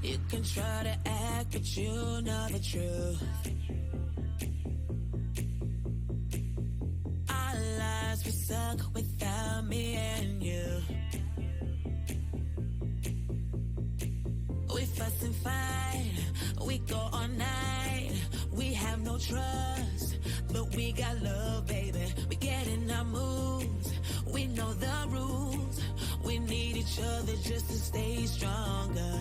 You can try to act, but you know the truth. Our lives were stuck without me and you. We fuss and fight, we go all night. We have no trust, but we got love, baby. We get in our moves, we know the rules. We need each other just to stay stronger.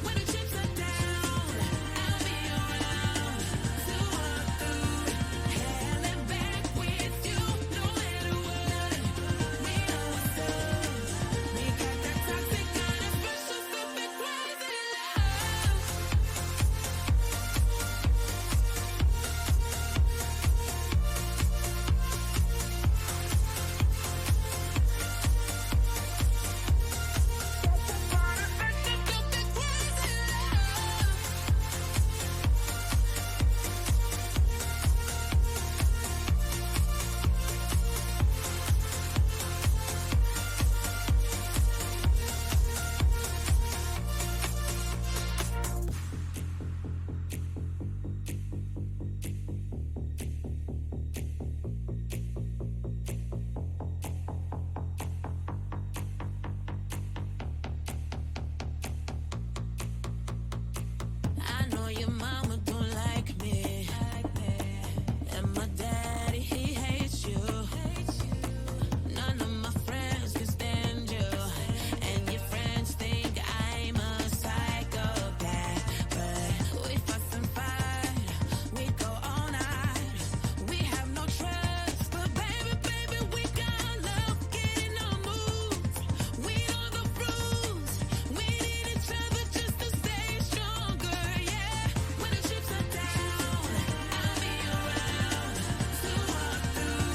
When the chips are down, I'll be around to walk through hell and back with you. No matter what, we know what's up. We got that toxic kind of special, stupid, crazy love. I know your mama don't like me, and my daddy, he hates you. None of my friends can stand you, and your friends think I'm a psychopath. But we fuss and fight, we go all night. We have no trust, but baby, we got love. Get in our moves, we know the rules. We need each other just to stay stronger, yeah. When the chips are down, I'll be around to walk through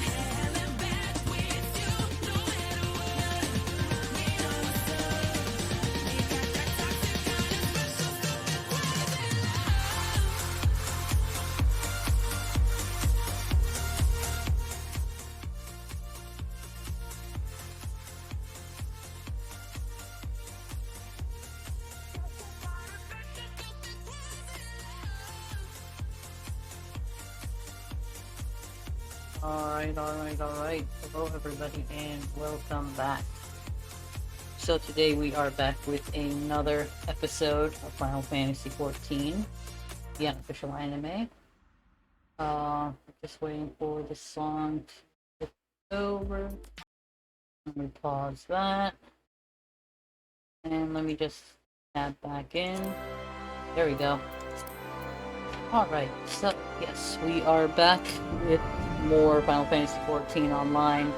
hell and back with you. No matter what, we know what's up. We got that toxic kind of special, stupid, crazy Alright. Hello everybody and welcome back. So today we are back with another episode of Final Fantasy XIV, the unofficial anime. Just waiting for the song to get over. Let me pause that. And let me just add back in. There we go. Alright, so yes, we are back with more Final Fantasy XIV Online.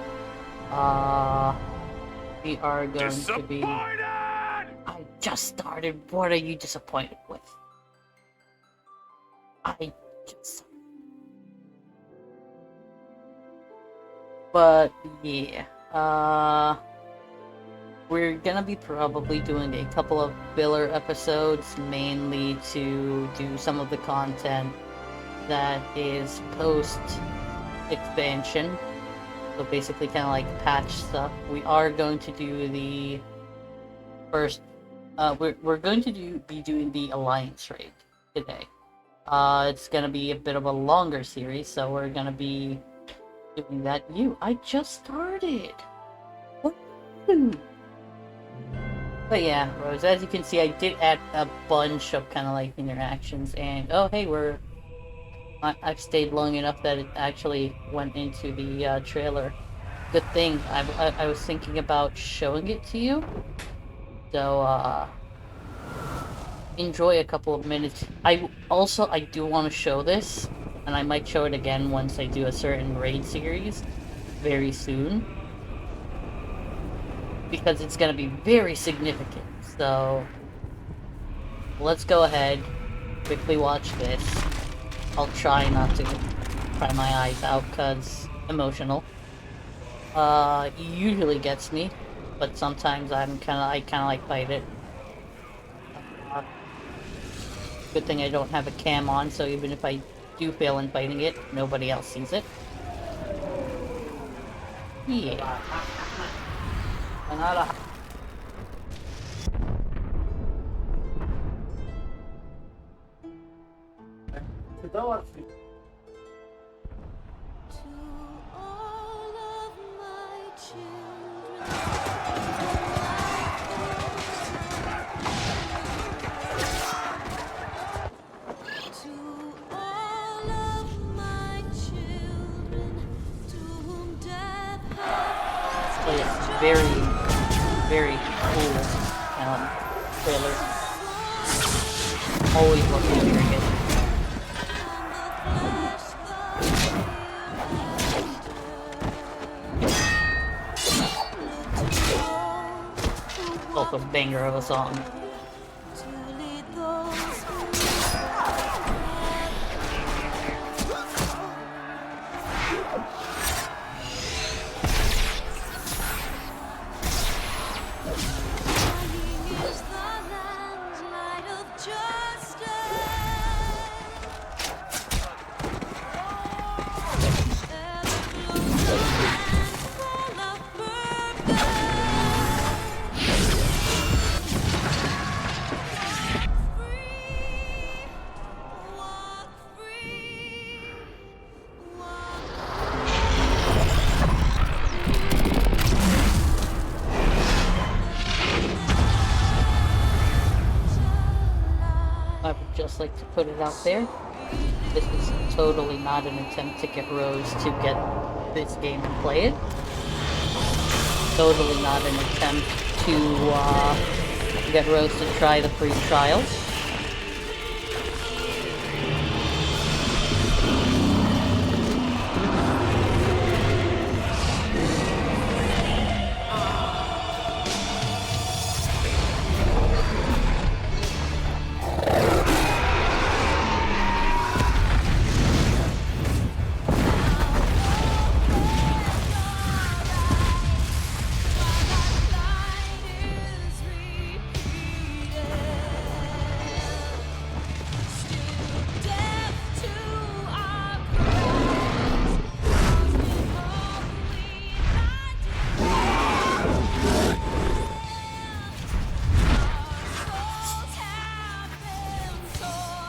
We are going to be... I just started. What are you disappointed with? But yeah, we're gonna be probably doing a couple of filler episodes, mainly to do some of the content that is post expansion. So basically kind of like patch stuff. We are going to do the first, we're going to be doing the Alliance raid today. It's gonna be a bit of a longer series, so we're gonna be doing that. I just started! Woo! But yeah, Rose, as you can see, I did add a bunch of kind of like interactions, and oh hey, I've stayed long enough that it actually went into the trailer. Good thing. I was thinking about showing it to you, so enjoy a couple of minutes. I do want to show this, and I might show it again once I do a certain raid series very soon, because it's going to be very significant. So let's go ahead, quickly watch this. I'll try not to cry my eyes out because emotional. It usually gets me, but sometimes I kind of like fight it. Good thing I don't have a cam on, so even if I do fail in fighting it, nobody else sees it. Yeah. all of my children, to all of my children, to whom death hath But it's very, very cool trailer. Always love hearing it. Also a banger of a song. I would just like to put it out there. This is totally not an attempt to get Rose to get this game and play it. Totally not an attempt to get Rose to try the free trial.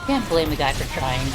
Can't blame the guy for trying.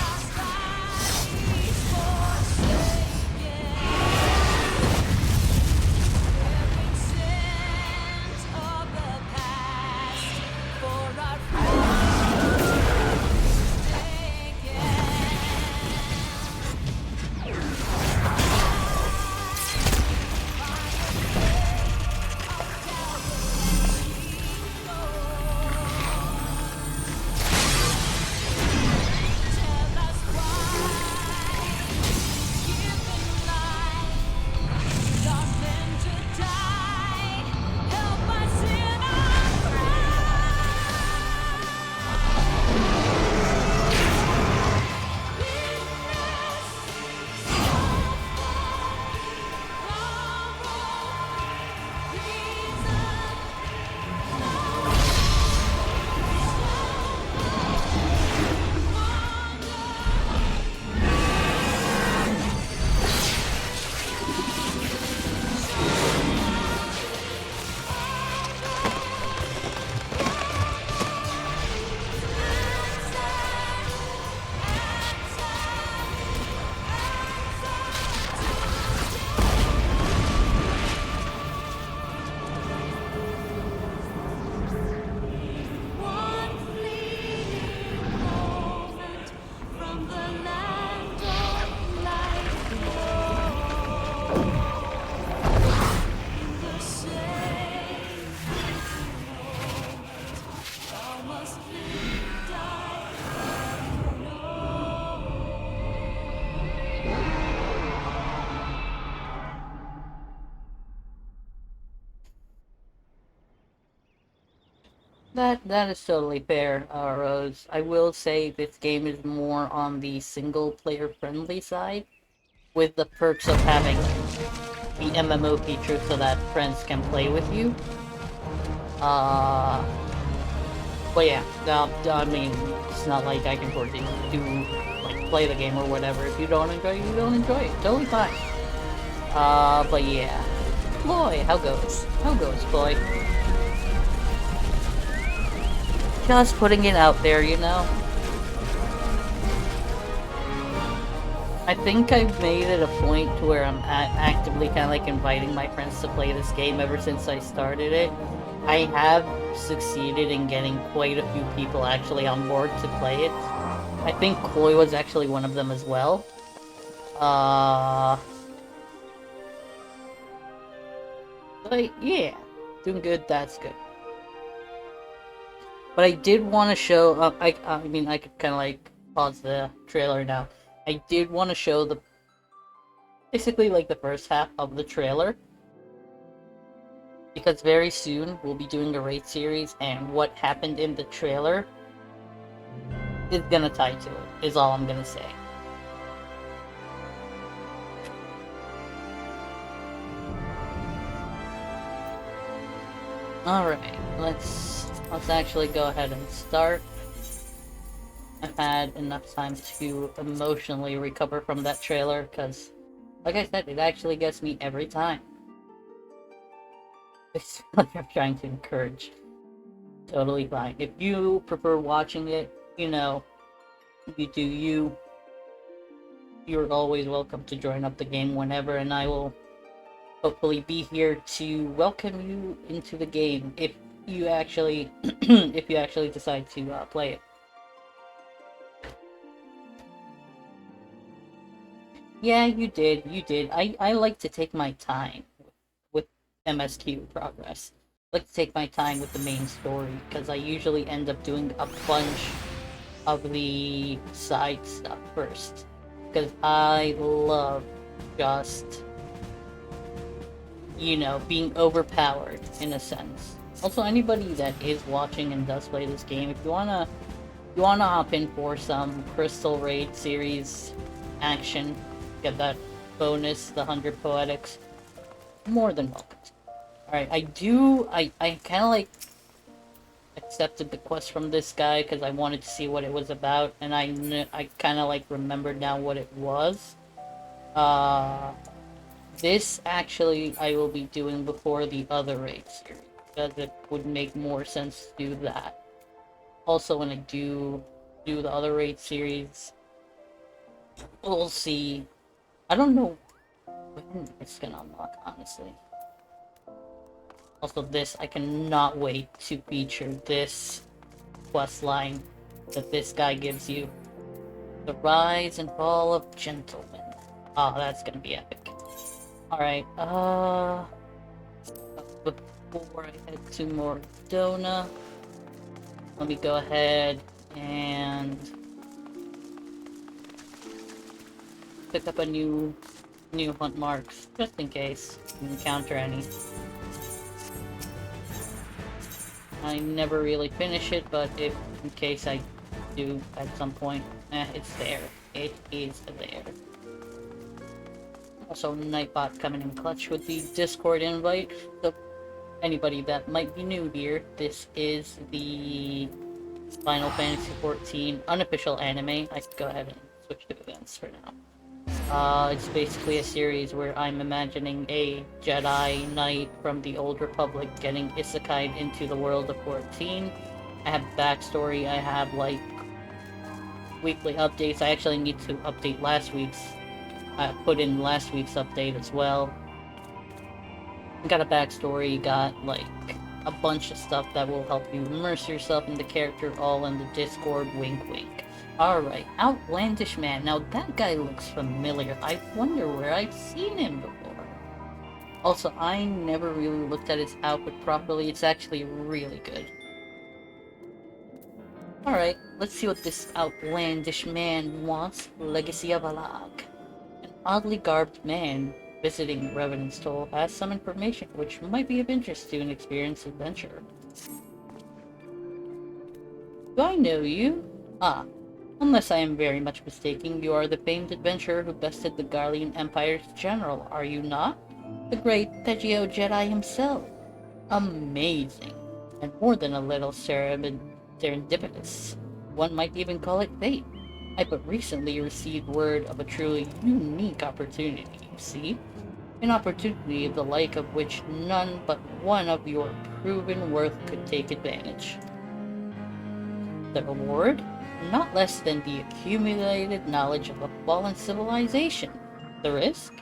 That is totally fair, Rose. I will say this game is more on the single-player friendly side, with the perks of having the MMO feature so that friends can play with you. But yeah, I mean, it's not like I can force you to like play the game or whatever. If you don't enjoy it, you don't enjoy it. Totally fine. But yeah. Boy, how goes? How goes, boy? Just putting it out there, you know? I think I've made it a point to where I'm actively kind of like inviting my friends to play this game ever since I started it. I have succeeded in getting quite a few people actually on board to play it. I think Chloe was actually one of them as well. But yeah, doing good, that's good. But I did want to show, I mean, I could kind of like pause the trailer now. I did want to show basically like the first half of the trailer. Because very soon we'll be doing a raid series, and what happened in the trailer is gonna tie to it, is all I'm gonna say. Alright, let's actually go ahead and start. I've had enough time to emotionally recover from that trailer, because, like I said, it actually gets me every time. It's like I'm trying to encourage. Totally fine. If you prefer watching it, you know, you do you. You're always welcome to join up the game whenever, and I will hopefully be here to welcome you into the game if you actually if you actually decide to play it. Yeah, you did. I like to take my time with MSQ progress. I like to take my time with the main story, because I usually end up doing a bunch of the side stuff first. Because I love just, you know, being overpowered in a sense. Also, anybody that is watching and does play this game, if you wanna hop in for some Crystal Raid series action, get that bonus, the 100 poetics, more than welcome. Alright, I kind of like accepted the quest from this guy because I wanted to see what it was about, and I kind of like remembered now what it was. This actually I will be doing before the other raid series, because it would make more sense to do that. Also, when I do the other raid series, we'll see. I don't know when it's gonna unlock, honestly. Also, this, I cannot wait to feature this quest line that this guy gives you. The Rise and Fall of Gentlemen. Oh, that's gonna be epic. Alright, before I head to Mordona, let me go ahead and pick up a new hunt marks, just in case we encounter any. I never really finish it, but if in case I do at some point, it's there. It is there. Also, Nightbot coming in clutch with the Discord invite. So, anybody that might be new here, this is the Final Fantasy XIV unofficial anime. I can go ahead and switch to events for now. It's basically a series where I'm imagining a Jedi Knight from the Old Republic getting isekai'd into the world of 14. I have backstory, I have, like, weekly updates. I actually need to update last week's. I put in last week's update as well. Got a backstory, got, like, a bunch of stuff that will help you immerse yourself in the character, all in the Discord, wink wink. Alright, Outlandish Man. Now that guy looks familiar. I wonder where I've seen him before. Also, I never really looked at his outfit properly. It's actually really good. Alright, let's see what this Outlandish Man wants. Legacy of Alag. An oddly garbed man visiting Revenant's Toll has some information which might be of interest to an experienced adventurer. Do I know you? Ah. Unless I am very much mistaken, you are the famed adventurer who bested the Garlean Empire's general, are you not? The great Thegio Jedi himself. Amazing. And more than a little serendipitous. One might even call it fate. I but recently received word of a truly unique opportunity, you see? An opportunity the like of which none but one of your proven worth could take advantage. The reward? not less than the accumulated knowledge of a fallen civilization. The risk?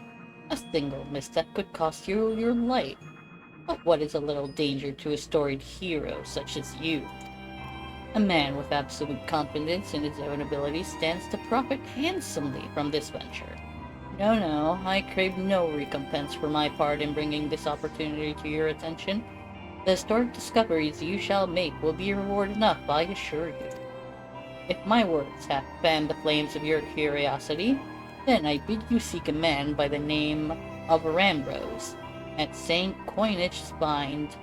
A single misstep could cost you your life. But what is a little danger to a storied hero such as you? A man with absolute confidence in his own abilities stands to profit handsomely from this venture. No, I crave no recompense for my part in bringing this opportunity to your attention. The historic discoveries you shall make will be reward enough, I assure you. If my words have fanned the flames of your curiosity, then I bid you seek a man by the name of Rambrose, at St. Coinage Bind.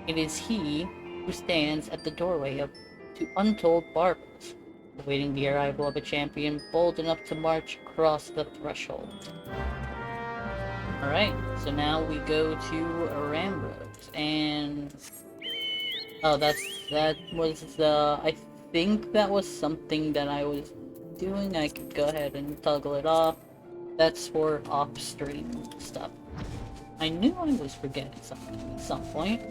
It is he who stands at the doorway to untold marvels, awaiting the arrival of a champion bold enough to march across the threshold. Alright, so now we go to Rambrose, and... oh, that was the... I think that was something that I was doing. I could go ahead and toggle it off. That's for off-stream stuff. I knew I was forgetting something at some point.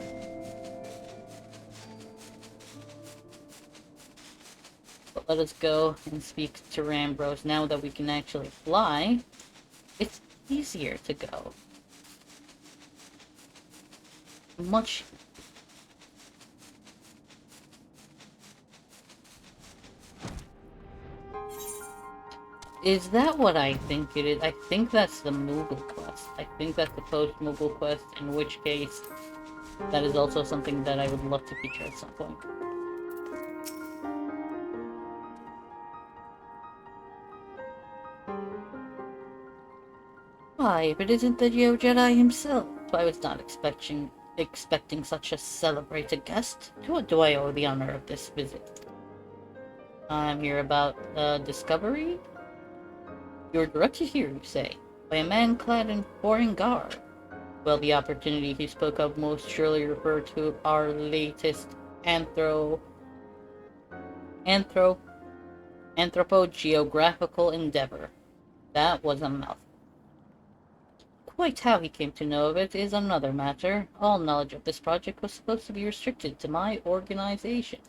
But let us go and speak to Rambrose. Now that we can actually fly, it's easier to go. Much. Is that what I think it is? I think that's the Moogle quest. I think that's the post-Moogle quest, in which case that is also something that I would love to feature at some point. Why, if it isn't the Geo Jedi himself, I was not expecting such a celebrated guest. To what do I owe the honor of this visit? I'm here about discovery? You're directed here, you say, by a man clad in foreign garb. Well, the opportunity he spoke of most surely referred to our latest anthropogeographical endeavor. That was a mouthful. Quite how he came to know of it is another matter. All knowledge of this project was supposed to be restricted to my organization.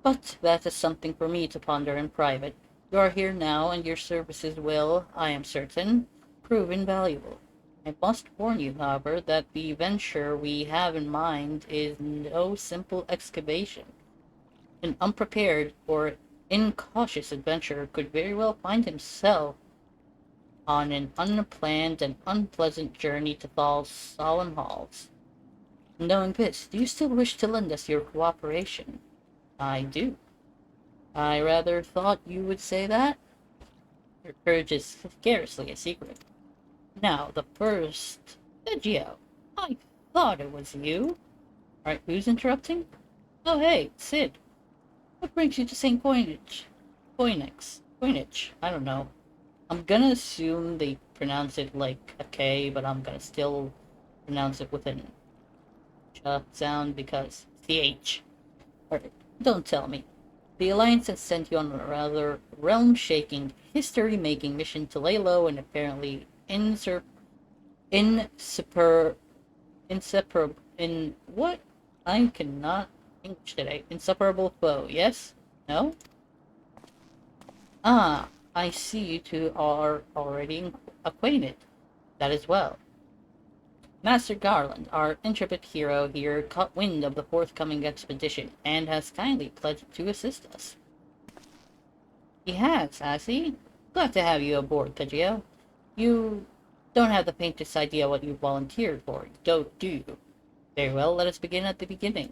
But that is something for me to ponder in private. You are here now, and your services will, I am certain, prove invaluable. I must warn you, however, that the venture we have in mind is no simple excavation. An unprepared or incautious adventurer could very well find himself on an unplanned and unpleasant journey to Thal's solemn halls. Knowing this, do you still wish to lend us your cooperation? I do. I rather thought you would say that. Your courage is scarcely a secret. Now, the first... Geo, I thought it was you. Alright, who's interrupting? Oh hey, Sid. What brings you to St. Coinage? Coinage, I don't know. I'm gonna assume they pronounce it like a K, but I'm gonna still pronounce it with an ch sound because CH. Alright, don't tell me. The Alliance has sent you on a rather realm-shaking, history-making mission to lay low and apparently I cannot English today. Inseparable foe, yes? No? Ah, I see you two are already acquainted. That is well. Master Garland, our intrepid hero here, caught wind of the forthcoming expedition, and has kindly pledged to assist us. He has he? Glad to have you aboard, Kajio. You don't have the faintest idea what you volunteered for, do you? Very well, let us begin at the beginning.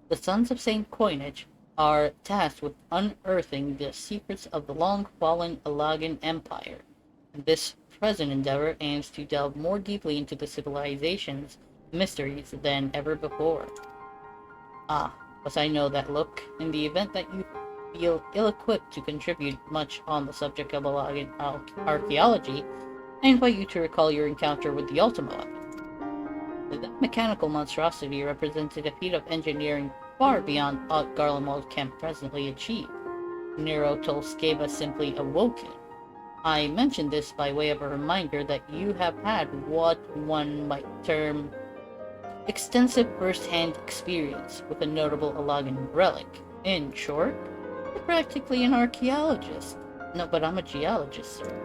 The Sons of St. Coinage are tasked with unearthing the secrets of the long-fallen Alagan Empire, and this present endeavor aims to delve more deeply into the civilization's mysteries than ever before. Ah, but I know that look. In the event that you feel ill-equipped to contribute much on the subject of Alagan archaeology, I invite you to recall your encounter with the Ultima weapon. That mechanical monstrosity represented a feat of engineering far beyond what Garlemald can presently achieve. Nero Tolskeva simply awoken. I mention this by way of a reminder that you have had what one might term extensive first-hand experience with a notable Alagan relic. In short, you're practically an archaeologist. No, but I'm a geologist, sir.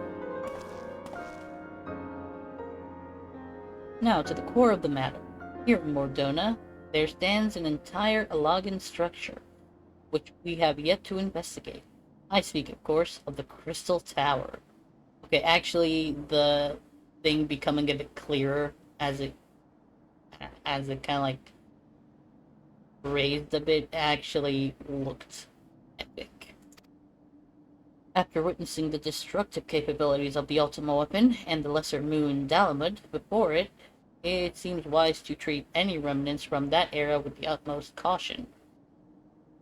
Now, to the core of the matter. Here in Mordona, there stands an entire Alagan structure, which we have yet to investigate. I speak, of course, of the Crystal Tower. Okay, actually, the thing becoming a bit clearer as it kind of like raised a bit actually looked epic. After witnessing the destructive capabilities of the Ultima weapon and the lesser moon Dalamud before it, it seems wise to treat any remnants from that era with the utmost caution.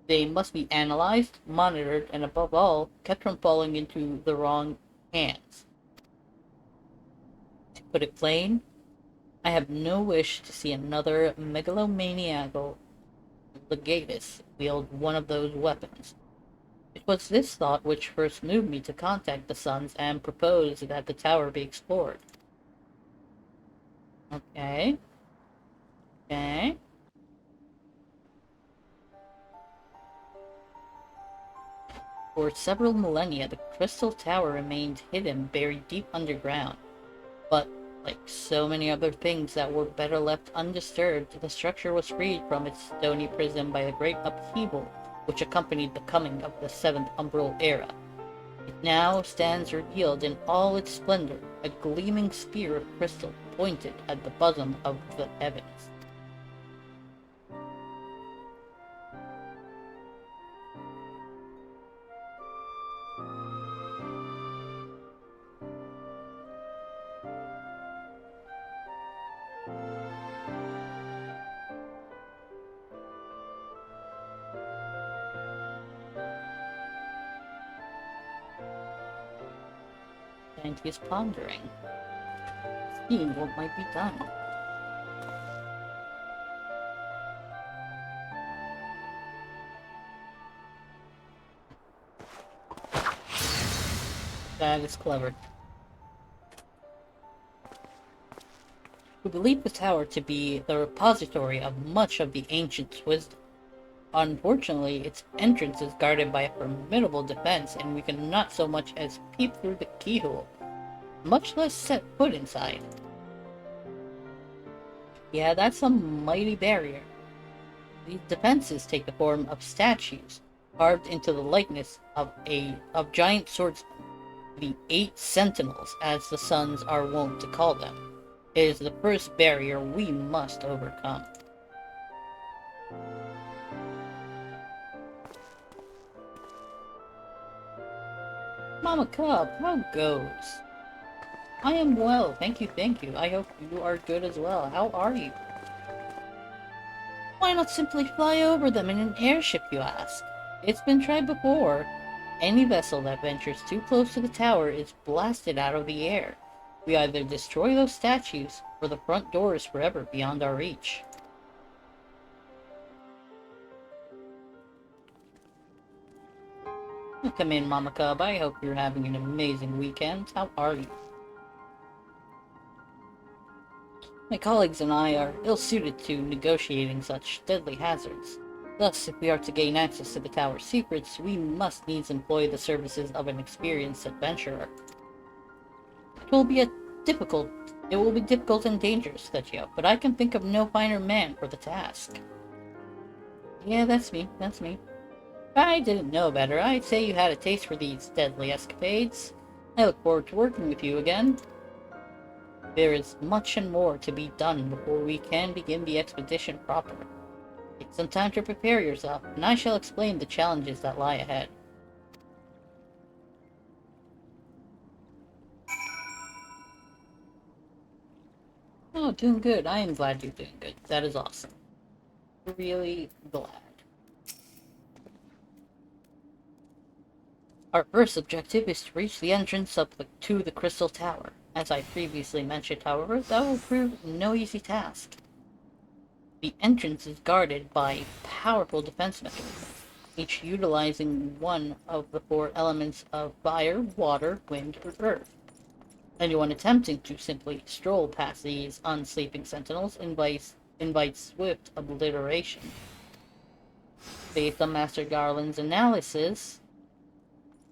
They must be analyzed, monitored, and above all, kept from falling into the wrong hands. To put it plain, I have no wish to see another megalomaniacal legatus wield one of those weapons. It was this thought which first moved me to contact the Sons and propose that the tower be explored. Okay. Okay. For several millennia, the Crystal Tower remained hidden, buried deep underground. But, like so many other things that were better left undisturbed, the structure was freed from its stony prison by the great upheaval which accompanied the coming of the Seventh Umbral Era. It now stands revealed in all its splendor, a gleaming spear of crystal pointed at the bosom of the heavens. And he is pondering, seeing what might be done. That is clever. We believe the tower to be the repository of much of the ancients' wisdom. Unfortunately, its entrance is guarded by a formidable defense, and we cannot so much as peep through the keyhole, much less set foot inside. Yeah, that's a mighty barrier. These defenses take the form of statues, carved into the likeness of giant swordsmen, the 8 Sentinels, as the Sons are wont to call them. It is the first barrier we must overcome. Mama Cub, how goes? I am well, thank you, thank you. I hope you are good as well. How are you? Why not simply fly over them in an airship, you ask? It's been tried before. Any vessel that ventures too close to the tower is blasted out of the air. We either destroy those statues, or the front door is forever beyond our reach. Come in, Mama Cub. I hope you're having an amazing weekend. How are you? My colleagues and I are ill-suited to negotiating such deadly hazards. Thus, if we are to gain access to the tower's secrets, we must needs employ the services of an experienced adventurer. It will be difficult and dangerous, Thechio, but I can think of no finer man for the task. Yeah, that's me. If I didn't know better, I'd say you had a taste for these deadly escapades. I look forward to working with you again. There is much and more to be done before we can begin the expedition proper. Take some time to prepare yourself, and I shall explain the challenges that lie ahead. Oh, doing good. I am glad you're doing good. That is awesome. Really glad. Our first objective is to reach the entrance to the Crystal Tower. As I previously mentioned, however, that will prove no easy task. The entrance is guarded by powerful defense mechanisms, each utilizing one of the 4 elements of fire, water, wind, or earth. Anyone attempting to simply stroll past these unsleeping sentinels invites swift obliteration. Based on Master Garland's analysis,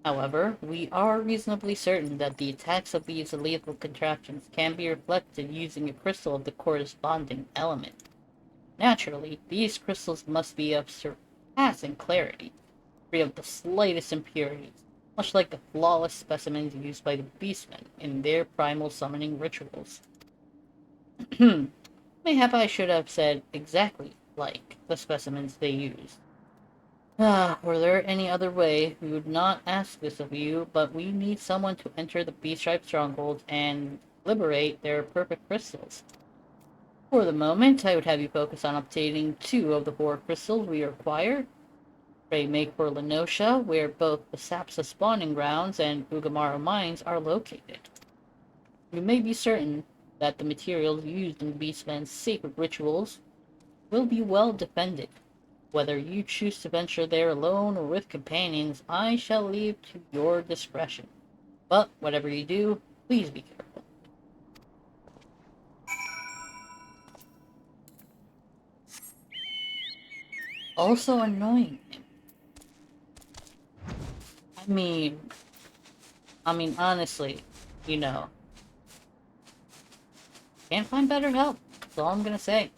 however, we are reasonably certain that the attacks of these lethal contraptions can be reflected using a crystal of the corresponding element. Naturally, these crystals must be of surpassing clarity, free of the slightest impurities, much like the flawless specimens used by the beastmen in their primal summoning rituals. Mayhap I should have said exactly like the specimens they used. Were there any other way, we would not ask this of you, but we need someone to enter the Beast-Tribe stronghold and liberate their perfect crystals. For the moment, I would have you focus on obtaining 2 of the 4 crystals we require. Pray make for Lenosha, where both the Sapsa spawning grounds and Ugamaru mines are located. You may be certain that the materials used in Beastman's sacred rituals will be well defended. Whether you choose to venture there alone or with companions, I shall leave to your discretion. But whatever you do, please be careful. Also annoying him. Honestly, you know, can't find better help. That's all I'm gonna say.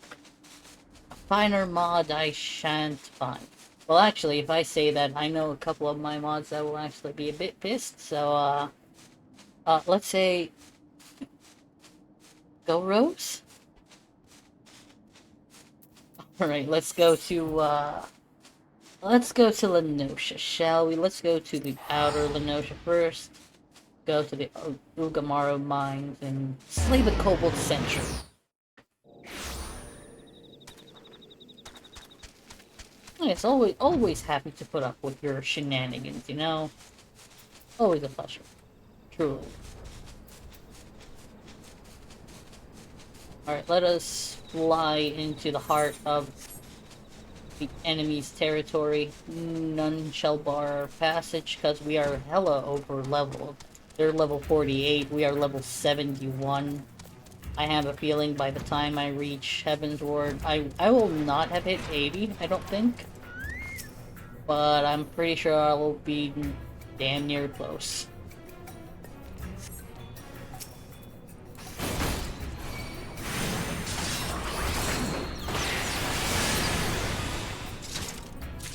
A finer mod I shan't find. Well, actually, if I say that, I know a couple of my mods that will actually be a bit pissed, so, let's say... Go Rose? Alright, let's go to Lenosha, shall we? Let's go to the outer Lenosha first. Go to the Ugamaru mines and slay the Kobold Sentry. It's always happy to put up with your shenanigans, you know? Always a pleasure. Truly. Alright, let us fly into the heart of the enemy's territory. None shall bar our passage, because we are hella over leveled. They're level 48, we are level 71. I have a feeling by the time I reach Heaven's Ward, I will not have hit 80, I don't think. But I'm pretty sure I will be damn near close.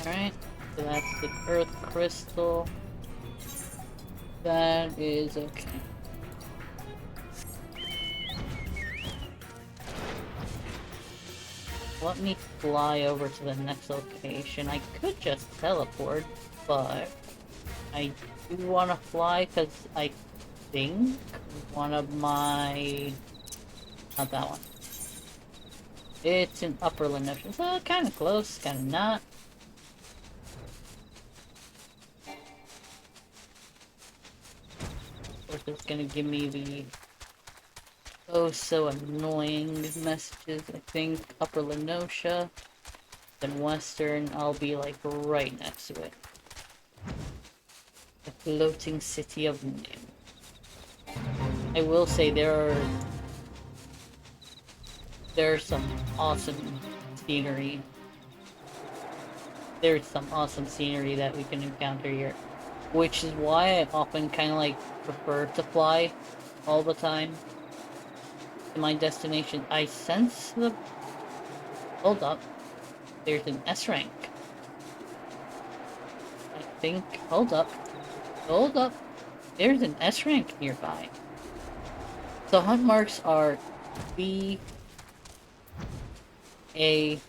Alright, so that's the Earth Crystal. That is okay. Let me fly over to the next location. I could just teleport, but I do want to fly because I think one of my... Not that one. It's in Upper Lenosha, so kind of close, kind of not. Of course, it's gonna give me the oh so annoying messages. I think Upper Lenosha, then Western, I'll be like right next to it. The floating city of Nim. I will say there's some awesome scenery. There's some awesome scenery that we can encounter here. Which is why I often kind of like prefer to fly all the time to my destination. I sense the... Hold up. There's an S rank. I think... Hold up. Hold up. There's an S rank nearby. So hunt marks are B, A,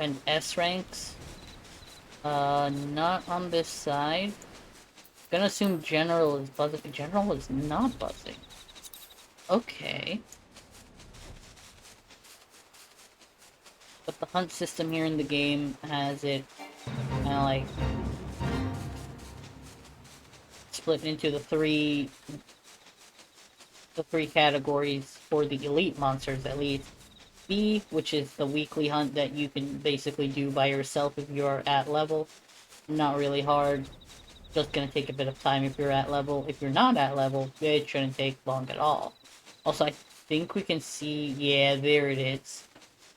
and S ranks. Not on this side. Gonna assume General is buzzing. General is not buzzing. Okay. But the hunt system here in the game has it kind of like split into the three categories for the elite monsters at least. B, which is the weekly hunt that you can basically do by yourself if you are at level. Not really hard. Just gonna take a bit of time if you're at level. If you're not at level, it shouldn't take long at all. Also, I think we can see... Yeah, there it is.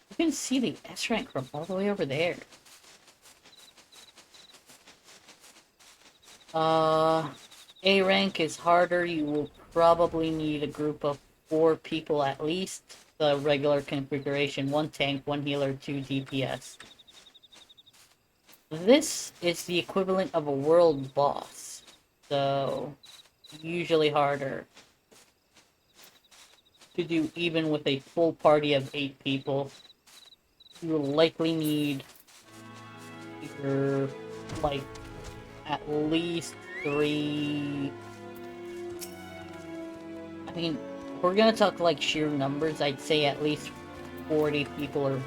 You can see the S rank from all the way over there. A rank is harder. You will probably need a group of 4 people at least. The regular configuration, 1 tank, 1 healer, 2 DPS. This is the equivalent of a world boss, so usually harder to do even with a full party of 8 people. You will likely need either, like, at least 3... I mean, if we're gonna talk like sheer numbers, I'd say at least 40 people or...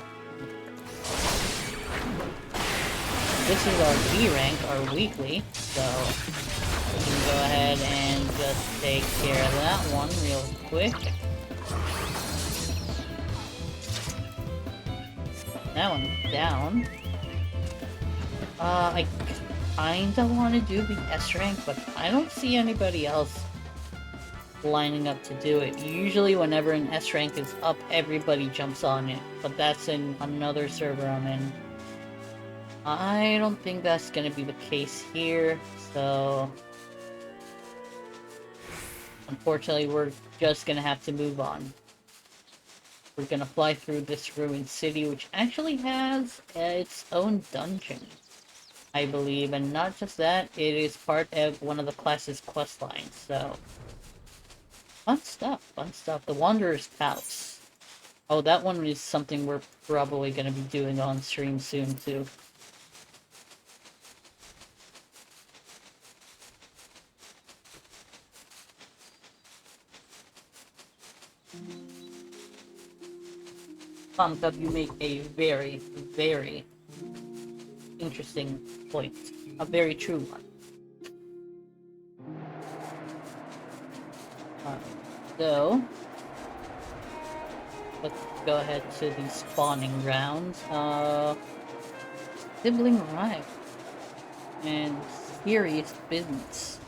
This is our B rank, our weekly, so we can go ahead and just take care of that one real quick. That one's down. I kinda want to do the S rank, but I don't see anybody else lining up to do it. Usually whenever an S rank is up, everybody jumps on it, but that's in another server I'm in. I don't think that's gonna be the case here, so unfortunately we're just gonna have to move on. We're gonna fly through this ruined city, which actually has its own dungeon, I believe, and not just that, it is part of one of the class's quest lines, so fun stuff, fun stuff. The Wanderer's House. Oh, that one is something we're probably gonna be doing on stream soon too. Thumbs you make a very, very interesting point. A very true one. So, let's go ahead to the spawning grounds. Sibling rival. And serious business.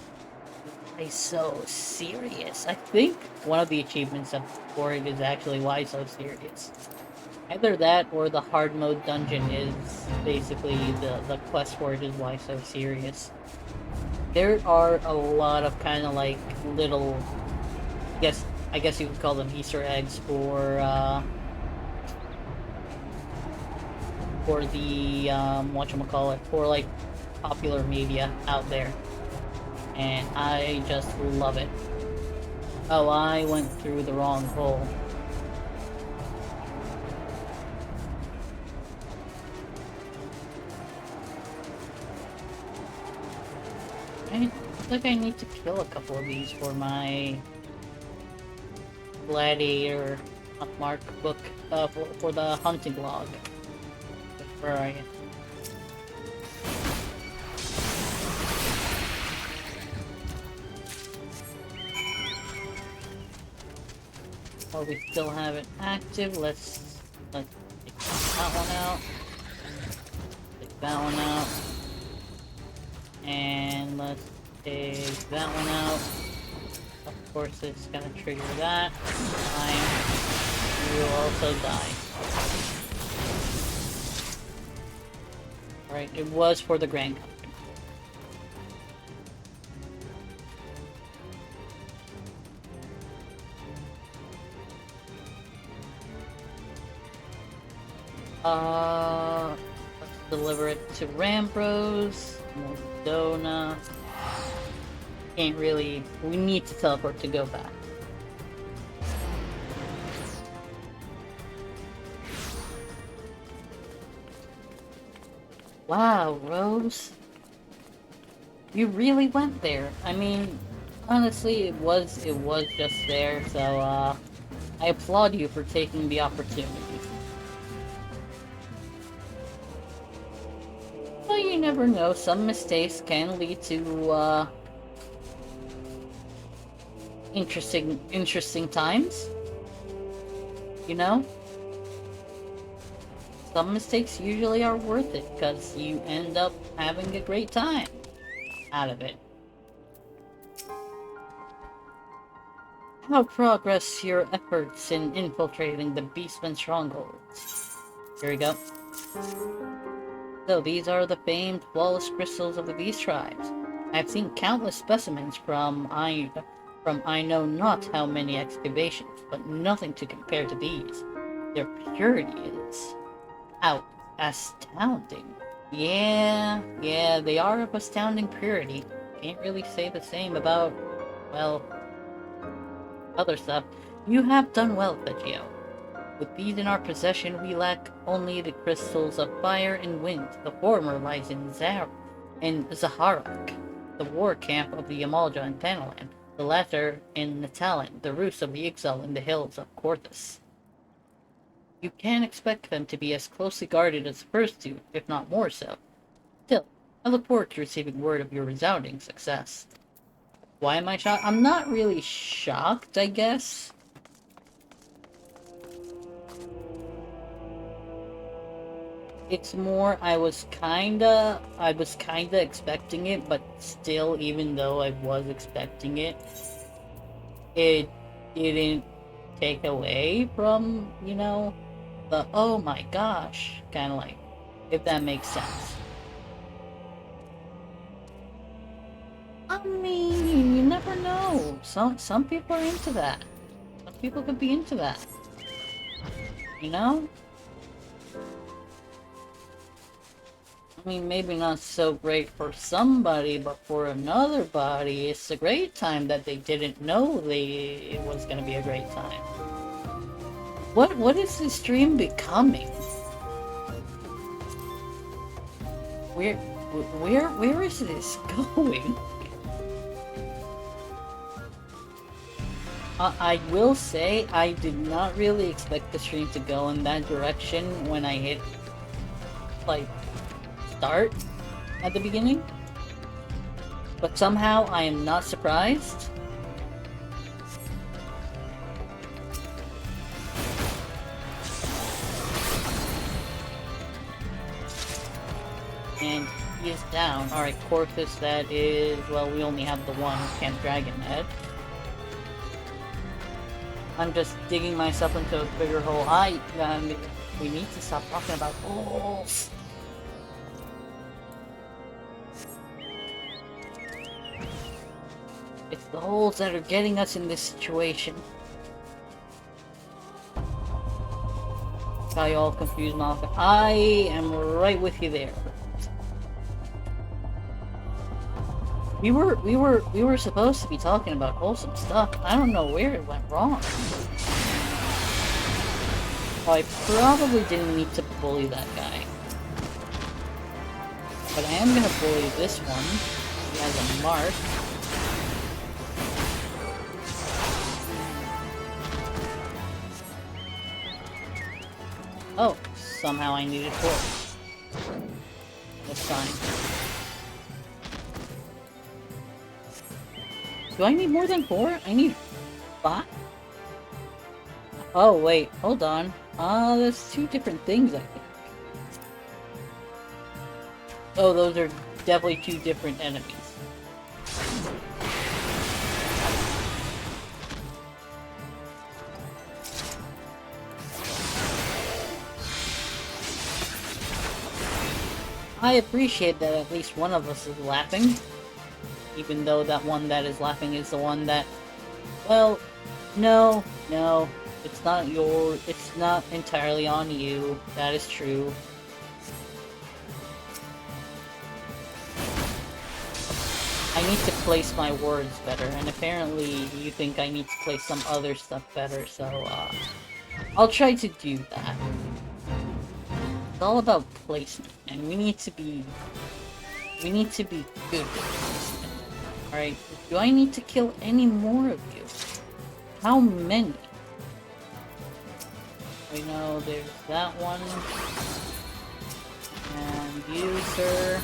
Why so serious? I think one of the achievements for it is actually why so serious. Either that or the hard mode dungeon is basically the quest for it is why so serious. There are a lot of kind of like little, I guess you could call them Easter eggs for the whatchamacallit, for like popular media out there. And I just love it. Oh, I went through the wrong hole. I looks like I need to kill a couple of these for my gladiator mark book, for the hunting log. Where are you? While we still have it active, let's take that one out. Take that one out. And let's take that one out. Of course it's gonna trigger that. You will also die. Alright, it was for the Grand Company. Let's deliver it to Rambrose, Moldona. Can't really, we need to teleport to go back. Wow, Rose. You really went there. I mean, honestly, it was just there, so, I applaud you for taking the opportunity. Well, you never know, some mistakes can lead to, interesting times. You know? Some mistakes usually are worth it, because you end up having a great time out of it. How progress your efforts in infiltrating the Beastman strongholds? Here we go. So these are the famed flawless crystals of the Beast Tribes. I've seen countless specimens from I know not how many excavations, but nothing to compare to these. Their purity is astounding. Yeah, they are of astounding purity. Can't really say the same about, well, other stuff. You have done well, Vegio. With these in our possession, we lack only the crystals of fire and wind. The former lies in Zaharak, the war camp of the Yamalja and Tanalan. The latter in Natalan, the roost of the Ixal in the hills of Corthus. You can expect them to be as closely guarded as the first two, if not more so. Still, I look forward to receiving word of your resounding success. Why am I shocked? I'm not really shocked, I guess. It's more, I was kinda expecting it, but still, even though I was expecting it, it didn't take away from, you know, the oh my gosh, kinda like, if that makes sense. I mean, you never know. Some people are into that. Some people could be into that. You know? I mean, maybe not so great for somebody, but for another body, it's a great time that they didn't know it was gonna be a great time. What is this stream becoming? Where is this going? I will say, I did not really expect the stream to go in that direction when I hit, like, start at the beginning. But somehow, I am not surprised. And he is down. Alright, Corthus, that is, well, we only have the one Camp Dragon Head. I'm just digging myself into a bigger hole. We need to stop talking about holes. It's the holes that are getting us in this situation. Got you all confused, Malcolm. I am right with you there. We were supposed to be talking about wholesome stuff. I don't know where it went wrong. Oh, I probably didn't need to bully that guy. But I am gonna bully this one. He has a mark. Oh, somehow I needed 4. That's fine. Do I need more than 4? I need 5? Oh, wait. Hold on. There's 2 different things, I think. Oh, those are definitely 2 different enemies. I appreciate that at least one of us is laughing. Even though that one that is laughing is the one that... Well, no, it's not entirely on you. That is true. I need to place my words better, and apparently you think I need to place some other stuff better, so, I'll try to do that. It's all about placement, and we need to be good with placement. Alright, do I need to kill any more of you? How many? We know there's that one. And you, sir.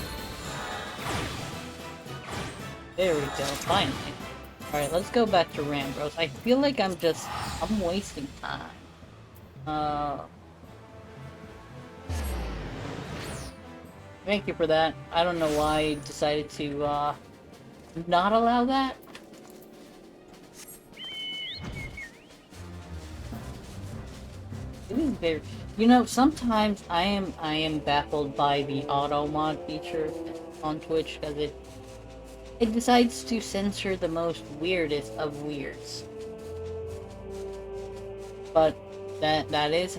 There we go, finally. Alright, let's go back to Rambros. I feel like I'm wasting time. Thank you for that. I don't know why I decided to, not allow that. It is very... You know, sometimes I am baffled by the auto mod feature on Twitch, because it decides to censor the most weirdest of weirds. But that is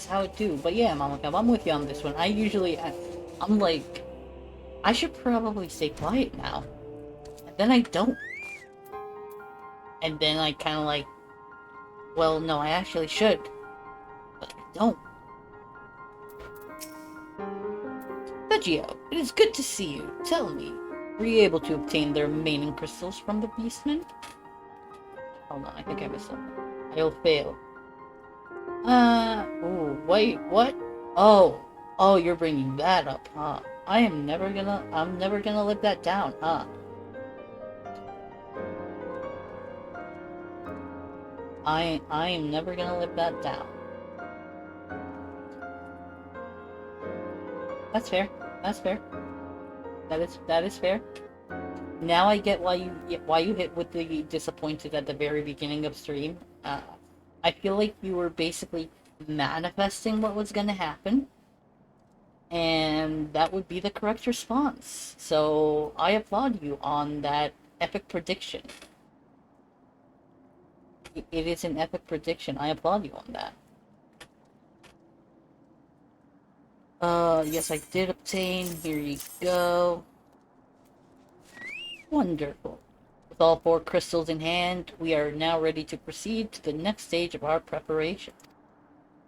how it do. But yeah, Mama Cub, I'm with you on this one. I'm like, I should probably stay quiet now. And then I don't. And then I kind of like, well, no, I actually should. But I don't. Vegio, it is good to see you. Tell me, were you able to obtain the remaining crystals from the beastmen? Hold on, I think I missed something. I'll fail. Ooh, wait, what? Oh, you're bringing that up, huh? I'm never gonna live that down, huh? I am never gonna live that down. That's fair. That's fair. That is fair. Now I get why you hit with the disappointed at the very beginning of stream. I feel like you were basically manifesting what was gonna happen, and that would be the correct response. So I applaud you on that epic prediction. It is an epic prediction. I applaud you on that. Yes, I did obtain. Here you go. Wonderful. With all 4 crystals in hand, we are now ready to proceed to the next stage of our preparation.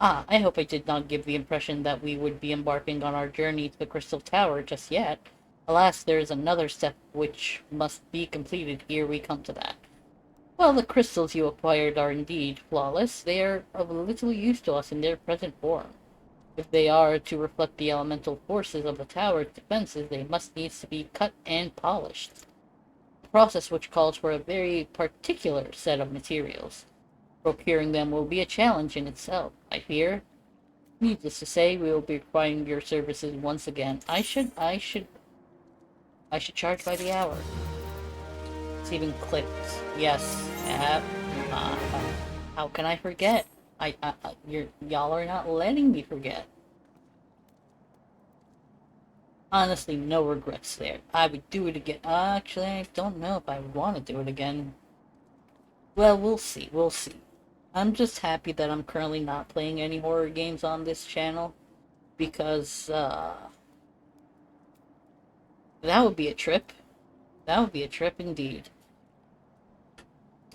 I hope I did not give the impression that we would be embarking on our journey to the Crystal Tower just yet. Alas, there is another step which must be completed ere we come to that. While the crystals you acquired are indeed flawless, they are of little use to us in their present form. If they are to reflect the elemental forces of the tower's defenses, they must needs to be cut and polished. A process which calls for a very particular set of materials. Procuring them will be a challenge in itself, I fear. Needless to say, we will be requiring your services once again. I should charge by the hour. It's even clicked. Yes. How can I forget? Y'all are not letting me forget. Honestly, no regrets there. I would do it again. Actually, I don't know if I would want to do it again. Well, we'll see. We'll see. I'm just happy that I'm currently not playing any horror games on this channel, because, that would be a trip. That would be a trip indeed.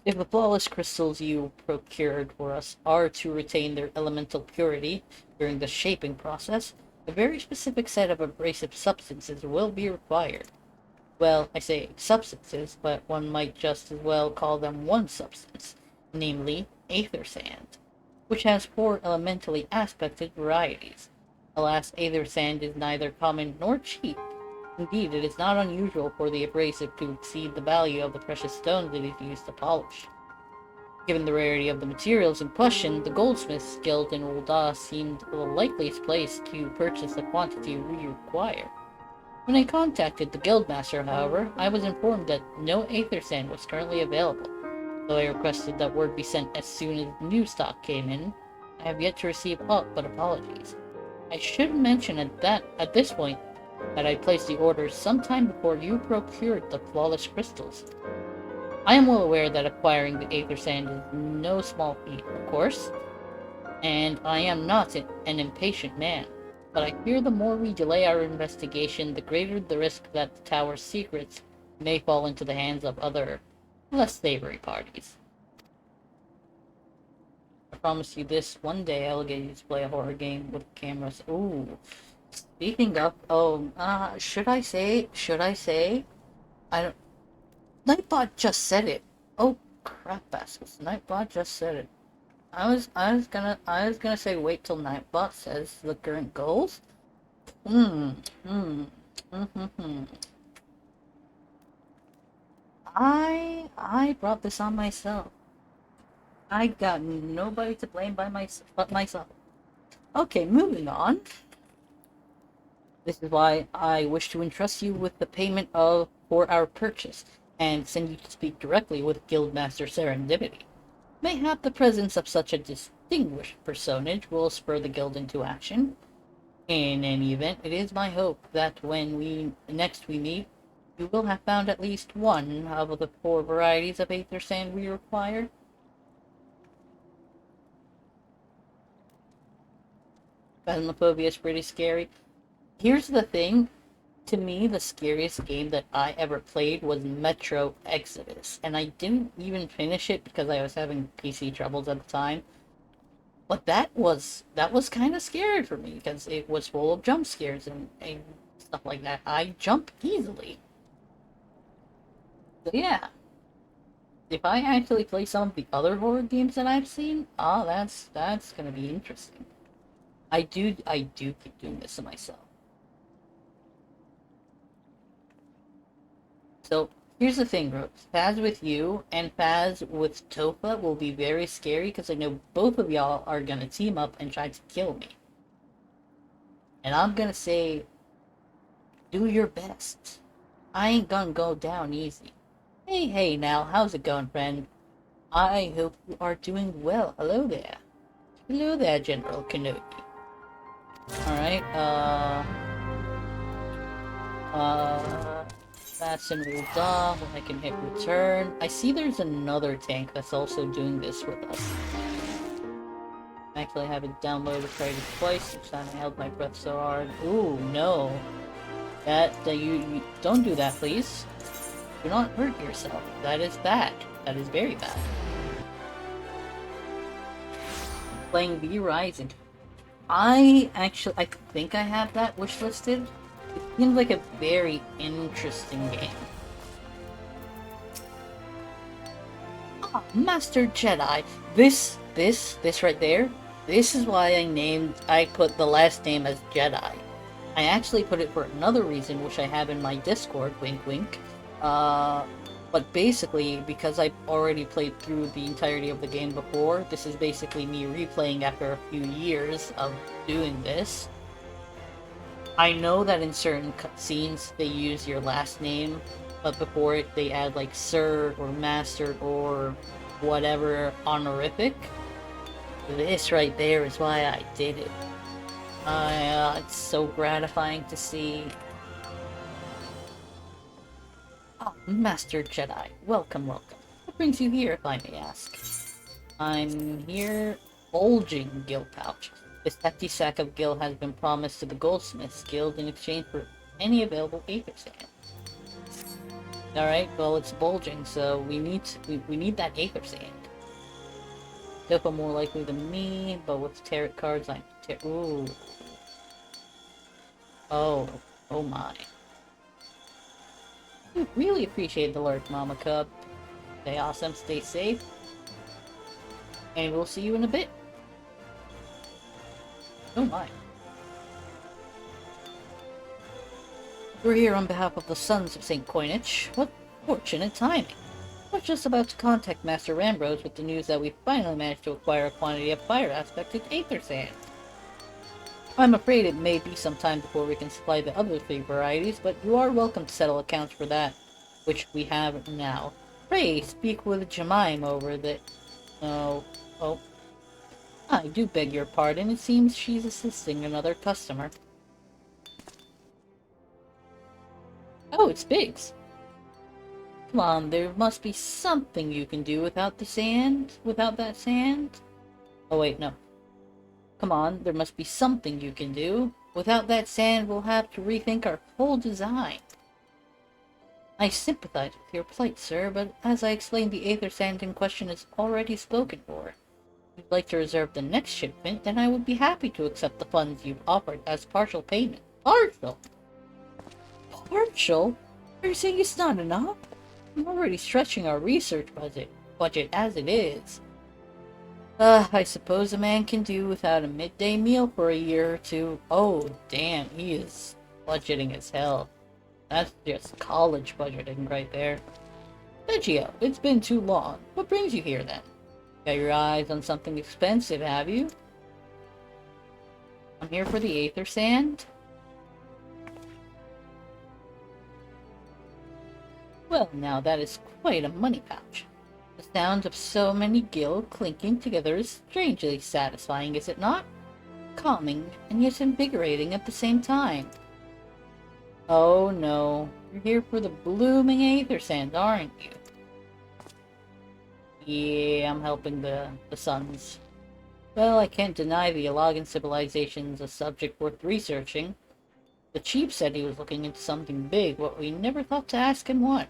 If the flawless crystals you procured for us are to retain their elemental purity during the shaping process, a very specific set of abrasive substances will be required. Well, I say substances, but one might just as well call them one substance, namely aether sand, which has 4 elementally aspected varieties. Alas, aether sand is neither common nor cheap. Indeed, it is not unusual for the abrasive to exceed the value of the precious stones it is used to polish. Given the rarity of the materials in question, the goldsmith's guild in Ul'dah seemed the likeliest place to purchase the quantity we require. When I contacted the guildmaster, however, I was informed that no aether sand was currently available. Though I requested that word be sent as soon as new stock came in, I have yet to receive aught but apologies. I should mention at this point that I placed the order sometime before you procured the flawless crystals. I am well aware that acquiring the aether sand is no small feat, of course, and I am not an impatient man, but I fear the more we delay our investigation, the greater the risk that the tower's secrets may fall into the hands of other, less savory parties. I promise you this, one day I'll get you to play a horror game with cameras. Ooh. Speaking of, should I say, I don't, Nightbot just said it. Oh, crap bastards, Nightbot just said it. I was gonna say wait till Nightbot says the current goals. I brought this on myself. I got nobody to blame but myself. Okay, moving on. This is why I wish to entrust you with the payment for our purchase, and send you to speak directly with Guildmaster Serendipity. Mayhap the presence of such a distinguished personage will spur the guild into action. In any event, it is my hope that when we meet, You will have found at least one of the 4 varieties of aether sand we require. Phasmophobia is pretty scary. Here's the thing. To me, the scariest game that I ever played was Metro Exodus, and I didn't even finish it because I was having PC troubles at the time. But that was kind of scary for me because it was full of jump scares and stuff like that. I jump easily. So yeah, if I actually play some of the other horror games that I've seen, that's gonna be interesting. I do keep doing this to myself. So here's the thing, Ropes. Faz with you and Faz with Tofa will be very scary because I know both of y'all are gonna team up and try to kill me. And I'm gonna say, do your best. I ain't gonna go down easy. Hey now, how's it going, friend? I hope you are doing well. Hello there. Hello there, General Kenobi. Alright, fasten rules off, I can hit return. I see there's another tank that's also doing this with us. Actually, I have it downloaded, tried it twice, each time I held my breath so hard. Ooh, no. You don't do that, please. Do not hurt yourself. That is bad. That is very bad. Playing V Rising. I think I have that wishlisted. It seems like a very interesting game. Ah, Master Jedi. This right there. This is why I put the last name as Jedi. I actually put it for another reason, which I have in my Discord, wink wink. But basically, because I've already played through the entirety of the game before, this is basically me replaying after a few years of doing this. I know that in certain scenes they use your last name, but before it they add like Sir or Master or whatever honorific. This right there is why I did it. It's so gratifying to see. Oh, Master Jedi, welcome. What brings you here, if I may ask? I'm here bulging Gil pouch. This hefty sack of Gil has been promised to the Goldsmiths Guild in exchange for any available aether sand. Alright, well it's bulging, so we need that aether sand. Tofa more likely than me, but with tarot cards I'm ooh. Oh my. Really appreciate the lurk, Mama Cub. Stay awesome, stay safe. And we'll see you in a bit. Oh my. We're here on behalf of the Sons of St. Coinage. What fortunate timing. I was just about to contact Master Rambrose with the news that we finally managed to acquire a quantity of fire-aspected aether sand. I'm afraid it may be some time before we can supply the other 3 varieties, but you are welcome to settle accounts for that, which we have now. Pray speak with Jemime over the... Oh. I do beg your pardon, it seems she's assisting another customer. Oh, it's Biggs. Come on, there must be something you can do without the sand? Without that sand? Oh wait, no. Come on, there must be something you can do. Without that sand, we'll have to rethink our whole design. I sympathize with your plight, sir, but as I explained, the aether sand in question is already spoken for. If you'd like to reserve the next shipment, then I would be happy to accept the funds you've offered as partial payment. Partial? Partial? Are you saying it's not enough? I'm already stretching our research budget as it is. I suppose a man can do without a midday meal for a year or 2. Oh, damn, he is budgeting as hell. That's just college budgeting right there. Vegio, it's been too long. What brings you here, then? Got your eyes on something expensive, have you? I'm here for the aether sand? Well, now that is quite a money pouch. The sound of so many gil clinking together is strangely satisfying, is it not? Calming, and yet invigorating at the same time. Oh no, You're here for the blooming Aether Sands, aren't you? Yeah, I'm helping the Suns. Well, I can't deny the Ilagan civilization's a subject worth researching. The chief said he was looking into something big, but we never thought to ask him what.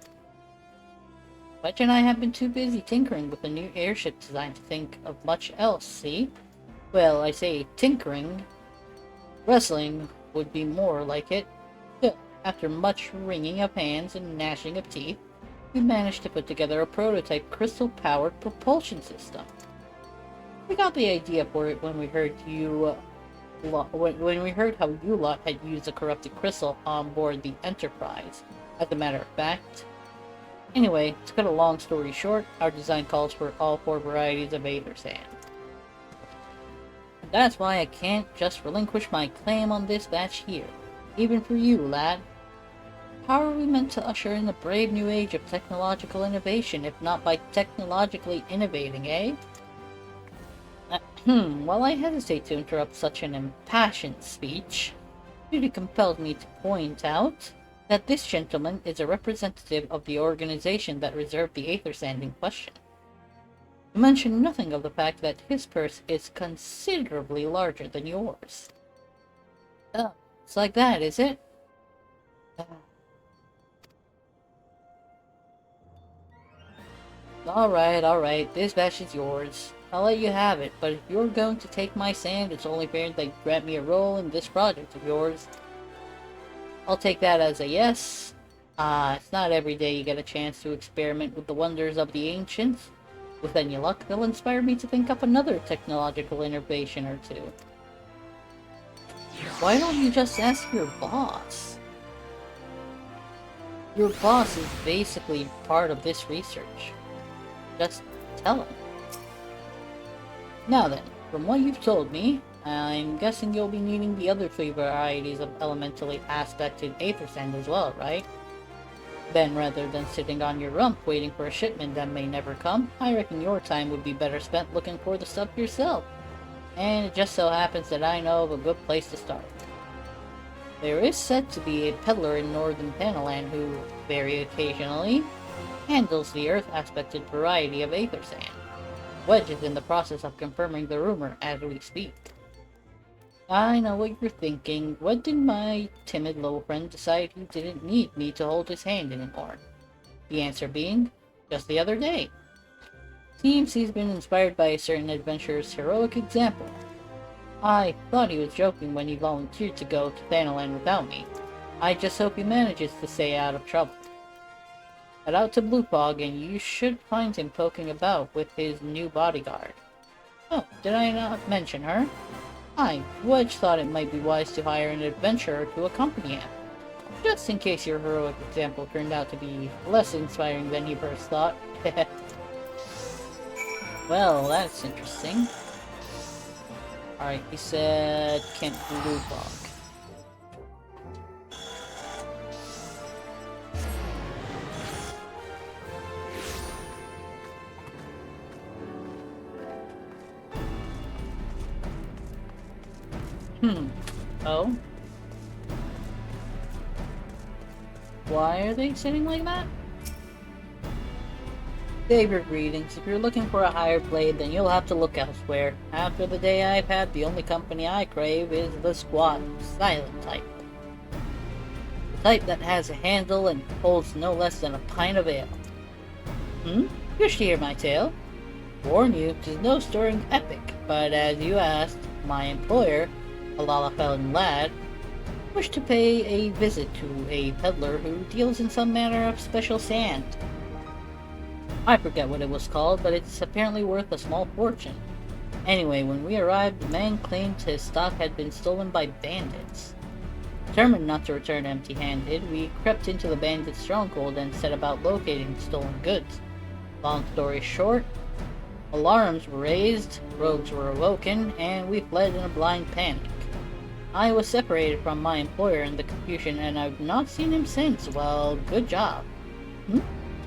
Wedge and I have been too busy tinkering with the new airship design to think of much else, see? Well, I say tinkering. Wrestling would be more like it. After much wringing of hands and gnashing of teeth, we managed to put together a prototype crystal-powered propulsion system. We got the idea for it when we heard when we heard how you lot had used the corrupted crystal on board the Enterprise, as a matter of fact. Anyway, to cut a long story short, our design calls for all 4 varieties of Aether Sand. That's why I can't just relinquish my claim on this batch here, even for you, lad. How are we meant to usher in the brave new age of technological innovation, if not by technologically innovating, eh? While I hesitate to interrupt such an impassioned speech, duty compels me to point out that this gentleman is a representative of the organization that reserved the Aether Sand in question. To mention nothing of the fact that his purse is considerably larger than yours. Oh, it's like that, is it? Alright, this batch is yours. I'll let you have it, but if you're going to take my sand, it's only fair that you grant me a role in this project of yours. I'll take that as a yes. It's not every day you get a chance to experiment with the wonders of the ancients. With any luck, they'll inspire me to think up another technological innovation or two. Why don't you just ask your boss? Your boss is basically part of this research. Just tell him. Now then, from what you've told me, I'm guessing you'll be needing the other 3 varieties of elementally aspected Aether Sand as well, right? Then, rather than sitting on your rump waiting for a shipment that may never come, I reckon your time would be better spent looking for the stuff yourself. And it just so happens that I know of a good place to start. There is said to be a peddler in northern Panaland who, very occasionally, handles the Earth-aspected variety of Aether Sand. Wedge is in the process of confirming the rumor as we speak. I know what you're thinking. When did my timid little friend decide he didn't need me to hold his hand anymore? The answer being, just the other day. Seems he's been inspired by a certain adventurer's heroic example. I thought he was joking when he volunteered to go to Thanalan without me. I just hope he manages to stay out of trouble. Head out to Blue Fog and you should find him poking about with his new bodyguard. Oh, did I not mention her? Wedge thought it might be wise to hire an adventurer to accompany him, just in case your heroic example turned out to be less inspiring than you first thought. Well, that's interesting. Alright, he said Camp Blue Fog. Oh? Why are they sitting like that? Save your greetings. If you're looking for a higher blade, then you'll have to look elsewhere. After the day I've had, the only company I crave is the squat, silent type. The type that has a handle and holds no less than a pint of ale. Wish to hear my tale? Warn you, 'tis no stirring epic, but as you asked, my employer, a Lalafellan lad, wished to pay a visit to a peddler who deals in some manner of special sand. I forget what it was called, but it's apparently worth a small fortune. Anyway, when we arrived, the man claimed his stock had been stolen by bandits. Determined not to return empty-handed, we crept into the bandits' stronghold and set about locating the stolen goods. Long story short, alarms were raised, rogues were awoken, and we fled in a blind panic. I was separated from my employer in the confusion, and I've not seen him since. Well, good job.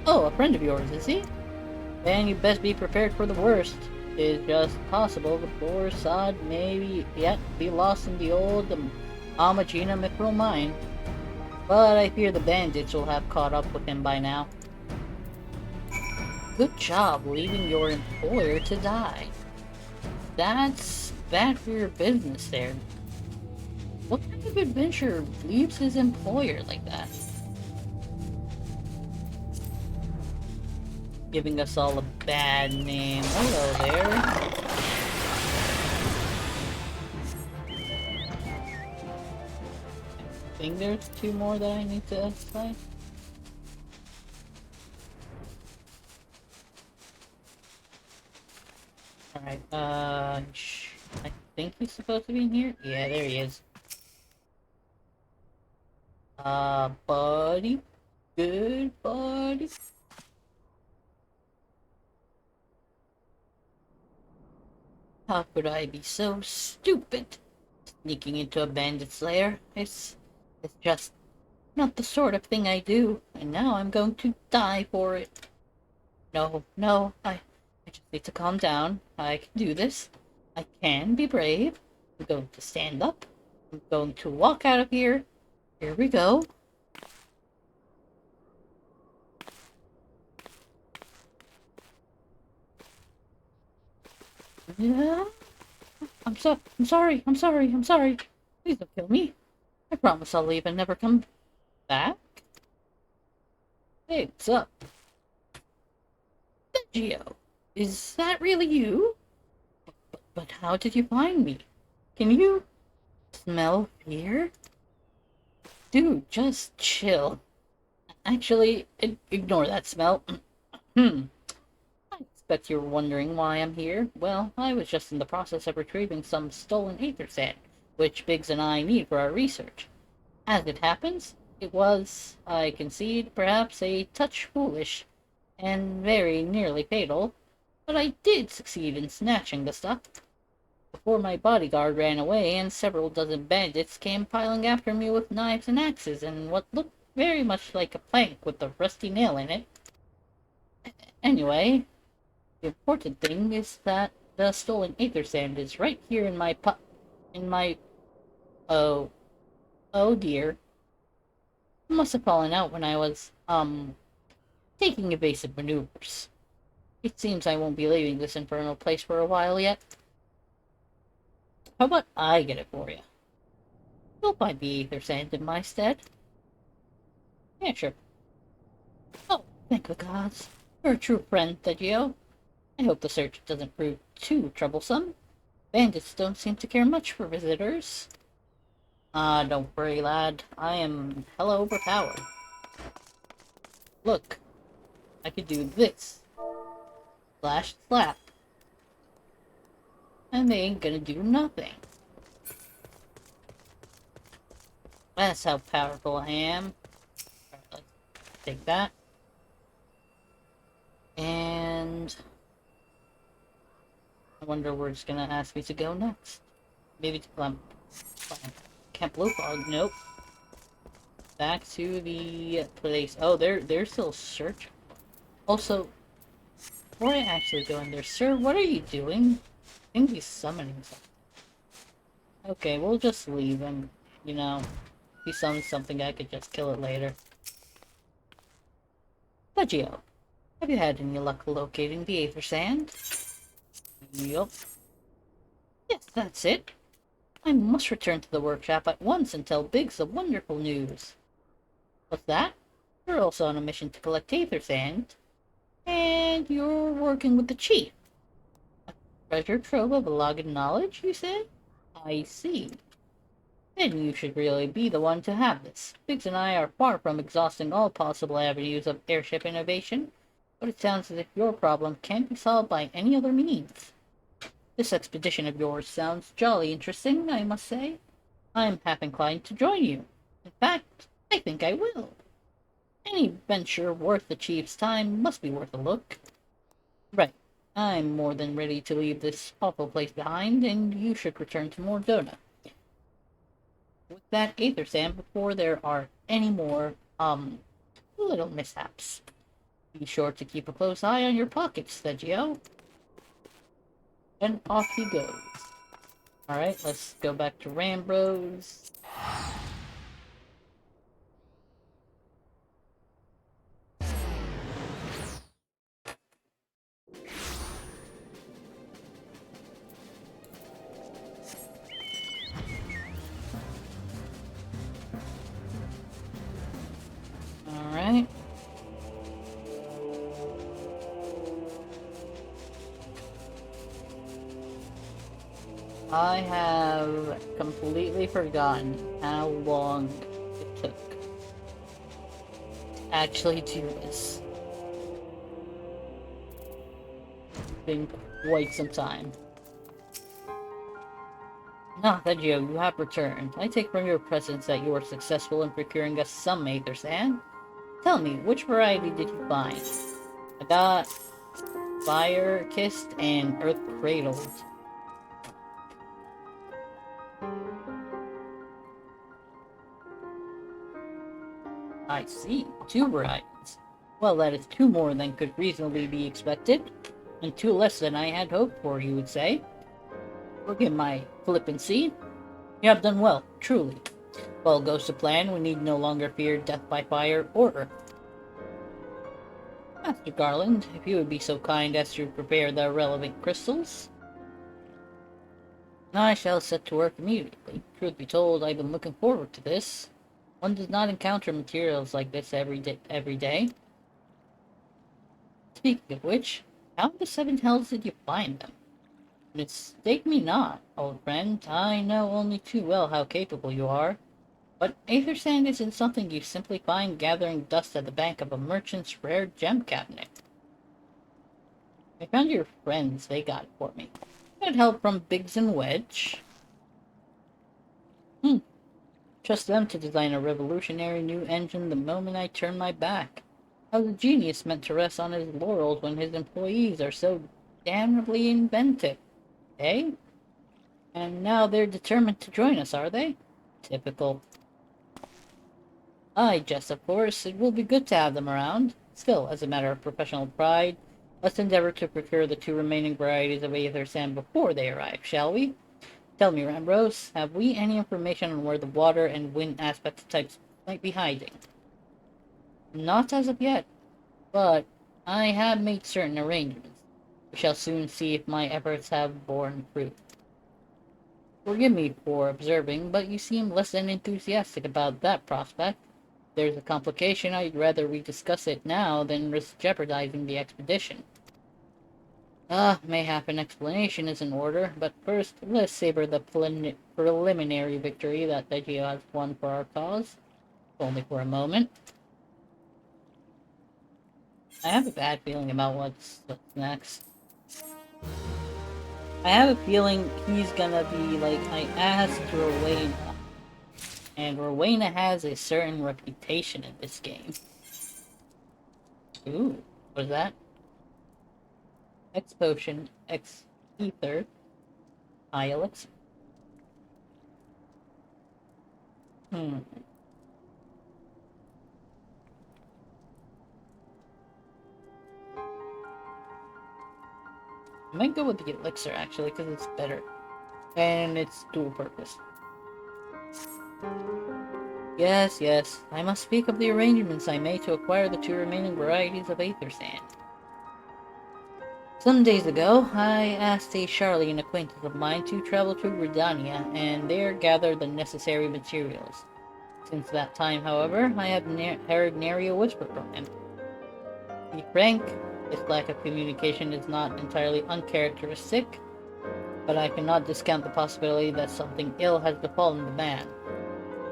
Oh, a friend of yours, is he? Then you best be prepared for the worst. It is just possible the poor sod may yet be lost in the old Amagina mithril mine. but I fear the bandits will have caught up with him by now. Good job leaving your employer to die. That's bad for your business there. What kind of adventurer leaves his employer like that? Giving us all a bad name. Hello there. I think there's two more that I need to play. Alright, I think he's supposed to be in here? Yeah, there he is. Buddy? Good buddy? How could I be so stupid? Sneaking into a bandit's lair? It's just not the sort of thing I do, and now I'm going to die for it. No, I just need to calm down. I can do this. I can be brave. I'm going to stand up. I'm going to walk out of here. Here we go. Yeah. I'm sorry. Please don't kill me. I promise I'll leave and never come back. Hey, what's up? Geo, is that really you? But how did you find me? Can you smell fear? Dude, just chill. Actually, ignore that smell. I expect you're wondering why I'm here. Well, I was just in the process of retrieving some stolen aether sand, which Biggs and I need for our research. As it happens, it was, I concede, perhaps a touch foolish, and very nearly fatal, but I did succeed in snatching the stuff before my bodyguard ran away and several dozen bandits came piling after me with knives and axes and what looked very much like a plank with a rusty nail in it. Anyway, the important thing is that the stolen aether sand is right here in my oh dear. It must have fallen out when I was taking evasive maneuvers. It seems I won't be leaving this infernal place for a while yet. How about I get it for you? You'll find the aether sand in my stead. Yeah, sure. Oh, thank the gods. You're a true friend, Thegio. I hope the search doesn't prove too troublesome. Bandits don't seem to care much for visitors. Don't worry, lad. I am hella overpowered. Look, I could do this. Slash slap. And they ain't gonna do nothing. That's how powerful I am. Alright, let's take that. And I wonder where it's gonna ask me to go next. Maybe to Camp Blowfog. Nope. Back to the place. Oh, they're still searching. Also, before I actually go in there, sir, what are you doing? I think he's summoning something. Okay, we'll just leave him. You know, if he summons something, I could just kill it later. Fudgio, have you had any luck locating the aether sand? Yup. Yes, that's it. I must return to the workshop at once and tell Biggs the wonderful news. What's that? You're also on a mission to collect aether sand. And you're working with the chief. A treasure trove of allotted knowledge, you say? I see. Then you should really be the one to have this. Biggs and I are far from exhausting all possible avenues of airship innovation, but it sounds as if your problem can't be solved by any other means. This expedition of yours sounds jolly interesting, I must say. I'm half inclined to join you. In fact, I think I will. Any venture worth the chief's time must be worth a look. Right. I'm more than ready to leave this awful place behind, and you should return to Mordona. With that aether sand before there are any more, little mishaps. Be sure to keep a close eye on your pockets, Thegio. And off he goes. Alright, let's go back to Rambros. I have completely forgotten how long it took to actually do this. It's been quite some time. Ah, Vegio, you have returned. I take from your presence that you were successful in procuring us some Aether Sand. Tell me, which variety did you find? I got Fire Kissed and Earth Cradled. I see, 2 varieties. Well, that is 2 more than could reasonably be expected, and 2 less than I had hoped for, you would say. Forgive my flippancy. You have done well, truly. If all goes to plan, we need no longer fear death by fire or earth. Master Garland, if you would be so kind as to prepare the relevant crystals, I shall set to work immediately. Truth be told, I've been looking forward to this. One does not encounter materials like this every day. Speaking of which, how in the 7 hells did you find them? Mistake me not, old friend. I know only too well how capable you are. But Aether Sand isn't something you simply find gathering dust at the bank of a merchant's rare gem cabinet. I found your friends, they got it for me. Had help from Biggs and Wedge. Trust them to design a revolutionary new engine the moment I turn my back. How's a genius meant to rest on his laurels when his employees are so damnably inventive? Eh? And now they're determined to join us, are they? Typical. I jest, of course. It will be good to have them around. Still, as a matter of professional pride, let's endeavor to procure the 2 remaining varieties of Aether Sand before they arrive, shall we? Tell me, Rambrose, have we any information on where the water and wind aspect types might be hiding? Not as of yet, but I have made certain arrangements. We shall soon see if my efforts have borne fruit. Forgive me for observing, but you seem less than enthusiastic about that prospect. If there's a complication, I'd rather we discuss it now than risk jeopardizing the expedition. Mayhap an explanation is in order, but first, let's savor the preliminary victory that Vegio has won for our cause. Only for a moment. I have a bad feeling about what's next. I have a feeling he's gonna be like, I asked Rowena, and Rowena has a certain reputation in this game. Ooh, what is that? X potion, X ether, high elixir. I might go with the elixir actually, because it's better. And it's dual purpose. Yes, I must speak of the arrangements I made to acquire the 2 remaining varieties of Aether Sand. Some days ago, I asked a Charlian acquaintance of mine to travel to Gridania and there gather the necessary materials. Since that time, however, I have heard nary a whisper from him. To be frank, this lack of communication is not entirely uncharacteristic, but I cannot discount the possibility that something ill has befallen the man.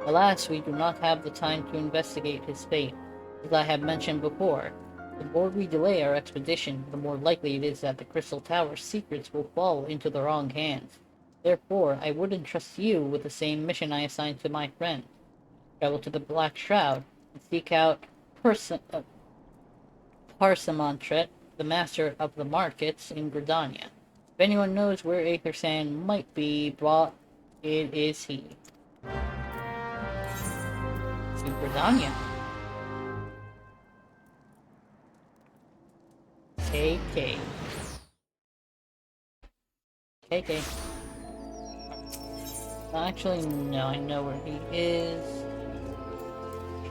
Alas, we do not have the time to investigate his fate. As I have mentioned before, the more we delay our expedition, the more likely it is that the Crystal Tower's secrets will fall into the wrong hands. Therefore, I would entrust you with the same mission I assigned to my friend. Travel to the Black Shroud and seek out Parsamantret, the master of the markets in Gridania. If anyone knows where Aether Sand might be bought, it is he. To Gridania. KK. Actually, no, I know where he is.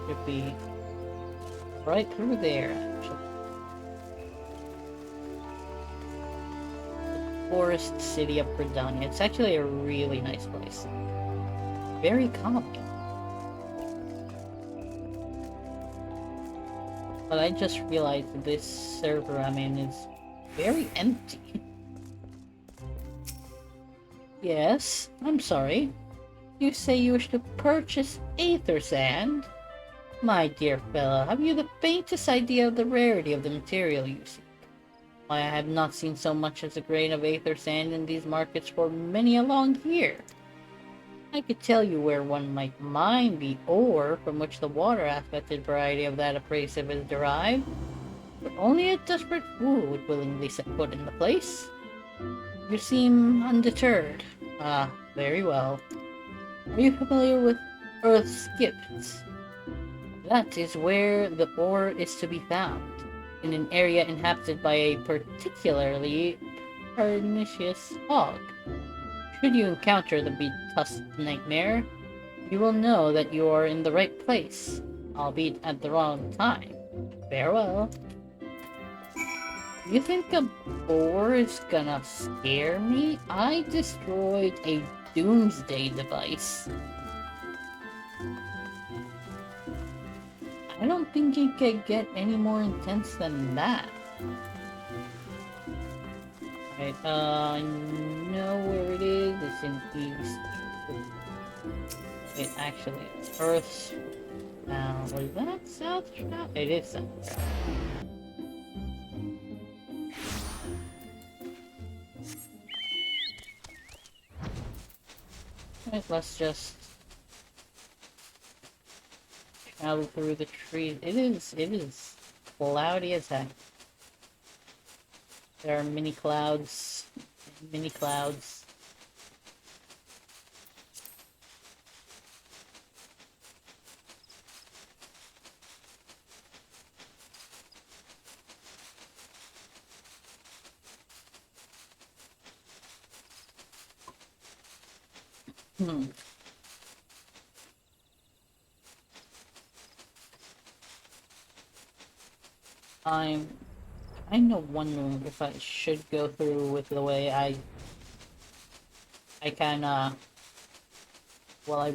Should be right through there, actually. The forest city of Gridania. It's actually a really nice place. Very calming. But I just realized that this server I'm in is very empty. Yes, I'm sorry. You say you wish to purchase aether sand? My dear fellow, have you the faintest idea of the rarity of the material you seek? Why, I have not seen so much as a grain of aether sand in these markets for many a long year. I could tell you where one might mine the ore from which the water-aspected variety of that abrasive is derived, but only a desperate fool would willingly set foot in the place. You seem undeterred. Ah, very well. Are you familiar with Earth's gifts? That is where the ore is to be found, in an area inhabited by a particularly pernicious hog. Should you encounter the betusked nightmare, you will know that you are in the right place, albeit at the wrong time. Farewell. You think a boar is gonna scare me? I destroyed a doomsday device. I don't think it could get any more intense than that. Right, I know where it is. It's in East. Wait, actually, it's Earth's. Now, was that South Shroud? It is South Shroud. Right, let's just travel through the trees. It is cloudy as heck. There are mini clouds. Mini clouds. I'm kind of wondering if I should go through with the way I kind of, well, I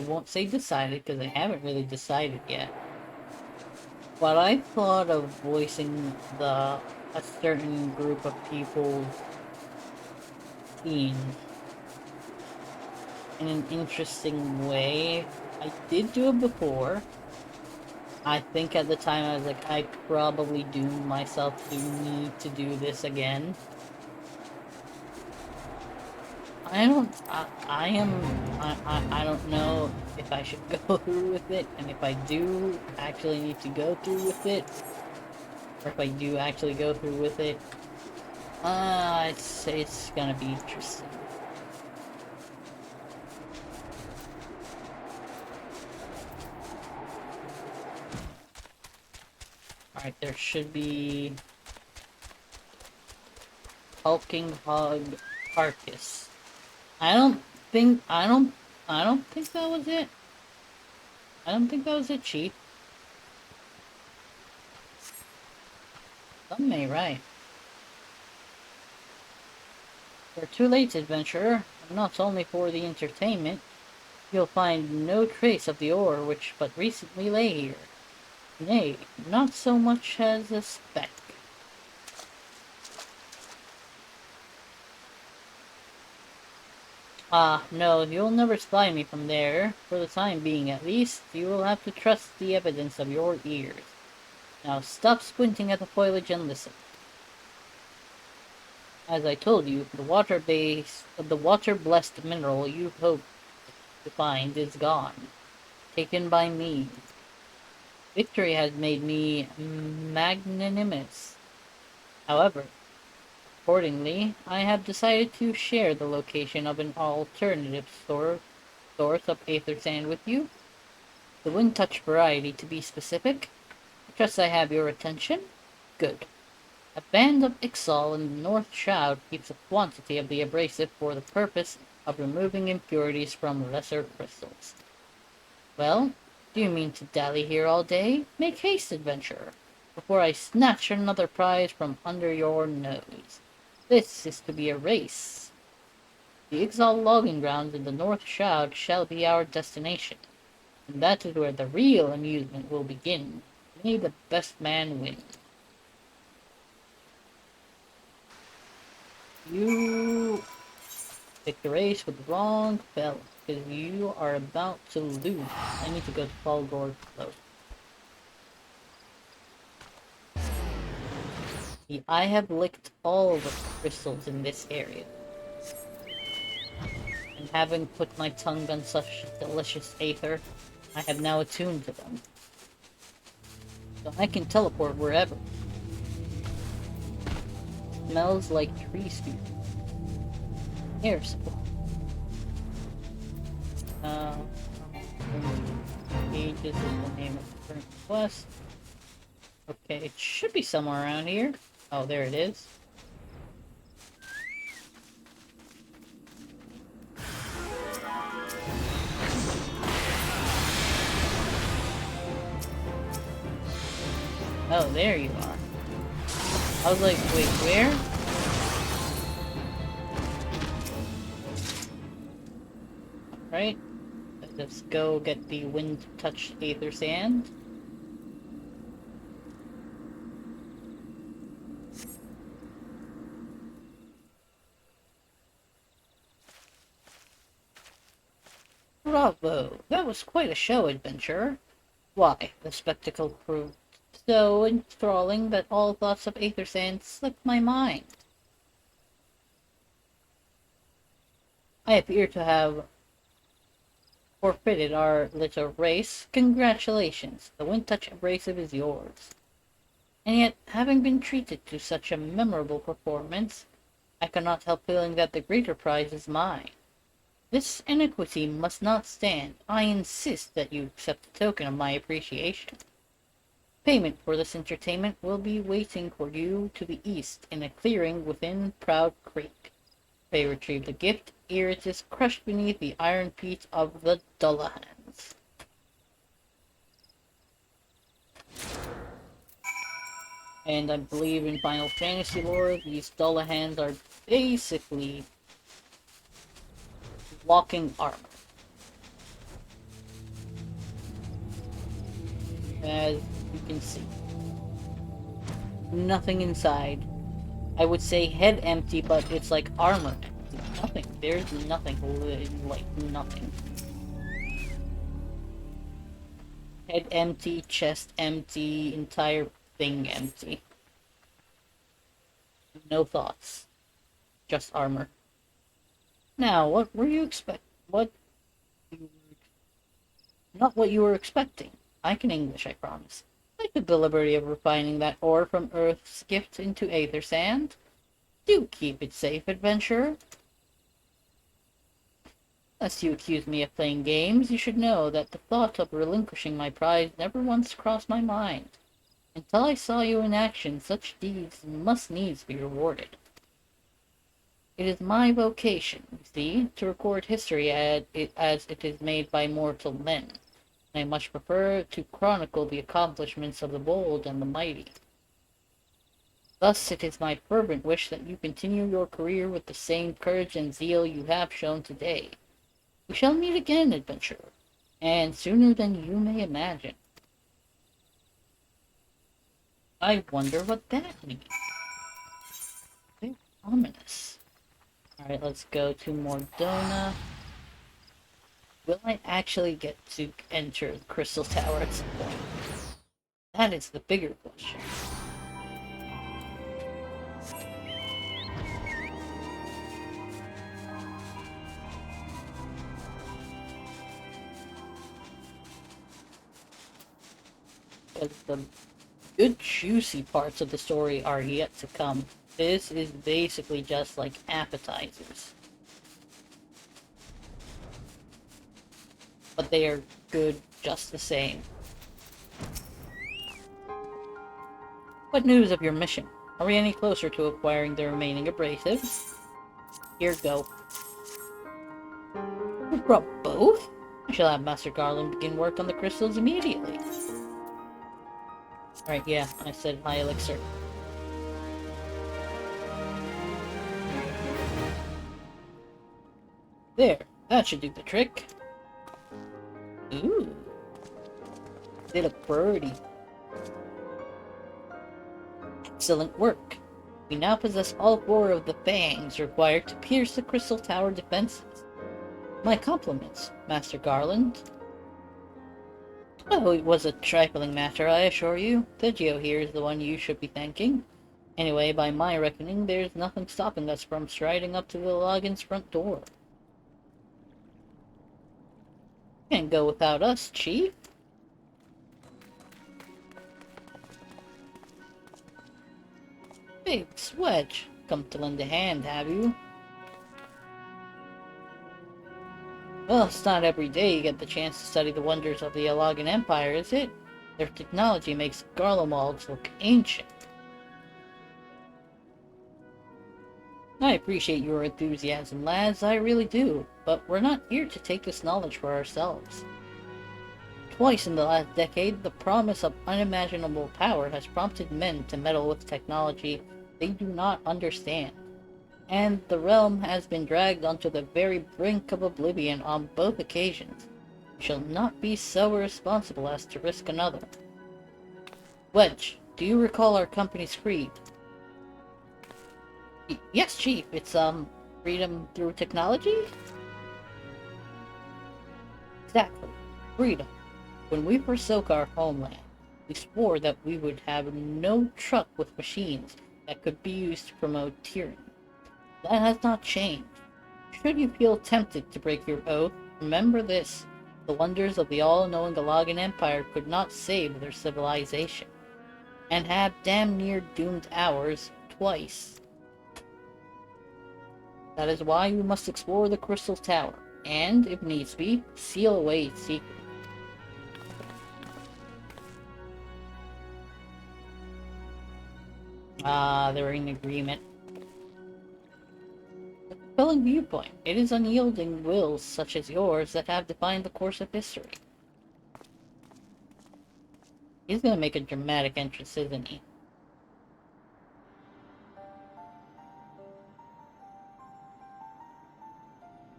won't say decided because I haven't really decided yet. But I thought of voicing a certain group of people's themes in an interesting way. I did do it before. I think at the time I was like, I probably doomed myself to need to do this again. I don't know if I should go through with it, and if I do actually need to go through with it, or if I do actually go through with it, it's gonna be interesting. Alright, there should be hulking hog carcass. I don't think that was it. I don't think that was it, Chief. Some may right. You're too late, adventurer, and not only for the entertainment. You'll find no trace of the ore which but recently lay here. Nay, not so much as a speck. Ah, no, you'll never spy me from there. For the time being, at least, you will have to trust the evidence of your ears. Now stop squinting at the foliage and listen. As I told you, the water-blessed mineral you hoped to find is gone. Taken by me. Victory has made me magnanimous. However, accordingly, I have decided to share the location of an alternative source of aether sand with you. The wind touch variety, to be specific. I trust I have your attention? Good. A band of Ixal in the North Shroud keeps a quantity of the abrasive for the purpose of removing impurities from lesser crystals. Well, do you mean to dally here all day? Make haste, adventurer, before I snatch another prize from under your nose. This is to be a race. The Ixal logging grounds in the North Shroud shall be our destination, and that is where the real amusement will begin. May the best man win. You Take the race with the wrong fella, because you are about to lose. I need to go to Falgor though. See, I have licked all the crystals in this area. And having put my tongue on such delicious aether, I have now attuned to them. So I can teleport wherever. Smells like tree speed. Air supply. Aegis is the name of the current quest. Okay, it should be somewhere around here. Oh, there it is. Oh, there you are. I was like, wait, where? Right? Let's go get the wind-touched aether sand. Bravo! That was quite a show, adventurer. Why, the spectacle proved so enthralling that all thoughts of aether sand slipped my mind. I appear to have forfeited our little race. Congratulations, the wind-touch abrasive is yours. And yet, having been treated to such a memorable performance, I cannot help feeling that the greater prize is mine. This iniquity must not stand. I insist that you accept a token of my appreciation. Payment for this entertainment will be waiting for you to the east in a clearing within Proud Creek. They retrieve the gift ere it is crushed beneath the iron feet of the Dullahans. And I believe in Final Fantasy lore, these Dullahans are basically walking armor. As you can see. Nothing inside. I would say head empty, but it's like armor empty. Nothing. There's nothing. Like nothing. Head empty, chest empty, entire thing empty. No thoughts. Just armor. Now, what were you not what you were expecting. I can English, I promise. I took the liberty of refining that ore from Earth's gift into aether sand. Do keep it safe, adventurer. Lest you accuse me of playing games, you should know that the thought of relinquishing my prize never once crossed my mind. Until I saw you in action, such deeds must needs be rewarded. It is my vocation, you see, to record history as it is made by mortal men. I much prefer to chronicle the accomplishments of the bold and the mighty. Thus it is my fervent wish that you continue your career with the same courage and zeal you have shown today. We shall meet again, adventurer, and sooner than you may imagine. I wonder what that means. Very ominous. Alright, let's go to Mordona. Will I actually get to enter the Crystal Tower at some point? That is the bigger question. Because the good juicy parts of the story are yet to come. This is basically just like appetizers. But they are good just the same. What news of your mission? Are we any closer to acquiring the remaining abrasives? Here go. We brought both? I shall have Master Garland begin work on the crystals immediately. Alright, yeah, I said high elixir. There, that should do the trick. Ooh. They look pretty. Excellent work. We now possess all 4 of the fangs required to pierce the Crystal Tower defenses. My compliments, Master Garland. Oh, it was a trifling matter, I assure you. The Geo here is the one you should be thanking. Anyway, by my reckoning, there's nothing stopping us from striding up to the Logan's front door. Can't go without us, Chief. Big Swedge, come to lend a hand, have you? Well, it's not every day you get the chance to study the wonders of the Logan Empire, is it? Their technology makes Garlemald's look ancient. I appreciate your enthusiasm, lads, I really do, but we're not here to take this knowledge for ourselves. Twice in the last decade, the promise of unimaginable power has prompted men to meddle with technology they do not understand, and the realm has been dragged onto the very brink of oblivion on both occasions. We shall not be so irresponsible as to risk another. Wedge, do you recall our company's creed? Yes, Chief, it's, freedom through technology? Exactly, freedom. When we forsook our homeland, we swore that we would have no truck with machines that could be used to promote tyranny. That has not changed. Should you feel tempted to break your oath, remember this. The wonders of the all-knowing Galagan Empire could not save their civilization, and have damn near doomed ours twice. That is why we must explore the Crystal Tower, and, if needs be, seal away its secret. They're in agreement. A compelling viewpoint. It is unyielding wills such as yours that have defined the course of history. He's gonna make a dramatic entrance, isn't he?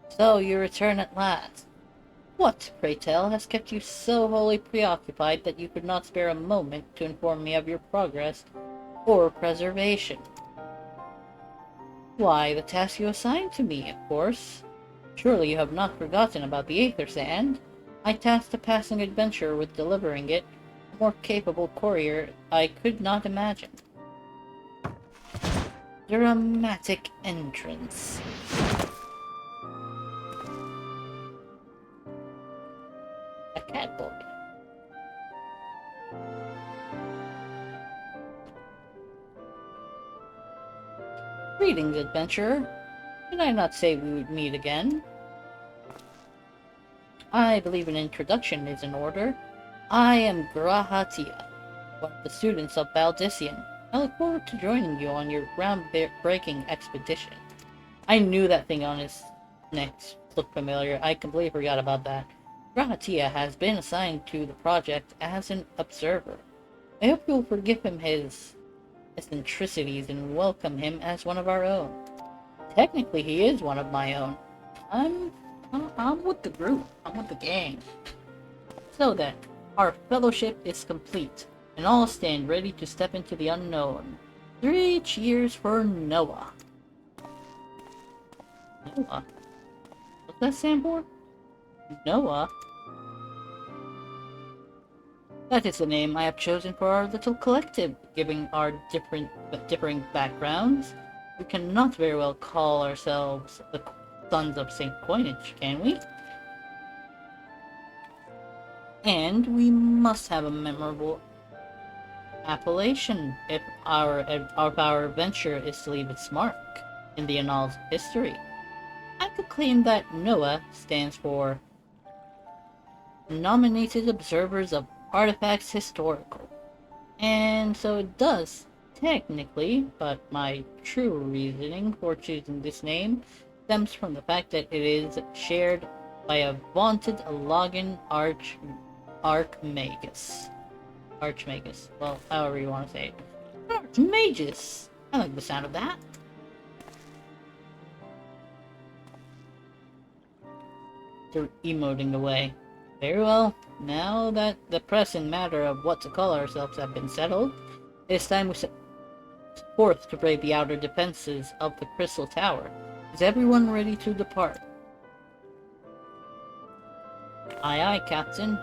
So, you return at last. What, pray tell, has kept you so wholly preoccupied that you could not spare a moment to inform me of your progress or preservation? Why, the task you assigned to me, of course. Surely you have not forgotten about the Aether Sand. I tasked a passing adventurer with delivering it. A more capable courier I could not imagine. Dramatic entrance. A cat boy. Greetings, adventurer. Did I not say we would meet again? I believe an introduction is in order. I am Grahatia, one of the students of Baldician. I look forward to joining you on your groundbreaking expedition. I knew that thing on his neck looked familiar. I completely forgot about that. Grahatia has been assigned to the project as an observer. I hope you'll forgive him his eccentricities and welcome him as one of our own. Technically, he is one of my own. I'm with the group. I'm with the gang. So then, our fellowship is complete, and all stand ready to step into the unknown. 3 cheers for Noah. Noah? What's that stand for? Noah? That is the name I have chosen for our little collective, given our differing backgrounds. We cannot very well call ourselves the Sons of St. Coinage, can we? And we must have a memorable appellation if our adventure is to leave its mark in the annals of history. I could claim that Noah stands for Nominated Observers of Artifacts Historical. And so it does, technically, but my true reasoning for choosing this name stems from the fact that it is shared by a vaunted Logan Archmagus. Well, however you want to say it. Archmagus! I like the sound of that. They're emoting away. Very well, now that the pressing matter of what to call ourselves have been settled, it's time we forth to brave the outer defenses of the Crystal Tower. Is everyone ready to depart? Aye, aye, Captain.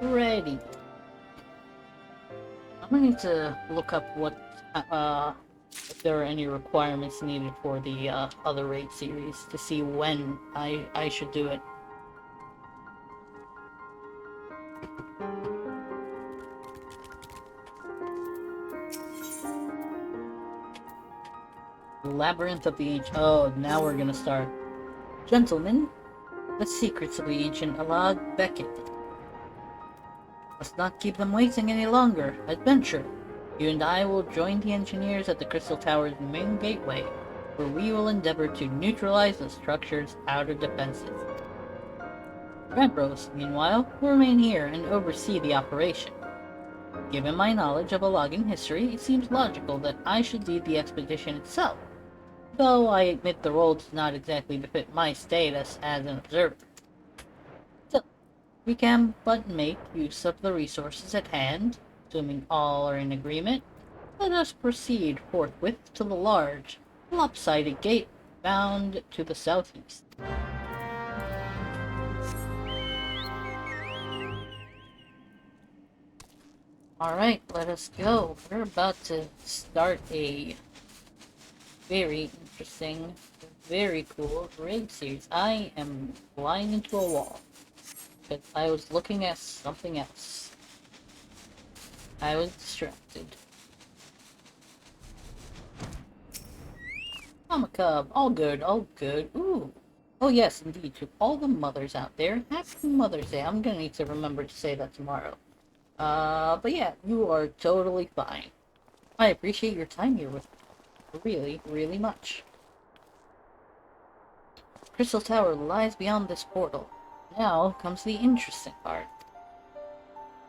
Ready. I'm gonna need to look up what, if there are any requirements needed for the other raid series to see when I should do it. Labyrinth of the Ancient. Oh, now we're gonna start. Gentlemen, the secrets of the ancient Alag beckon. Must not keep them waiting any longer. Adventure! You and I will join the engineers at the Crystal Tower's main gateway, where we will endeavor to neutralize the structure's outer defenses. Ambrose, meanwhile, will remain here and oversee the operation. Given my knowledge of Alagan history, it seems logical that I should lead the expedition itself, though I admit the role does not exactly befit my status as an observer. Still, we can but make use of the resources at hand, assuming all are in agreement. Let us proceed forthwith to the large, lopsided gate found to the southeast. Alright, let us go. We're about to start a very interesting, very cool raid series. I am flying into a wall, but I was looking at something else. I was distracted. I'm a cub. All good, all good. Ooh. Oh yes, indeed. To all the mothers out there, happy Mother's Day. I'm gonna need to remember to say that tomorrow. But yeah, you are totally fine. I appreciate your time here with me. Really, really much. Crystal Tower lies beyond this portal. Now comes the interesting part.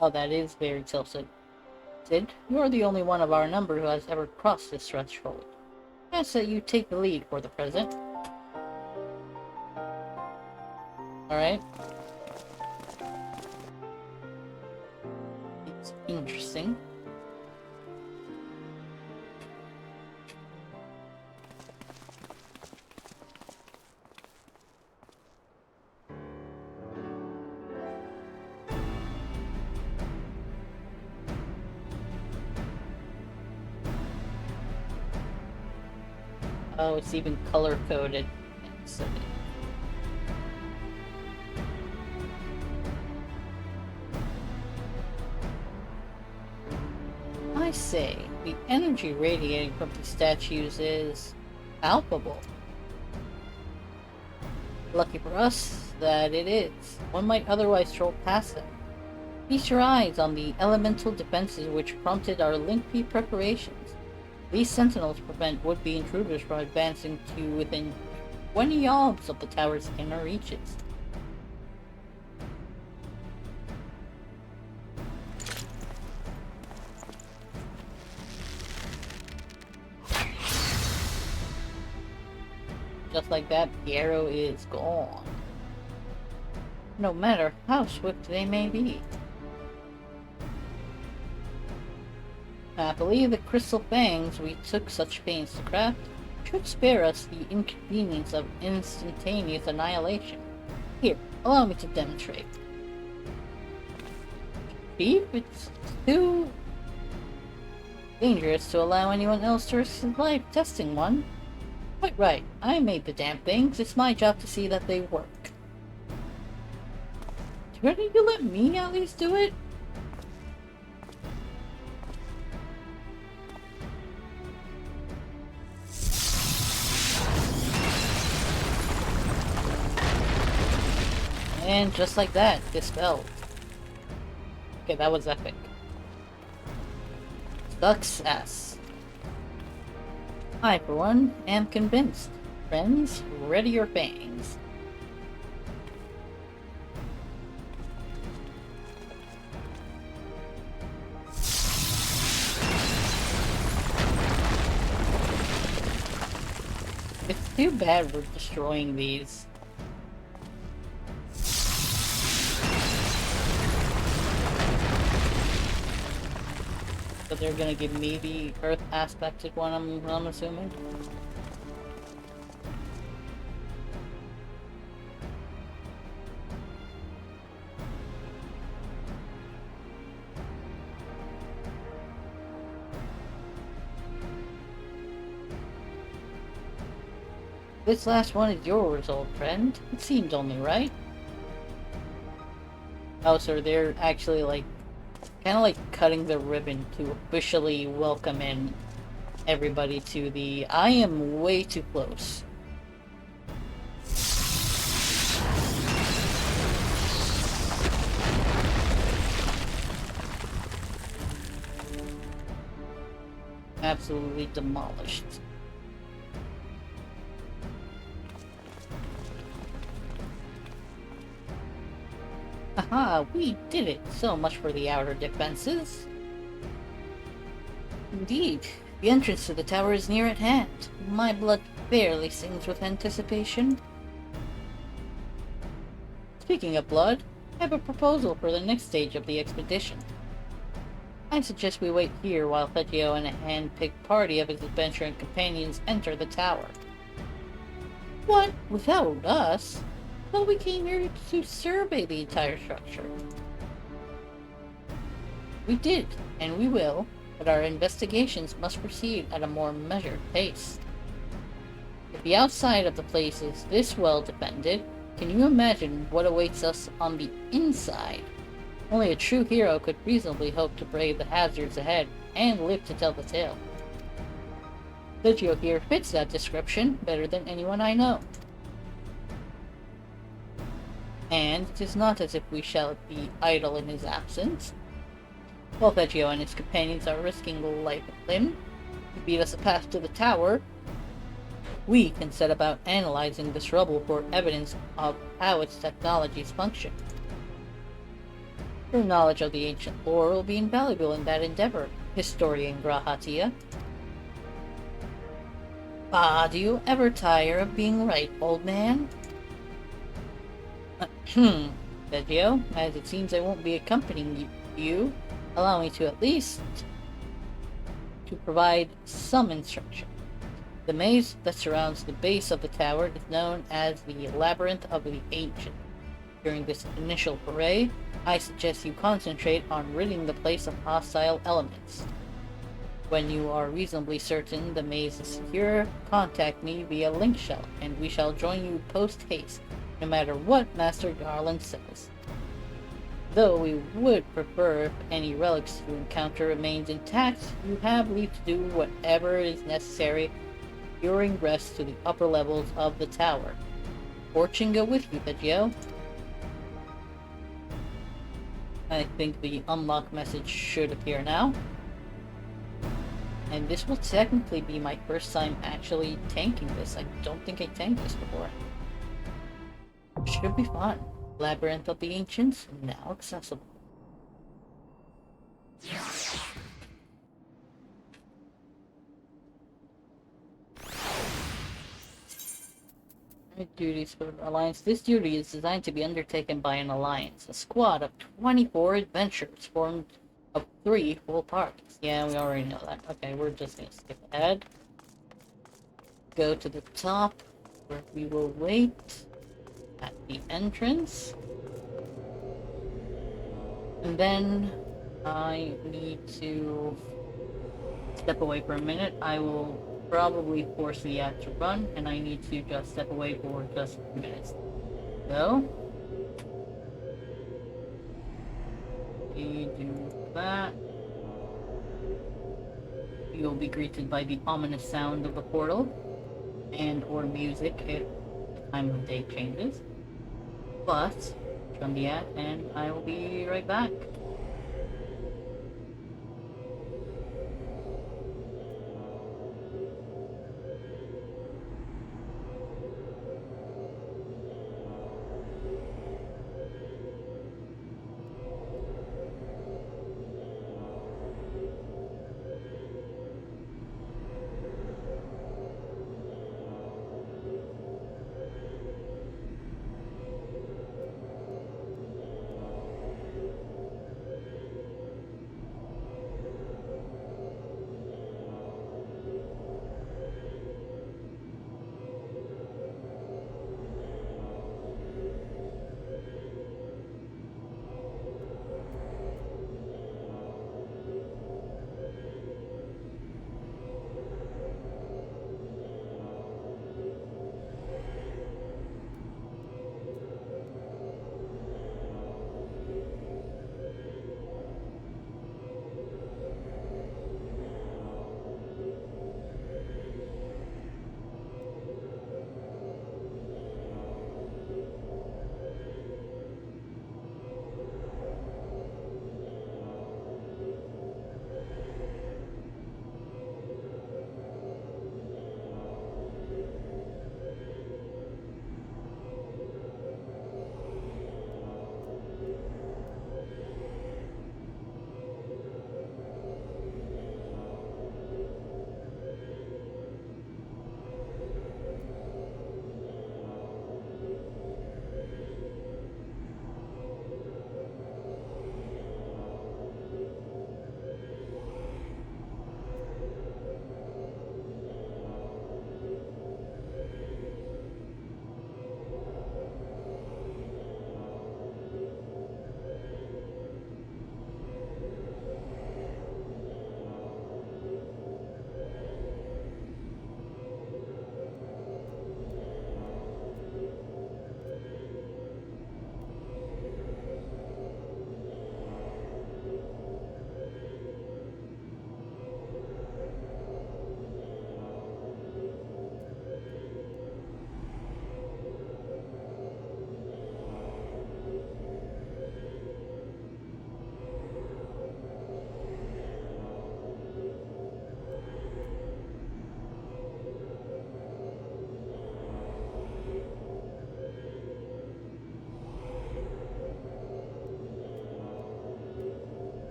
Oh, that is very tilted. Sid, you are the only one of our number who has ever crossed this threshold. I ask that you take the lead for the present. Alright. It's interesting. Oh, it's even color-coded. I say, the energy radiating from the statues is palpable. Lucky for us that it is. One might otherwise stroll past them. Feast your eyes on the elemental defenses which prompted our lengthy preparations. These sentinels prevent would-be intruders from advancing to within 20 yards of the tower's inner reaches. Just like that, the arrow is gone. No matter how swift they may be. I believe the crystal fangs we took such pains to craft should spare us the inconvenience of instantaneous annihilation. Here, allow me to demonstrate. Chief, it's too dangerous to allow anyone else to risk his life testing one. Quite right, I made the damn things. It's my job to see that they work. Ready to let me at least do it? And just like that, dispelled. Okay, that was epic. Success. I, for one, am convinced. Friends, ready your fangs. It's too bad we're destroying these. But they're gonna give me the Earth aspected one, I'm assuming. This last one is yours, old friend. It seemed only right. Oh, so they're actually like, kind of like cutting the ribbon to officially welcome in everybody to the I am way too close. Absolutely demolished. Aha, we did it! So much for the outer defenses. Indeed, the entrance to the tower is near at hand. My blood barely sings with anticipation. Speaking of blood, I have a proposal for the next stage of the expedition. I suggest we wait here while Fetio and a hand-picked party of his adventuring companions enter the tower. What? Without us? Well, we came here to survey the entire structure. We did, and we will, but our investigations must proceed at a more measured pace. If the outside of the place is this well defended, can you imagine what awaits us on the inside? Only a true hero could reasonably hope to brave the hazards ahead and live to tell the tale. Sergio here fits that description better than anyone I know. And it is not as if we shall be idle in his absence. While Fetio and his companions are risking life and limb to beat us a path to the tower, we can set about analyzing this rubble for evidence of how its technologies function. Your knowledge of the ancient lore will be invaluable in that endeavor, historian Grahatia. Ah, do you ever tire of being right, old man? Sergio, as it seems I won't be accompanying you, allow me to at least to provide some instruction. The maze that surrounds the base of the tower is known as the Labyrinth of the Ancient. During this initial foray, I suggest you concentrate on ridding the place of hostile elements. When you are reasonably certain the maze is secure, contact me via link shell, and we shall join you post-haste, no matter what Master Garland says. Though we would prefer if any relics you encounter remained intact, you have leave to do whatever is necessary during rest to the upper levels of the tower. Fortune go with you, Fetio. I think the unlock message should appear now. And this will technically be my first time actually tanking this. I don't think I tanked this before. Should be fun. Labyrinth of the Ancients, now accessible. Duties for the Alliance. This duty is designed to be undertaken by an Alliance. A squad of 24 adventurers formed of 3 full parties. Yeah, we already know that. Okay, we're just gonna skip ahead. Go to the top, where we will wait at the entrance. And then I need to step away for a minute. I will probably force the ad to run, and I need to just step away for just a few minutes. So, we do that. You'll be greeted by the ominous sound of the portal, and or music if the time of day changes. But, run the ad, and I will be right back.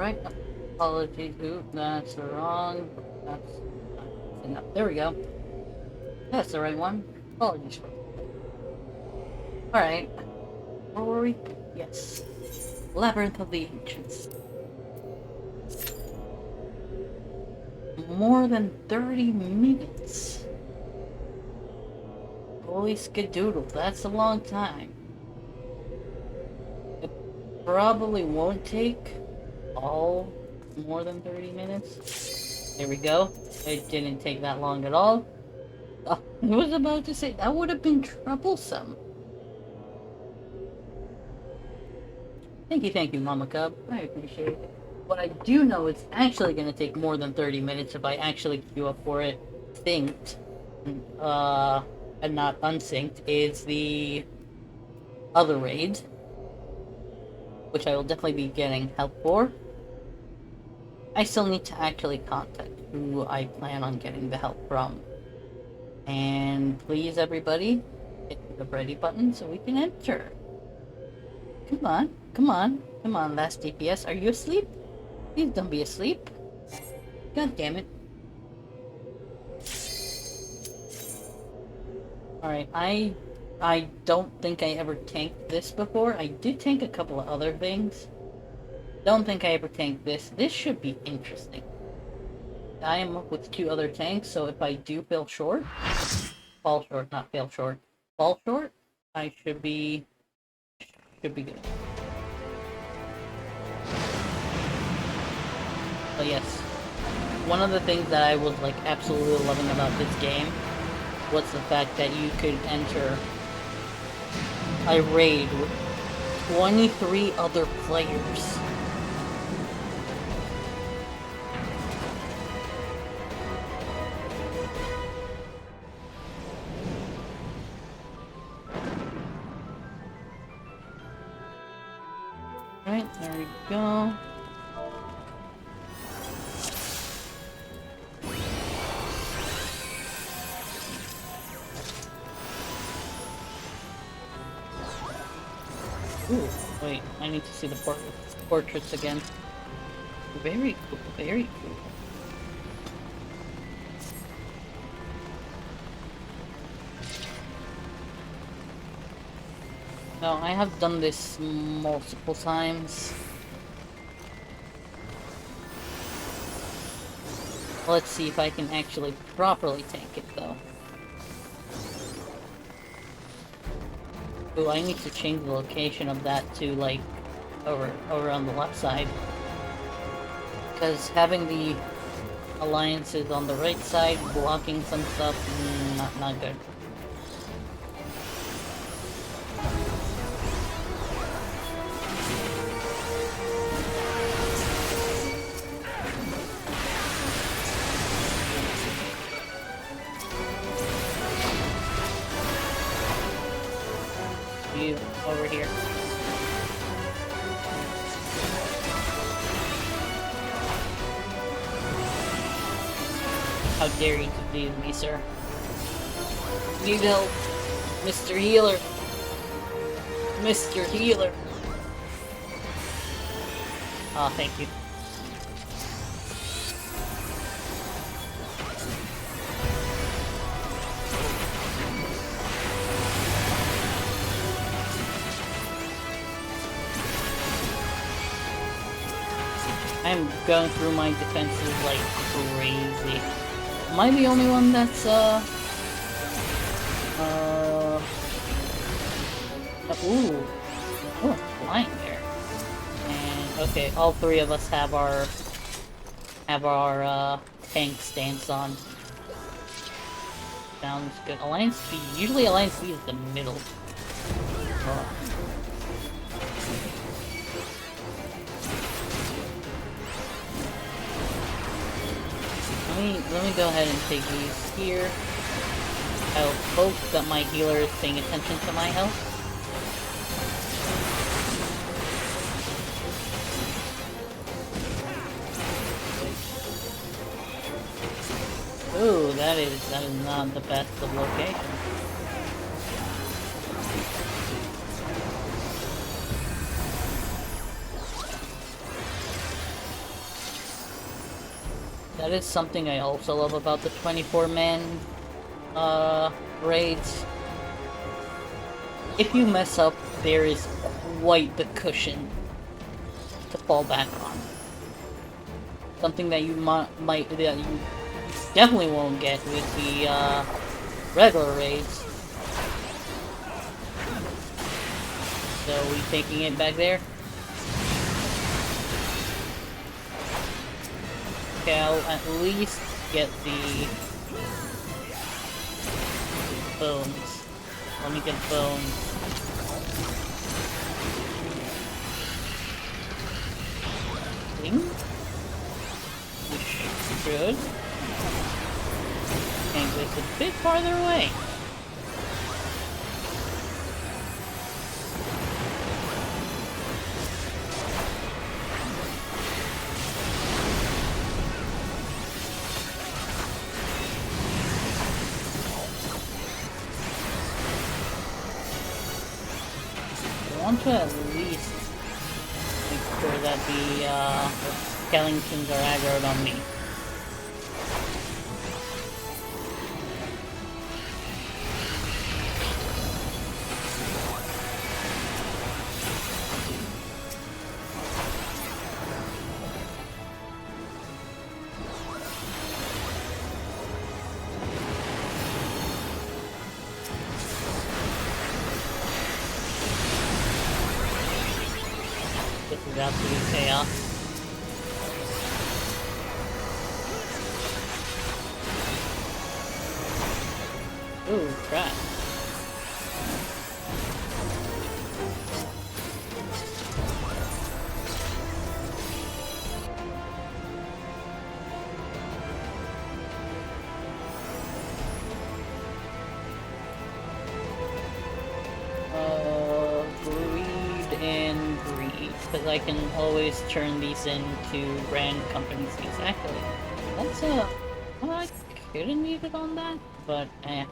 Alright, apologies. Ooh, that's wrong. That's enough. There we go. That's the right one. Apologies. Alright. Where were we? Yes. Labyrinth of the Ancients. More than 30 minutes. Holy skadoodle, that's a long time. It probably won't take all more than 30 minutes. There we go. It didn't take that long at all. I was about to say, that would have been troublesome. Thank you, Mama Cub. I appreciate it. What I do know is actually going to take more than 30 minutes if I actually queue up for it synced, and not unsynced, is the other raid, which I will definitely be getting help for. I still need to actually contact who I plan on getting the help from. And please, everybody, hit the ready button so we can enter. Come on, come on, come on, last DPS. Are you asleep? Please don't be asleep. God damn it. Alright, I don't think I ever tanked this before. I did tank a couple of other things. Don't think I ever tanked this. This should be interesting. I am up with 2 other tanks, so if I do fall short, fall short, I should be good. But yes, one of the things that I was like absolutely loving about this game was the fact that you could enter a raid with 23 other players. Alright, there we go. Ooh, wait, I need to see the portraits again. Very cool, very cool. No, I have done this multiple times. Let's see if I can actually properly tank it, though. Ooh, I need to change the location of that to, like, over on the left side. Because having the alliances on the right side, blocking some stuff, not good. You over here. How dare you confuse me, sir? Need help, Mr. Healer. Mr. Healer. Oh, thank you. I'm going through my defenses like crazy. Am I the only one that's, ooh. Oh, flying there. And, okay, all 3 of us have our tank stance on. Sounds good. Alliance B. Usually Alliance B is the middle. Oh. Let me go ahead and take these here. I'll hope that my healer is paying attention to my health. Ooh, that is not the best of locations. That is something I also love about the 24-man raids. If you mess up, there is quite the cushion to fall back on. Something that you that you definitely won't get with the regular raids. So we taking it back there? Okay, I'll at least get the bones. Let me get bones. Which should. And it's a bit farther away. I want to at least make sure that the skeletons are aggroed on me. This is absolute chaos. Ooh, crap. Greed and greed, because I can always turn these into brand companies. Exactly. That's well, I could have needed on that, but eh.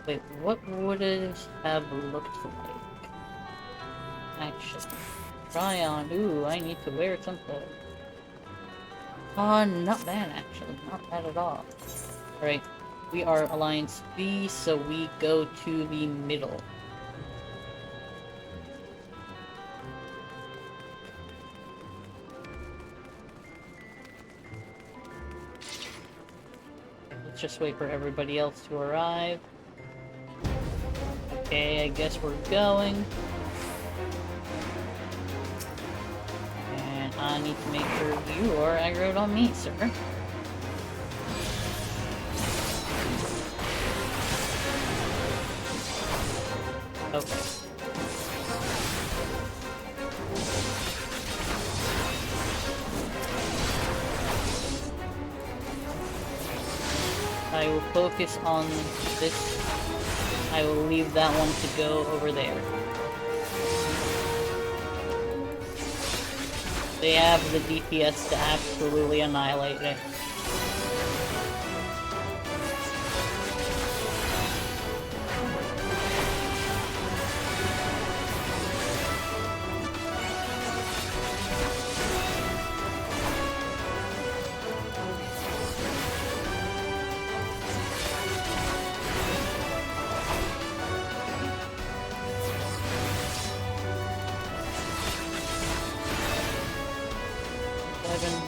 Wait, what would it have looked like? Actually, try on. Ooh, I need to wear something. Not bad actually, not bad at all. Alright, we are Alliance B, so we go to the middle. Let's just wait for everybody else to arrive. Okay, I guess we're going. And I need to make sure you are aggroed on me, sir. Okay. I will focus on this. I will leave that one to go over there. They have the DPS to absolutely annihilate it.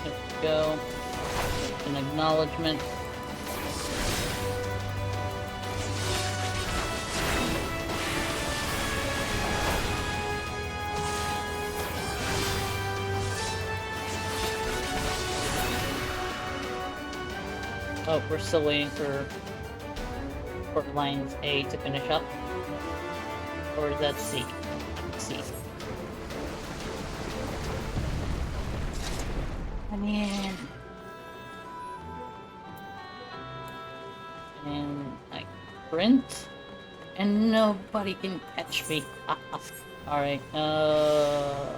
Let's go. An acknowledgement. Oh, we're still waiting for Lines A to finish up. Or is that C? C. Come in. And I sprint. And nobody can catch me. Alright, I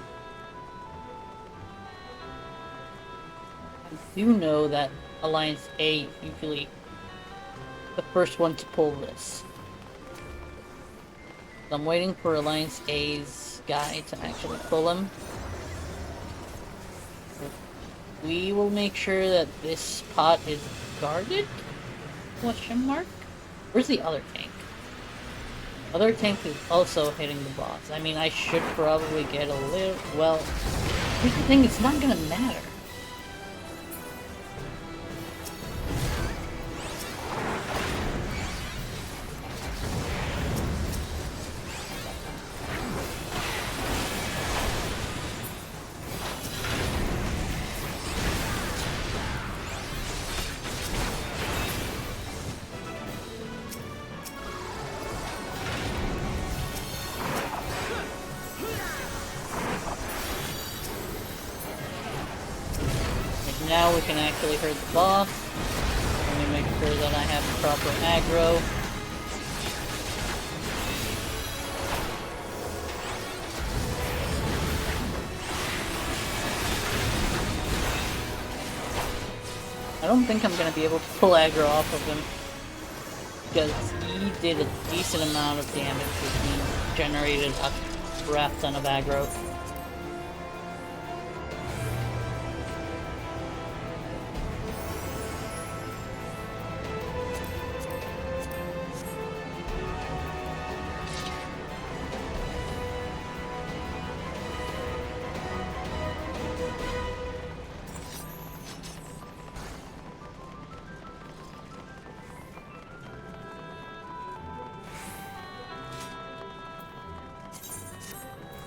do know that Alliance A usually the first one to pull this. So I'm waiting for Alliance A's guy to actually pull him. We will make sure that this pot is guarded? Question mark? Where's the other tank? Other tank is also hitting the boss. I mean, I should probably get a little... Well, here's the thing, it's not gonna matter. Now we can actually hurt the boss. Let me make sure that I have the proper aggro. I don't think I'm gonna be able to pull aggro off of him, because he did a decent amount of damage with me, generated a crap ton of aggro.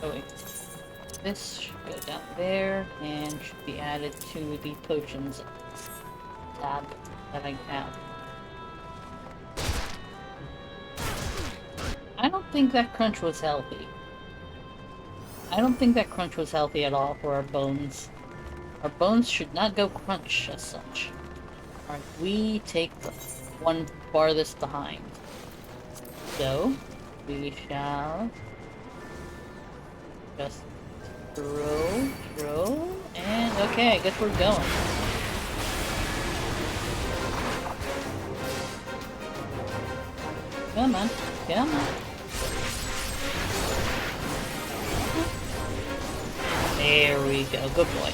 Oh wait, this should go down there and should be added to the potions tab that I have. I don't think that crunch was healthy. I don't think that crunch was healthy at all for our bones. Our bones should not go crunch as such. Alright, we take the one farthest behind. So, we shall just throw, and okay, I guess we're going. Come on, come on. There we go, good boy.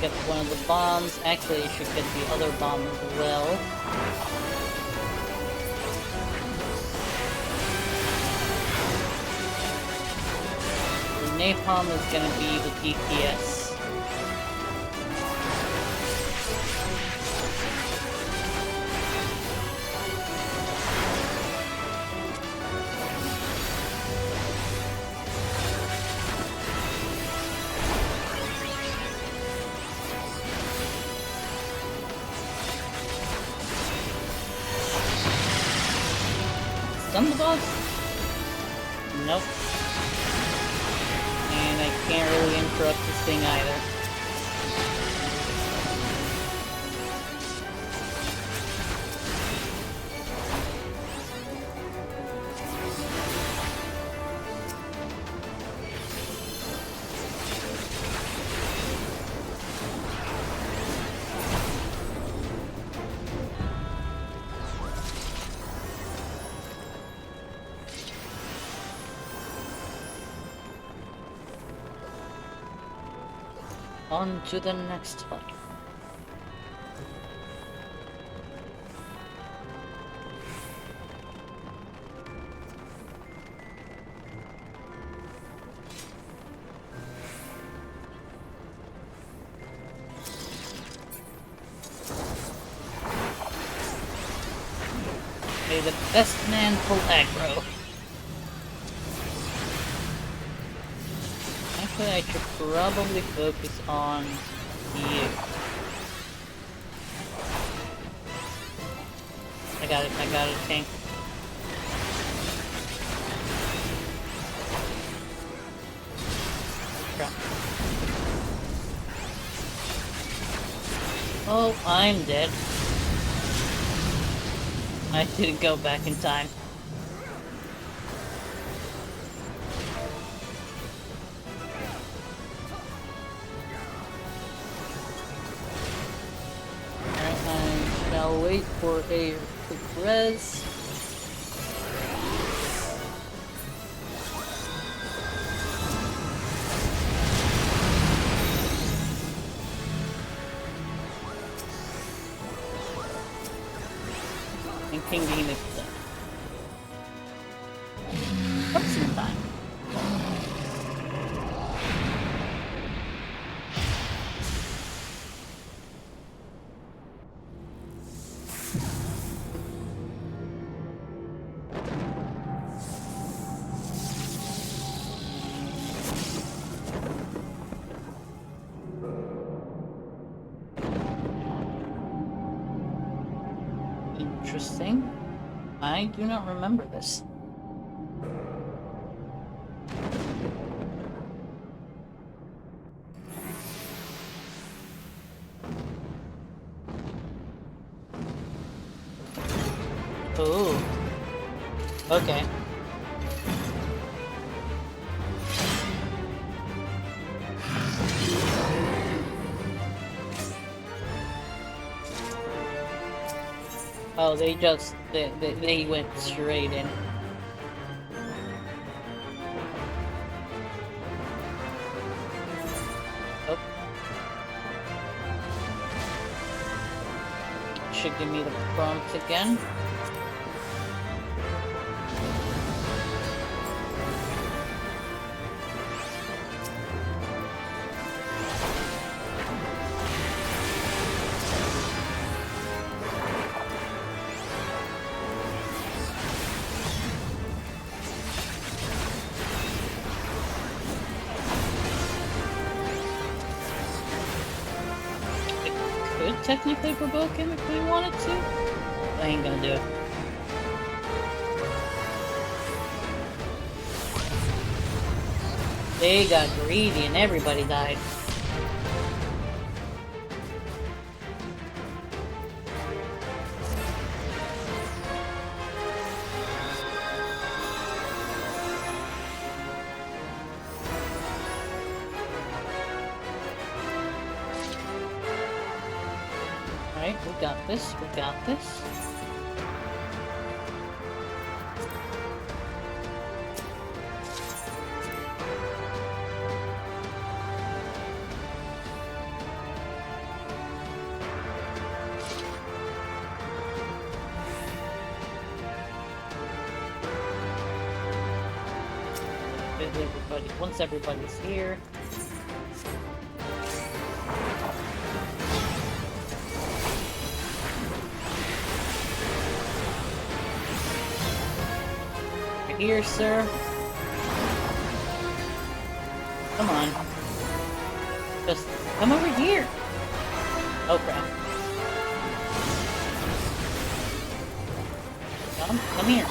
Get one of the bombs. Actually, I should get the other bomb as well. The napalm is gonna be the DPS. Stun the boss? Nope. And I can't really interrupt this thing either. On to the next fight. May the best man pull aggro. Actually, I should probably focus on you. I got it, tank. Crap. Oh, I'm dead. I didn't go back in time. wait for a quick res. And King Dean is dead. Cutscene time. Interesting. I do not remember this. Oh. Okay. Oh, they went straight in. Oh. Should give me the prompt again. Technically provoke him if we wanted to. I ain't gonna do it. They got greedy and everybody died. Alright, we got this, we got this. Once everybody's here. Here, sir. Come on. Just come over here. Oh crap. Come here.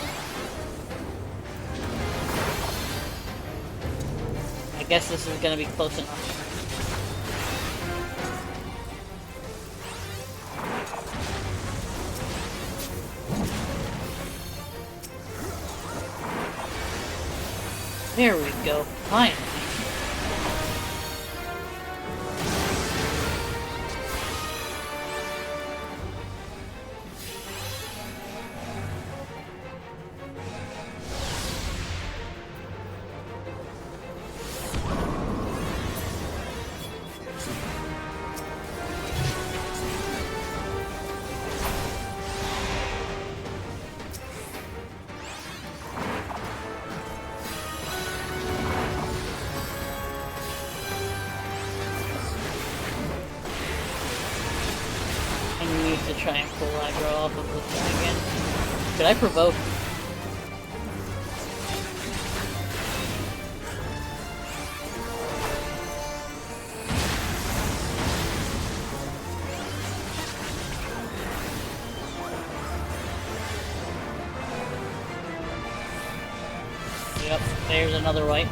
I guess this is gonna be close enough. There we go. Finally. To try and pull aggro off of this thing again. Could I provoke? Yep, there's another wipe.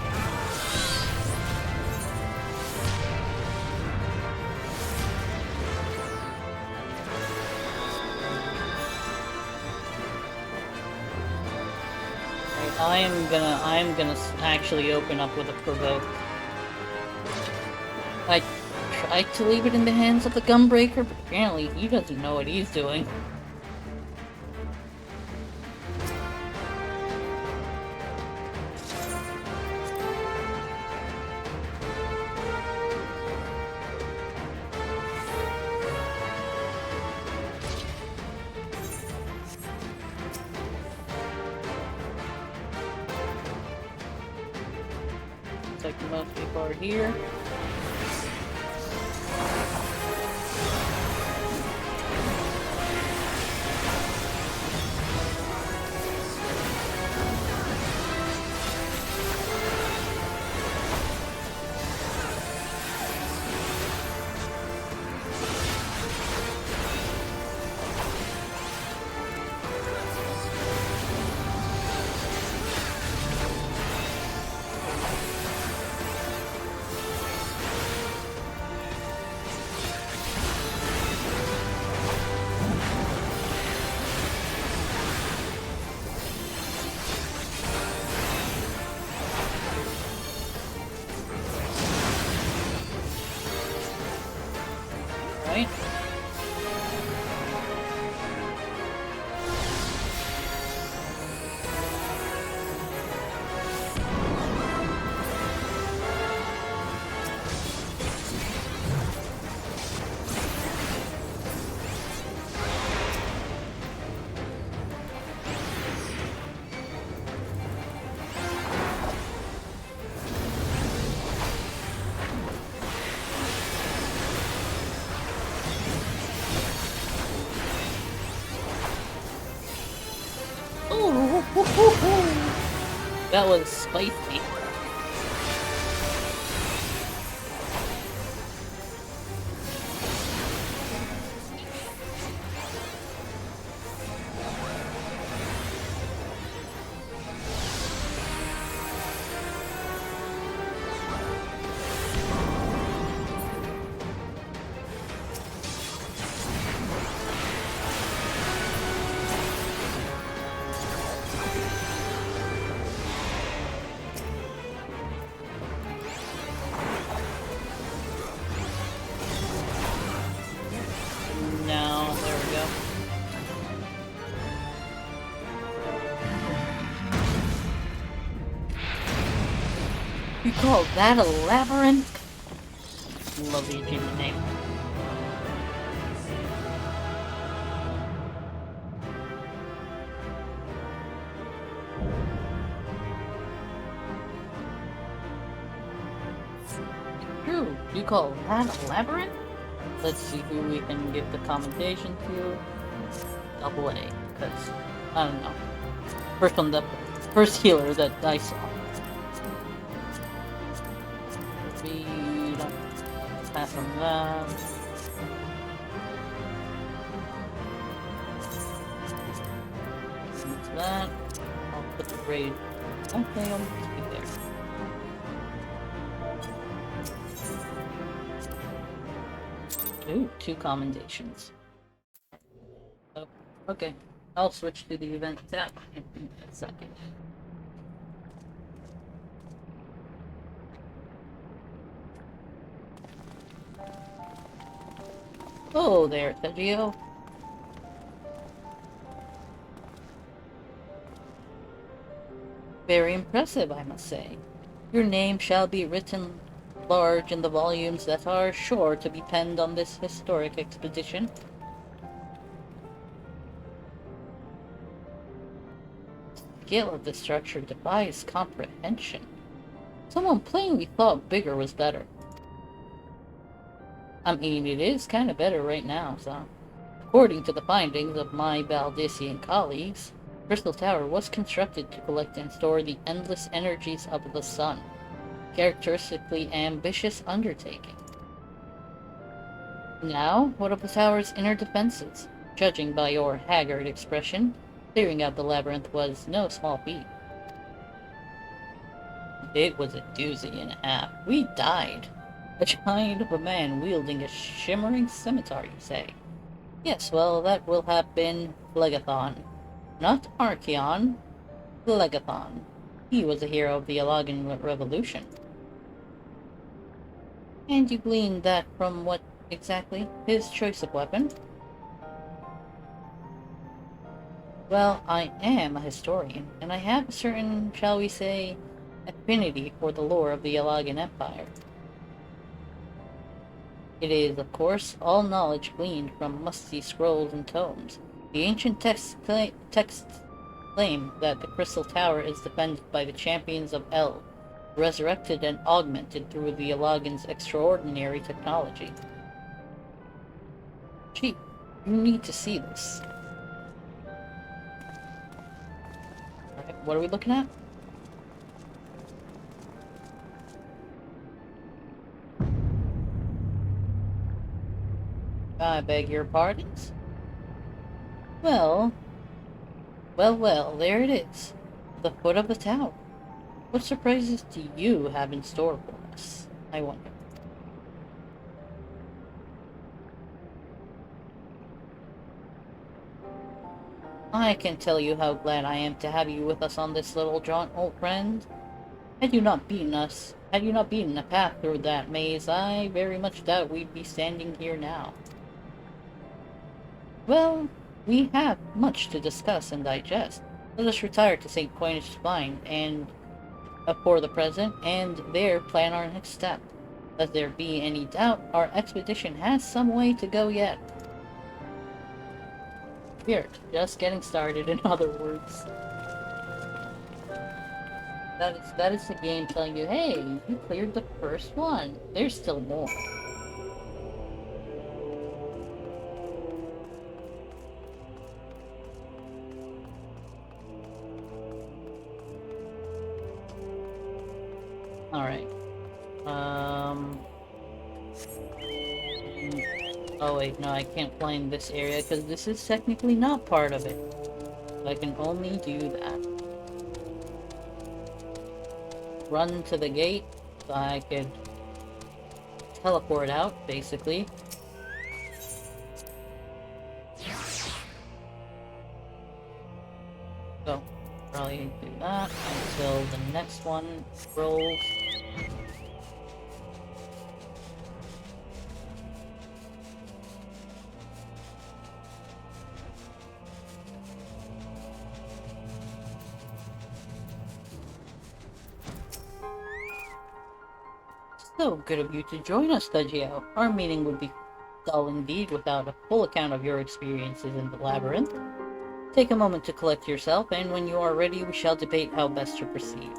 I'm gonna actually open up with a provoke. I tried to leave it in the hands of the Gunbreaker, but apparently he doesn't know what he's doing. Looks like most people are here. Right? That was spicy. No, there we go. You call that a labyrinth? Lovely Jimmy name. True, you call that a labyrinth? Let's see who we can give the commendation to. Double A, because I don't know. First healer that I saw. We don't pass on that. That's that. I'll put the raid. Okay, I'll just be there. Ooh, 2 commendations. Oh, okay. I'll switch to the event tab in a second. Oh there, Sergio. Very impressive, I must say. Your name shall be written large in the volumes that are sure to be penned on this historic expedition. The scale of the structure defies comprehension. Someone plainly thought bigger was better. I mean, it is kind of better right now, so... According to the findings of my Valdisian colleagues, Crystal Tower was constructed to collect and store the endless energies of the sun. Characteristically ambitious undertaking. Now, what of the tower's inner defenses? Judging by your haggard expression, clearing out the labyrinth was no small feat. It was a doozy and a half. We died. A giant of a man wielding a shimmering scimitar, you say? Yes, well, that will have been Phlegathon. Not Archeon, Phlegathon. He was a hero of the Alagan Revolution. And you gleaned that from what exactly? His choice of weapon? Well, I am a historian, and I have a certain, shall we say, affinity for the lore of the Alagan Empire. It is, of course, all knowledge gleaned from musty scrolls and tomes. The ancient texts claim that the Crystal Tower is defended by the champions of El, resurrected and augmented through the Ilagan's extraordinary technology. Chief, you need to see this. Alright, what are we looking at? I beg your pardons? Well, there it is. The foot of the tower. What surprises do you have in store for us, I wonder? I can tell you how glad I am to have you with us on this little jaunt, old friend. Had you not beaten a path through that maze, I very much doubt we'd be standing here now. Well, we have much to discuss and digest. Let us retire to St. Coinage Spine and for the present, and there plan our next step. Lest there be any doubt, our expedition has some way to go yet. We're just getting started, in other words. That is the game telling you, hey, you cleared the first one. There's still more. Alright. Oh wait, no, I can't play in this area because this is technically not part of it. I can only do that. Run to the gate so I could teleport out, basically. So, probably do that until the next one rolls. So good of you to join us, Stagio. Our meeting would be dull indeed without a full account of your experiences in the labyrinth. Take a moment to collect yourself, and when you are ready, we shall debate how best to proceed.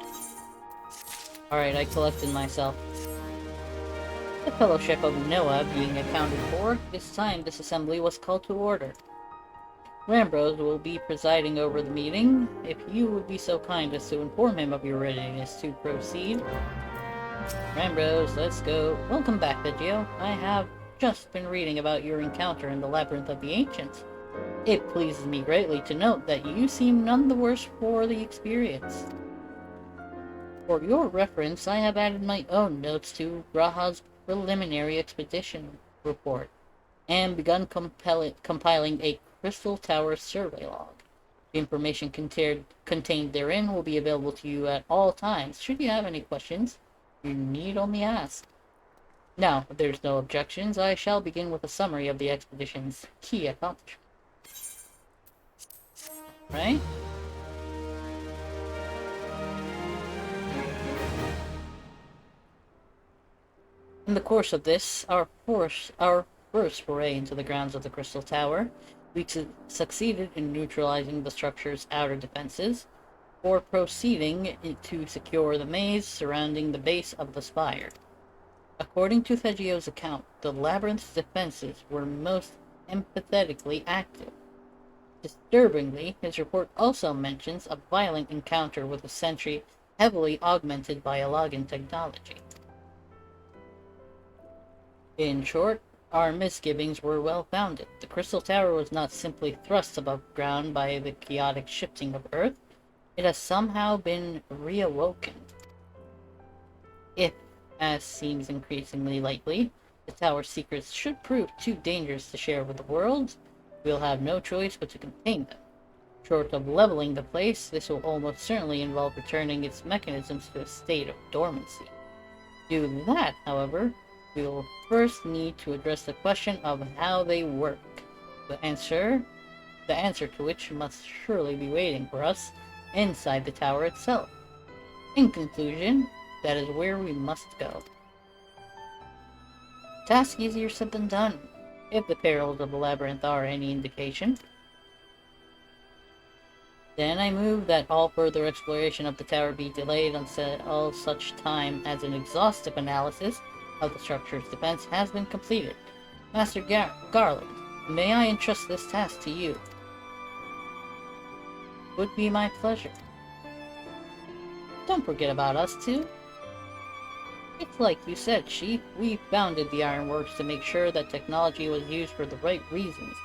Alright, I collected myself. The Fellowship of Noah being accounted for, this time this assembly was called to order. Rambrose will be presiding over the meeting. If you would be so kind as to inform him of your readiness to proceed. Rambrose, let's go. Welcome back, Vigio. I have just been reading about your encounter in the Labyrinth of the Ancients. It pleases me greatly to note that you seem none the worse for the experience. For your reference, I have added my own notes to Graha's preliminary expedition report, and begun compiling a Crystal Tower survey log. The information contained therein will be available to you at all times. Should you have any questions, you need only ask. Now, if there's no objections, I shall begin with a summary of the expedition's key accomplishments. Right? In the course of this, our first foray into the grounds of the Crystal Tower, we succeeded in neutralizing the structure's outer defenses, or proceeding to secure the maze surrounding the base of the spire. According to Thegio's account, the labyrinth's defenses were most empathetically active. Disturbingly, his report also mentions a violent encounter with a sentry heavily augmented by Ilagan technology. In short, our misgivings were well founded. The Crystal Tower was not simply thrust above ground by the chaotic shifting of Earth. It has somehow been reawoken. If, as seems increasingly likely, the tower's secrets should prove too dangerous to share with the world, we'll have no choice but to contain them. Short of leveling the place, this will almost certainly involve returning its mechanisms to a state of dormancy. To do that, however, we will first need to address the question of how they work. The answer to which must surely be waiting for us inside the tower itself. In conclusion, that is where we must go. Task easier said than done, if the perils of the labyrinth are any indication. Then I move that all further exploration of the tower be delayed until such time as an exhaustive analysis of the structure's defense has been completed. Master Garland, may I entrust this task to you? Would be my pleasure. Don't forget about us two. It's like you said, Chief, we founded the Ironworks to make sure that technology was used for the right reasons,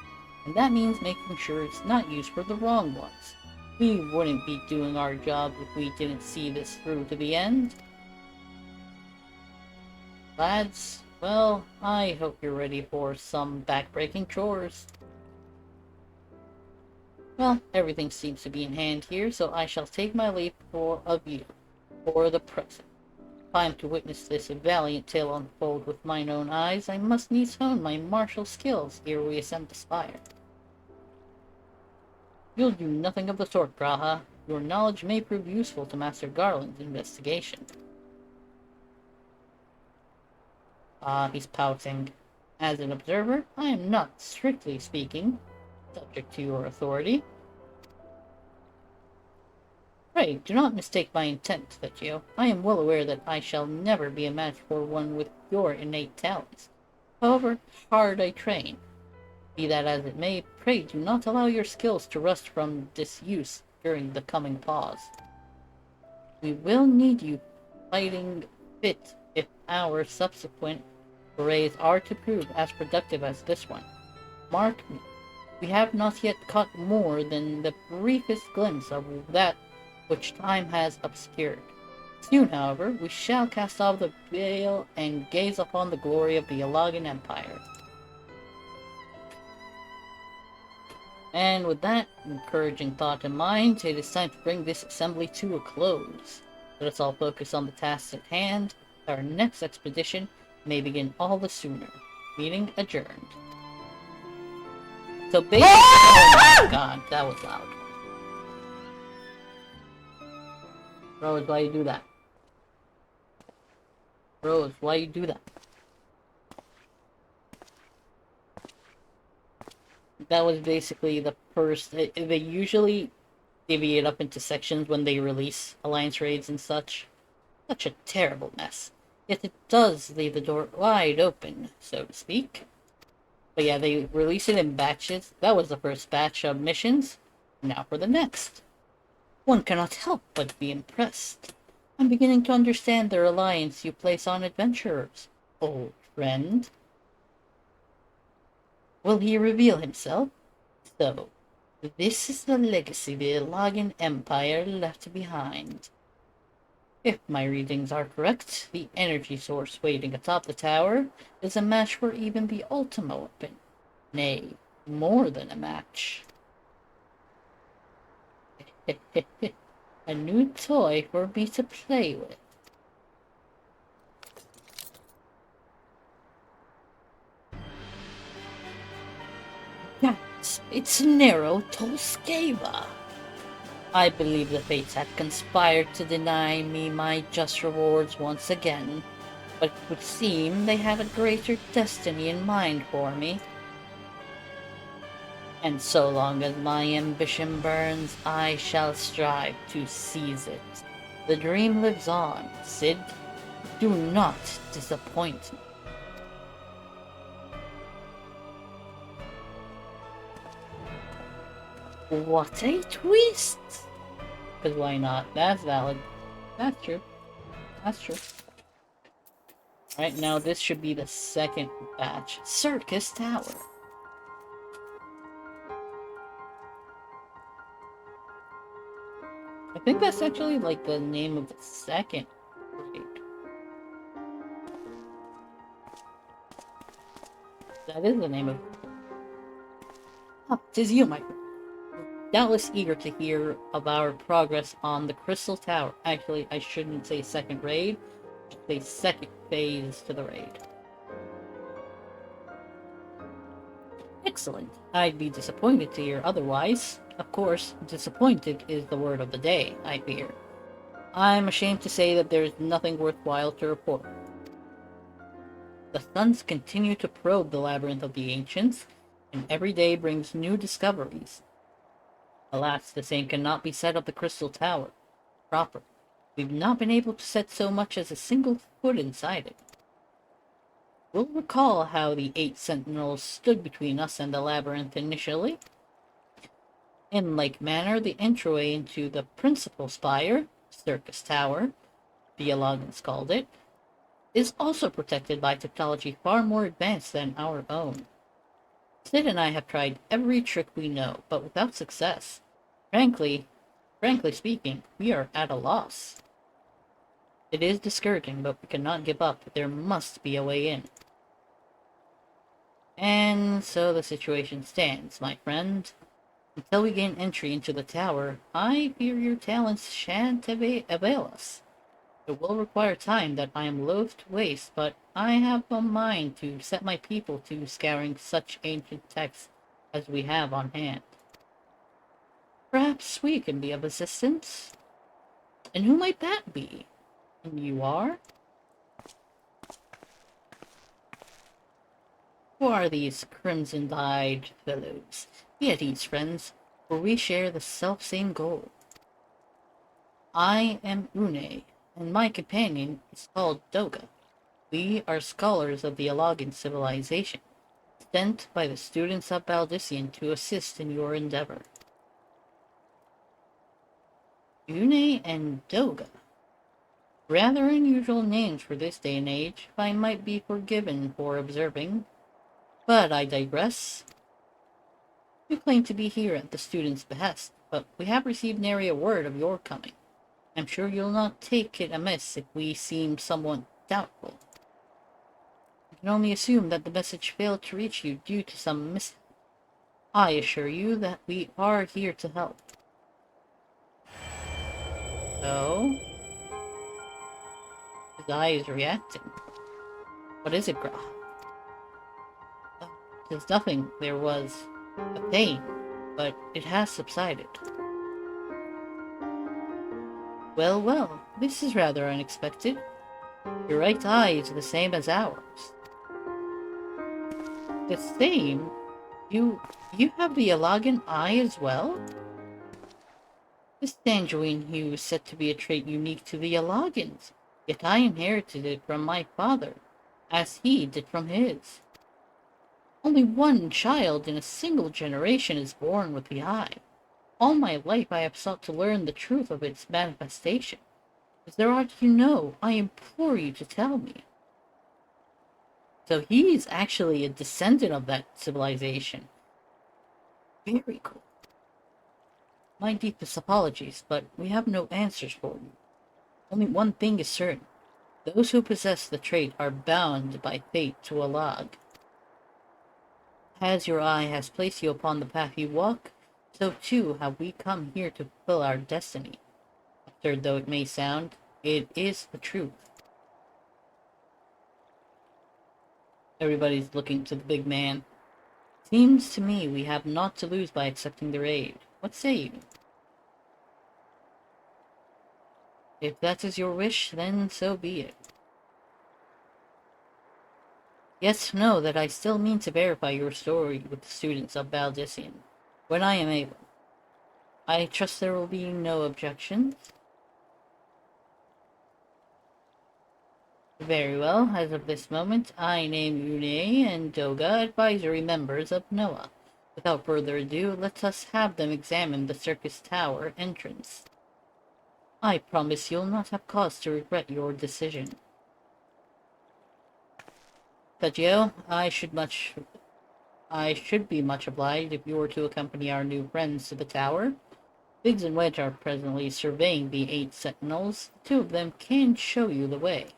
and that means making sure it's not used for the wrong ones. We wouldn't be doing our job if we didn't see this through to the end. Lads, well, I hope you're ready for some back-breaking chores. Well, everything seems to be in hand here, so I shall take my leave of you, for the present. If I am to witness this valiant tale unfold with mine own eyes, I must needs hone my martial skills ere we ascend the spire. You'll do nothing of the sort, Graha. Your knowledge may prove useful to Master Garland's investigation. He's pouting. As an observer, I am not, strictly speaking, subject to your authority. Pray, do not mistake my intent, Vecchio. I am well aware that I shall never be a match for one with your innate talents. However hard I train. Be that as it may, pray do not allow your skills to rust from disuse during the coming pause. We will need you fighting fit if our subsequent forays are to prove as productive as this one. Mark me, we have not yet caught more than the briefest glimpse of that which time has obscured. Soon, however, we shall cast off the veil and gaze upon the glory of the Ilagan Empire. And with that encouraging thought in mind, it is time to bring this assembly to a close. Let us all focus on the tasks at hand. Our next expedition may begin all the sooner. Meeting adjourned. So basically, oh my god, that was loud. Rose, why you do that? Rose, why you do that? That was basically the first. They usually divvy it up into sections when they release Alliance raids and such. Such a terrible mess. Yet it does leave the door wide open, so to speak. But yeah, they release it in batches. That was the first batch of missions. Now for the next. One cannot help but be impressed. I'm beginning to understand the reliance you place on adventurers, old friend. Will he reveal himself? So, this is the legacy the Ilagan Empire left behind. If my readings are correct, the energy source waiting atop the tower is a match for even the Ultima weapon. Nay, more than a match. A new toy for me to play with. Yes, it's Nero Tolskeva. I believe the fates had conspired to deny me my just rewards once again, but it would seem they have a greater destiny in mind for me. And so long as my ambition burns, I shall strive to seize it. The dream lives on, Cid. Do not disappoint me. What a twist! Because why not? That's valid. That's true. That's true. Alright, now this should be the second batch. Circus Tower. I think that's actually like the name of the second raid. That is the name of... Oh, 'tis you, my friend. Doubtless eager to hear of our progress on the Crystal Tower. Actually, I shouldn't say second raid, I should say second phase to the raid. Excellent. I'd be disappointed to hear otherwise. Of course, disappointed is the word of the day, I fear. I'm ashamed to say that there's nothing worthwhile to report. The suns continue to probe the labyrinth of the ancients, and every day brings new discoveries. Alas, the same cannot be said of the Crystal Tower proper. We've not been able to set so much as a single foot inside it. We'll recall how the 8 sentinels stood between us and the labyrinth initially. In like manner, the entryway into the principal spire, Circus Tower, the Alogans called it, is also protected by technology far more advanced than our own. Sid and I have tried every trick we know, but without success. Frankly speaking, we are at a loss. It is discouraging, but we cannot give up. There must be a way in. And so the situation stands, my friend. Until we gain entry into the tower, I fear your talents shan't avail us. It will require time that I am loath to waste, but I have a mind to set my people to scouring such ancient texts as we have on hand. Perhaps we can be of assistance? And who might that be? And you are? Who are these crimson-eyed fellows? Be at ease, friends, for we share the self-same goal. I am Une, and my companion is called Doga. We are scholars of the Alogan civilization, sent by the students of Baldician to assist in your endeavor. Une and Doga. Rather unusual names for this day and age, if I might be forgiven for observing. But I digress. You claim to be here at the student's behest, but we have received nary a word of your coming. I'm sure you'll not take it amiss if we seem somewhat doubtful. I can only assume that the message failed to reach you due to some mishap. I assure you that we are here to help. So? His eye is reacting. What is it, Grah? There's nothing. There was a pain, but it has subsided. Well, well, this is rather unexpected. Your right eye is the same as ours. The same? You have the Alogan eye as well? This tangerine hue is said to be a trait unique to the Alogans, yet I inherited it from my father, as he did from his. Only one child in a single generation is born with the eye. All my life I have sought to learn the truth of its manifestation. Is there aught you know, I implore you to tell me. So he's actually a descendant of that civilization. Very cool. My deepest apologies, but we have no answers for you. Only one thing is certain. Those who possess the trait are bound by fate to a log. As your eye has placed you upon the path you walk, so too have we come here to fulfill our destiny. Absurd though it may sound, it is the truth. Everybody's looking to the big man. Seems to me we have naught to lose by accepting their aid. What say you? If that is your wish, then so be it. Yet know that I still mean to verify your story with the students of Baldician, when I am able. I trust there will be no objections. Very well, as of this moment, I name Une and Doga advisory members of Noah. Without further ado, let us have them examine the Circus Tower entrance. I promise you'll not have cause to regret your decision. Tajio, I should be much obliged if you were to accompany our new friends to the tower. Biggs and Wedge are presently surveying the 8 sentinels. The 2 of them can show you the way.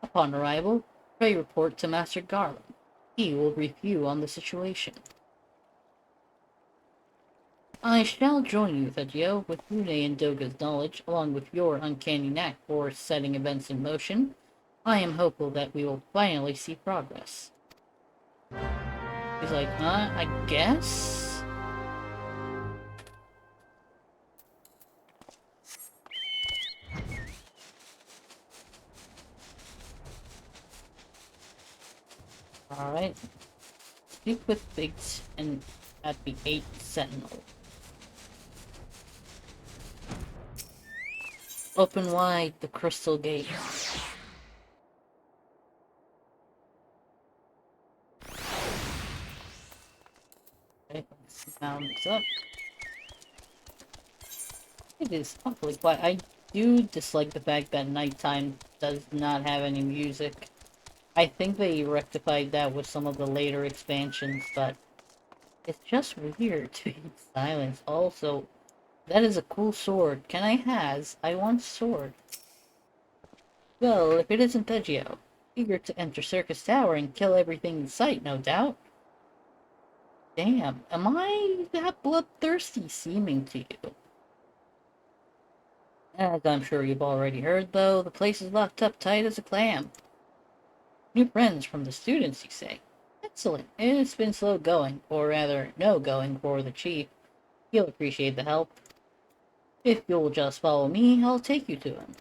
Upon arrival, pray report to Master Garland. He will brief you on the situation. I shall join you, Thaddeus, with Une and Doga's knowledge, along with your uncanny knack for setting events in motion. I am hopeful that we will finally see progress. He's like, I guess? Alright. Speak with Biggs and at the 8th Sentinel. Open wide the crystal gate. Okay, let's mount this up. It is awfully quiet. I do dislike the fact that nighttime does not have any music. I think they rectified that with some of the later expansions, but it's just weird to be in silence. Also, that is a cool sword. Can I has? I want sword. Well, if it isn't Vegio, eager to enter Circus Tower and kill everything in sight, no doubt. Damn, am I that bloodthirsty seeming to you? As I'm sure you've already heard, though, the place is locked up tight as a clam. New friends from the students, you say? Excellent. It's been slow going, or rather, no going for the chief. He'll appreciate the help. If you'll just follow me, I'll take you to him.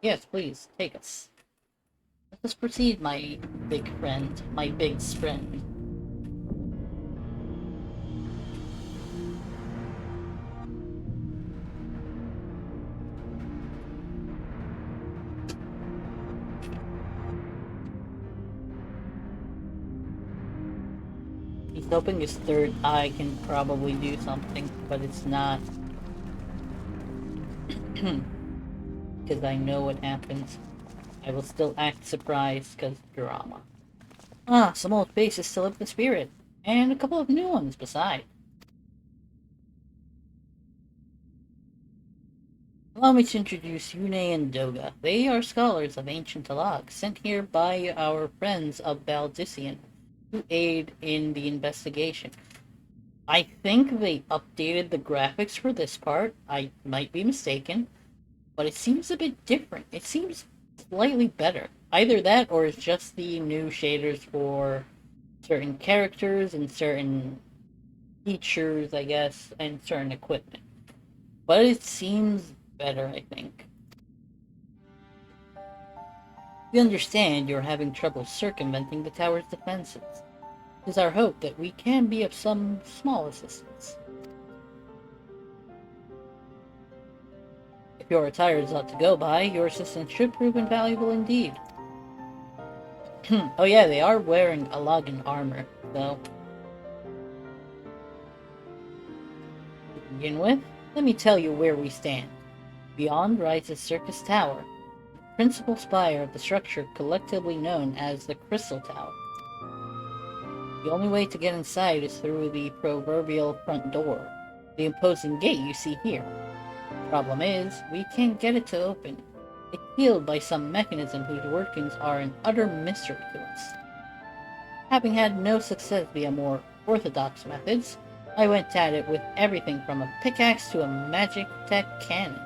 Yes, please, take us. Let us proceed, my big friend, my big friend. He's hoping his third eye can probably do something, but it's not. Because I know what happens. I will still act surprised because drama. Ah, some old faces still have the spirit, and a couple of new ones beside. Allow me to introduce Yune and Doga. They are scholars of ancient Talag, sent here by our friends of Baldician to aid in the investigation. I think they updated the graphics for this part. I might be mistaken, but it seems a bit different. It seems slightly better. Either that or it's just the new shaders for certain characters and certain features, I guess, and certain equipment. But it seems better, I think. We understand you're having trouble circumventing the tower's defenses. It is our hope that we can be of some small assistance. If your attire is not to go by, your assistance should prove invaluable indeed. Oh yeah, they are wearing Alagan armor, though. To begin with, let me tell you where we stand. Beyond rises Circus Tower, the principal spire of the structure collectively known as the Crystal Tower. The only way to get inside is through the proverbial front door, the imposing gate you see here. The problem is, we can't get it to open. It's sealed by some mechanism whose workings are an utter mystery to us. Having had no success via more orthodox methods, I went at it with everything from a pickaxe to a magic tech cannon.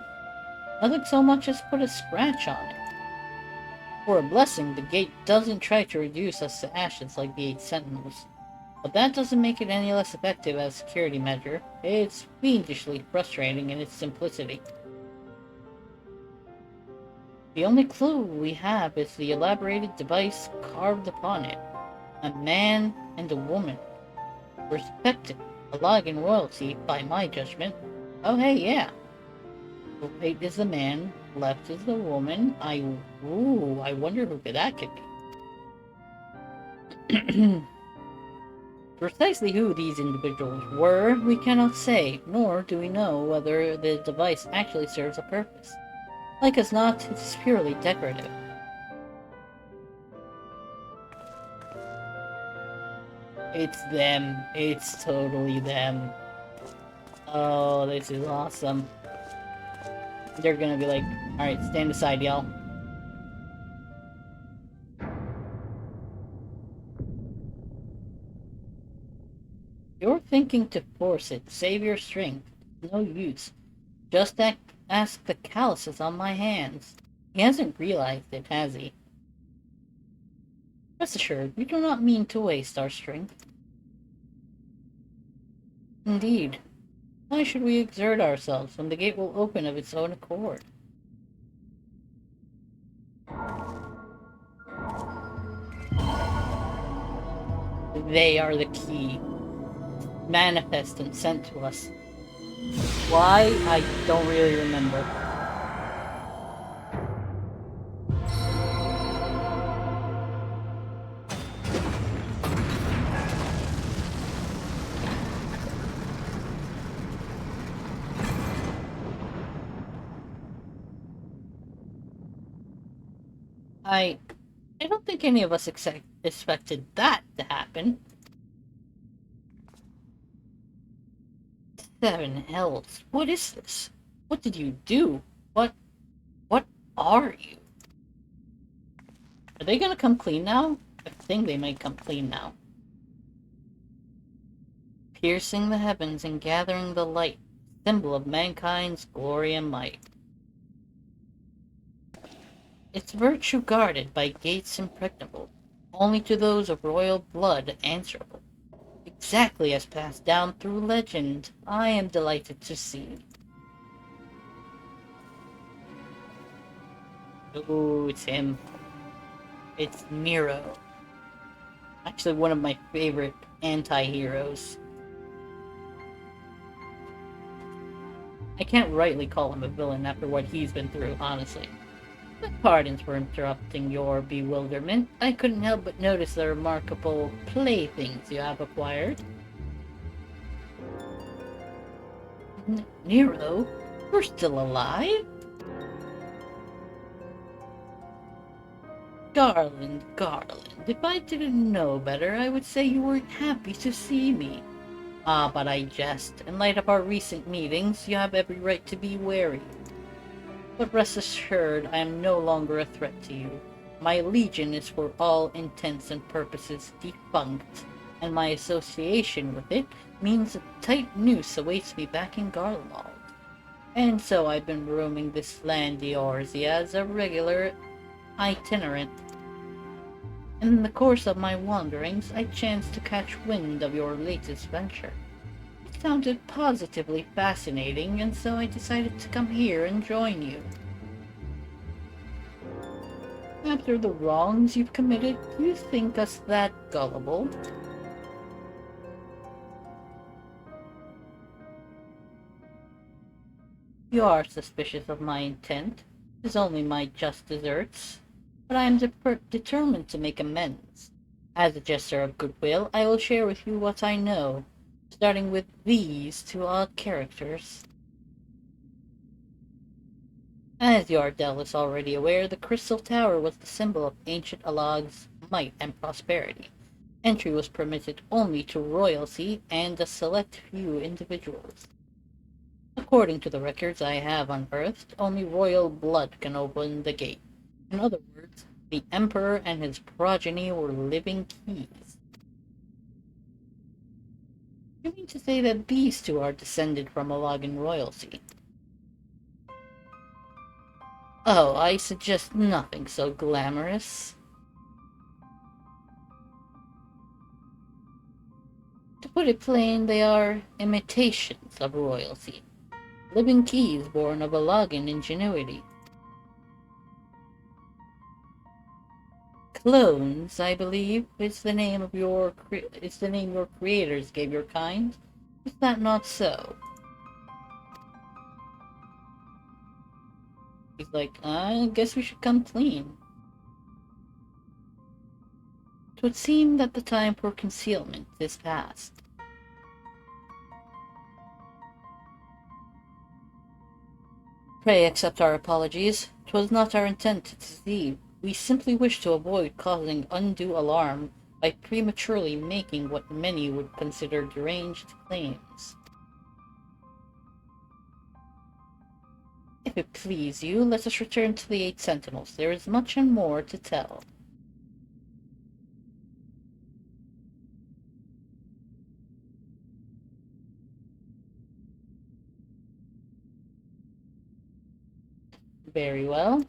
Nothing so much as put a scratch on it. For a blessing, the gate doesn't try to reduce us to ashes like the 8 sentinels. But that doesn't make it any less effective as a security measure. It's fiendishly frustrating in its simplicity. The only clue we have is the elaborated device carved upon it. A man and a woman. Respected, Alagan royalty, by my judgment. Oh hey, yeah. Right is the man, left is the woman. I wonder who that could be. Precisely who these individuals were, we cannot say, nor do we know whether the device actually serves a purpose. Like as not, it's purely decorative. It's them. It's totally them. Oh, this is awesome. They're gonna be like, alright, stand aside, y'all. You're thinking to force it. Save your strength. No use. Just ask the calluses on my hands. He hasn't realized it, has he? Rest assured, we do not mean to waste our strength. Indeed. Why should we exert ourselves when the gate will open of its own accord? They are the key. Manifest and sent to us. Why? I don't really remember. I don't think any of us expected that to happen. Seven hells. What is this? What did you do? What are you? Are they gonna come clean now? I think they might come clean now. Piercing the heavens and gathering the light, symbol of mankind's glory and might. Its virtue guarded by gates impregnable, only to those of royal blood answerable. Exactly as passed down through legend, I am delighted to see. Oh, it's him. It's Nero. Actually, one of my favorite anti-heroes. I can't rightly call him a villain after what he's been through, honestly. My pardons for interrupting your bewilderment. I couldn't help but notice the remarkable playthings you have acquired. Nero? You're still alive? Garland, if I didn't know better, I would say you weren't happy to see me. Ah, but I jest. In light of our recent meetings, you have every right to be wary. But rest assured, I am no longer a threat to you. My legion is for all intents and purposes defunct, and my association with it means a tight noose awaits me back in Garlemald. And so I've been roaming this land of yours as a regular itinerant. In the course of my wanderings, I chanced to catch wind of your latest venture. It sounded positively fascinating, and so I decided to come here and join you. After the wrongs you've committed, do you think us that gullible? You are suspicious of my intent. It is only my just deserts. But I am determined to make amends. As a gesture of goodwill, I will share with you what I know, starting with these two odd characters. As you are doubtless already aware, the Crystal Tower was the symbol of ancient Alag's might and prosperity. Entry was permitted only to royalty and a select few individuals. According to the records I have unearthed, only royal blood can open the gate. In other words, the Emperor and his progeny were living keys. You mean to say that these two are descended from Alagan royalty? Oh, I suggest nothing so glamorous. To put it plain, they are imitations of royalty. Living keys born of Alagan ingenuity. Clones, I believe, is the name your creators gave your kind. Is that not so? He's like, I guess we should come clean. It would seem that the time for concealment is past. Pray accept our apologies. 'Twas not our intent to deceive. We simply wish to avoid causing undue alarm by prematurely making what many would consider deranged claims. If it please you, let us return to the 8 Sentinels. There is much and more to tell. Very well.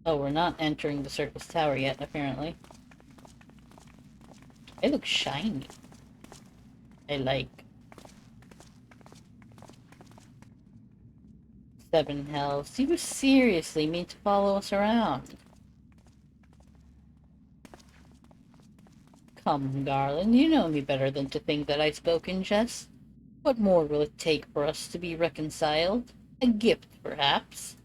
Oh, we're not entering the Circus Tower yet, apparently. They look shiny. I like. 7 hells. You seriously mean to follow us around? Come, Garland, you know me better than to think that I spoke in jest. What more will it take for us to be reconciled? A gift, perhaps?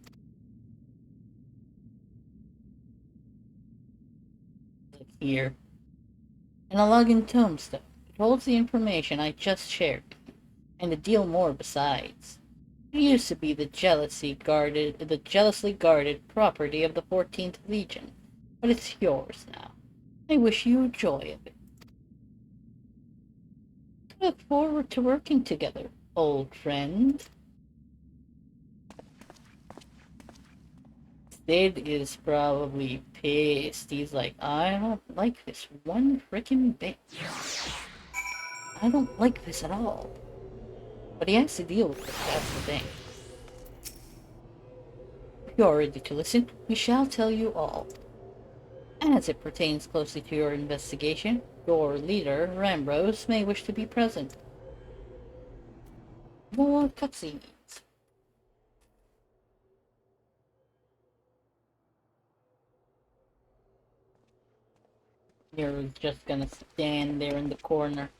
Look here. An Alagan tombstone. It holds the information I just shared, and a deal more besides. It used to be the jealously guarded property of the 14th Legion, but it's yours now. I wish you joy of it. Look forward to working together, old friend. Sid is probably pissed. He's like, I don't like this one frickin' bit. I don't like this at all. But he has to deal with it, that's the thing. If you are ready to listen, we shall tell you all. As it pertains closely to your investigation, your leader, Rambrose, may wish to be present. More cutscenes. Hero's just gonna stand there in the corner.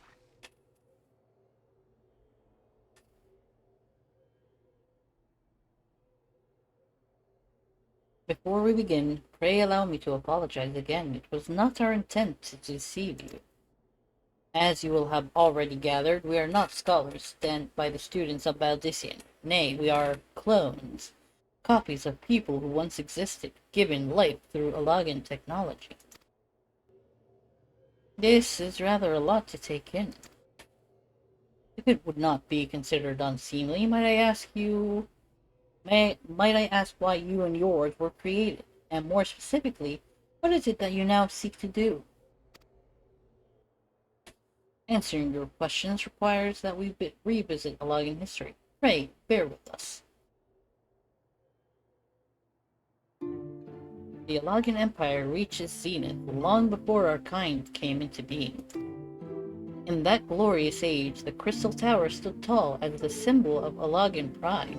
Before we begin, pray allow me to apologize again. It was not our intent to deceive you. As you will have already gathered, we are not scholars sent by the students of Baldician. Nay, we are clones, copies of people who once existed, given life through Alagan technology. This is rather a lot to take in. If it would not be considered unseemly, might I ask why you and yours were created, and more specifically, what is it that you now seek to do? Answering your questions requires that we revisit Alagan history. Pray, bear with us. The Alagan Empire reached its zenith long before our kind came into being. In that glorious age, the Crystal Tower stood tall as the symbol of Alagan pride.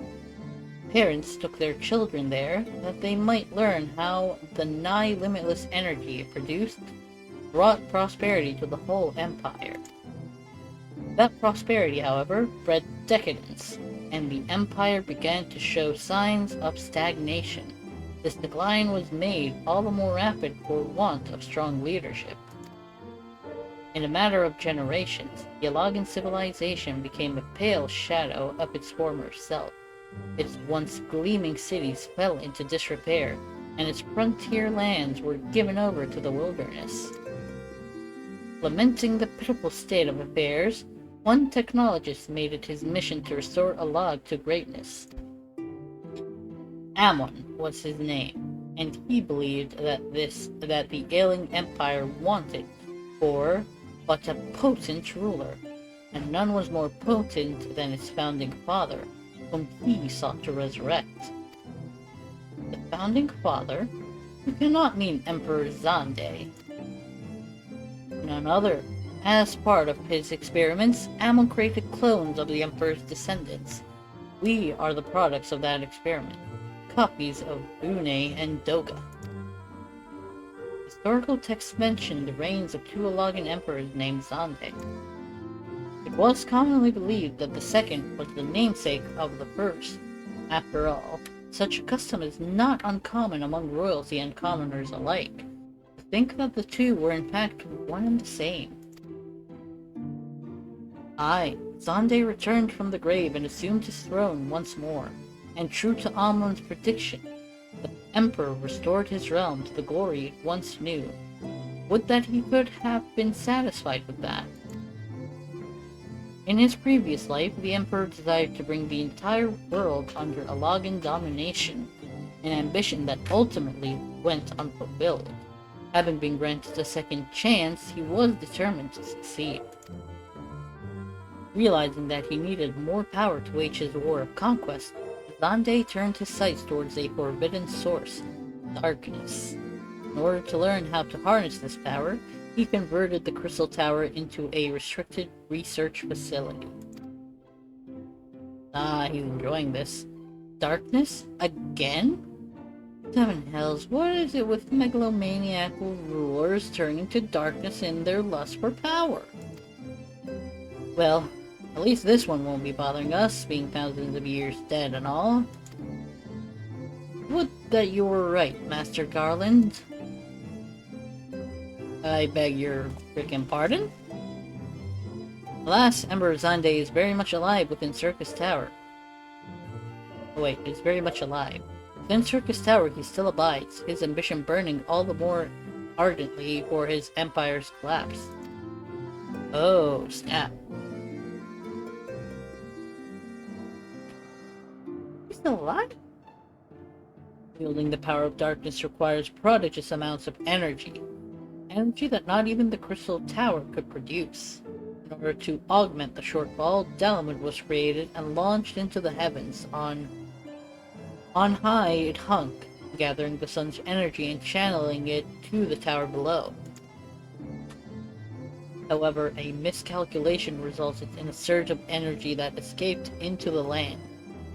Parents took their children there that they might learn how the nigh limitless energy it produced brought prosperity to the whole empire. That prosperity, however, bred decadence, and the empire began to show signs of stagnation. This decline was made all the more rapid for want of strong leadership. In a matter of generations, the Alagan civilization became a pale shadow of its former self. Its once gleaming cities fell into disrepair, and its frontier lands were given over to the wilderness. Lamenting the pitiful state of affairs, one technologist made it his mission to restore Alag to greatness. Ammon was his name, and he believed that the ailing empire wanted but a potent ruler, and none was more potent than its founding father, whom he sought to resurrect. The founding father? You cannot mean Emperor Zande. None other. As part of his experiments, Ammon created clones of the Emperor's descendants. We are the products of that experiment, copies of Bune and Doga. Historical texts mention the reigns of two Alagan emperors named Zande. It was commonly believed that the second was the namesake of the first. After all, such a custom is not uncommon among royalty and commoners alike. To think that the two were in fact one and the same. Aye, Zande returned from the grave and assumed his throne once more, and true to Ammon's prediction, the Emperor restored his realm to the glory it once knew. Would that he could have been satisfied with that. In his previous life, the Emperor desired to bring the entire world under Alagan domination, an ambition that ultimately went unfulfilled. Having been granted a second chance, he was determined to succeed. Realizing that he needed more power to wage his war of conquest, Zande turned his sights towards a forbidden source, darkness. In order to learn how to harness this power, he converted the Crystal Tower into a restricted research facility. He's enjoying this. Darkness? Again? Seven hells, what is it with megalomaniacal rulers turning to darkness in their lust for power? Well, at least this one won't be bothering us, being thousands of years dead and all. Would that you were right, Master Garland. I beg your frickin' pardon? Alas, Emperor Zande is very much alive within Circus Tower. Oh wait, he's very much alive. Within Circus Tower he still abides, his ambition burning all the more ardently for his empire's collapse. Oh, snap. He's still alive? Wielding the power of darkness requires prodigious amounts of energy. Energy that not even the Crystal Tower could produce. In order to augment the shortfall, Dalamud was created and launched into the heavens. On high it hung, gathering the sun's energy and channeling it to the tower below. However, a miscalculation resulted in a surge of energy that escaped into the land.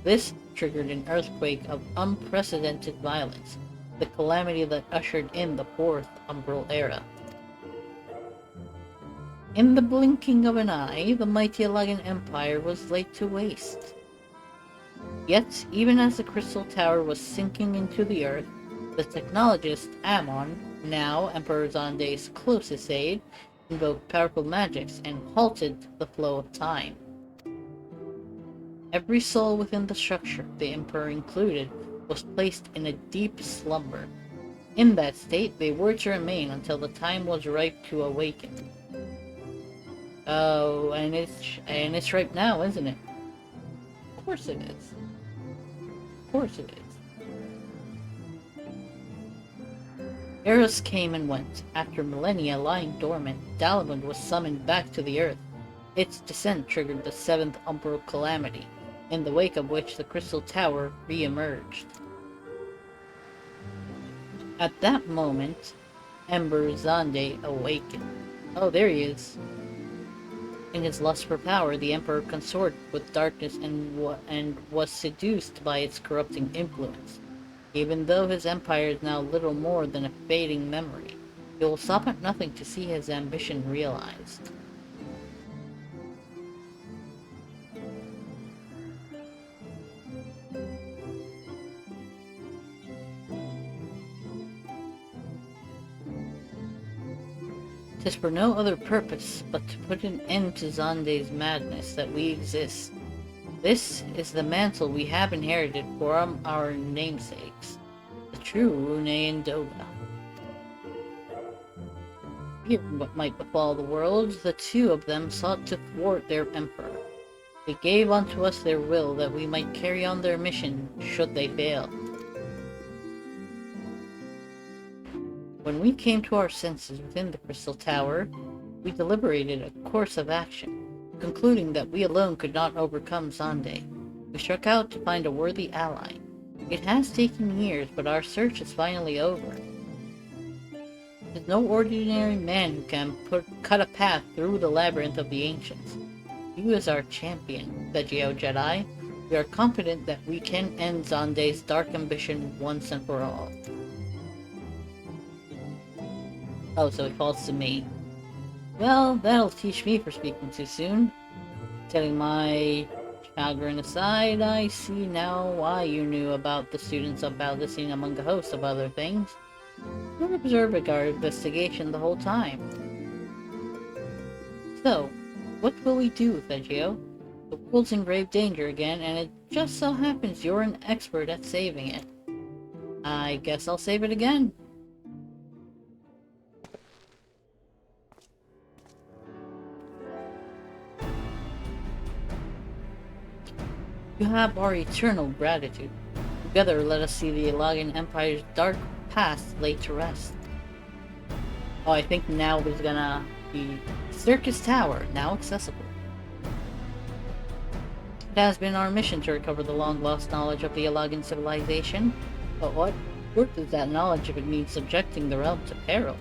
This triggered an earthquake of unprecedented violence, the calamity that ushered in the Fourth Umbral Era. In the blinking of an eye, the mighty Elagan Empire was laid to waste. Yet, even as the Crystal Tower was sinking into the earth, the technologist Amon, now Emperor Zonde's closest aide, invoked powerful magics and halted the flow of time. Every soul within the structure, the Emperor included, was placed in a deep slumber. In that state, they were to remain until the time was ripe to awaken. Oh, and it's ripe now, isn't it? Of course it is. Of course it is. Eras came and went. After millennia lying dormant, Dalamud was summoned back to the earth. Its descent triggered the Seventh Umbral Calamity, in the wake of which the Crystal Tower re-emerged. At that moment, Emperor Zonde awakened. Oh, there he is. In his lust for power, the Emperor consorted with darkness and was seduced by its corrupting influence. Even though his empire is now little more than a fading memory, he will stop at nothing to see his ambition realized. Tis for no other purpose but to put an end to Zonde's madness that we exist. This is the mantle we have inherited from our namesakes, the true Rune and Doga. Fearing what might befall the world, the two of them sought to thwart their emperor. They gave unto us their will that we might carry on their mission should they fail. When we came to our senses within the Crystal Tower, we deliberated a course of action, concluding that we alone could not overcome Zonde. We struck out to find a worthy ally. It has taken years, but our search is finally over. There's no ordinary man who can cut a path through the labyrinth of the ancients. You is our champion, the Geo Jedi. We are confident that we can end Zonde's dark ambition once and for all. Oh, so he falls to me. Well, that'll teach me for speaking too soon. Setting my chagrin aside, I see now why you knew about the students of Valdecine among a host of other things. You observed our investigation the whole time. So, what will we do, Thegio? The world's in grave danger again, and it just so happens you're an expert at saving it. I guess I'll save it again. You have our eternal gratitude. Together, let us see the Elagan Empire's dark past laid to rest. Oh, I think now there's gonna be Circus Tower, now accessible. It has been our mission to recover the long-lost knowledge of the Elagan civilization, but what worth is that knowledge if it means subjecting the realm to peril?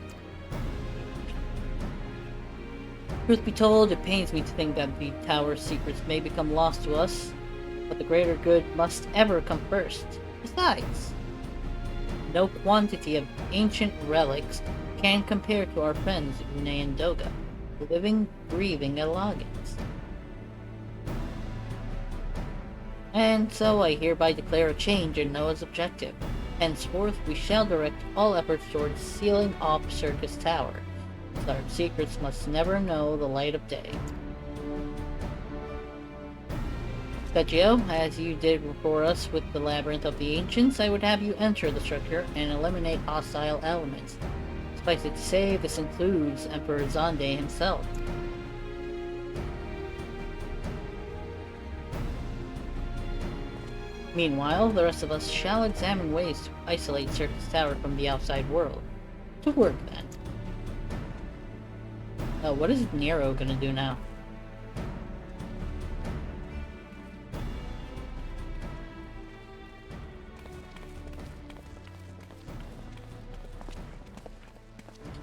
Truth be told, it pains me to think that the tower's secrets may become lost to us, but the greater good must ever come first. Besides, no quantity of ancient relics can compare to our friends Une and Doga, living, breathing Elagans. And so I hereby declare a change in Noah's objective. Henceforth, we shall direct all efforts towards sealing off Circus Tower, as our secrets must never know the light of day. Gagio, as you did before us with the Labyrinth of the Ancients, I would have you enter the structure and eliminate hostile elements. Suffice it to say, this includes Emperor Zonde himself. Meanwhile, the rest of us shall examine ways to isolate Circus Tower from the outside world. To work, then. What is Nero gonna do now?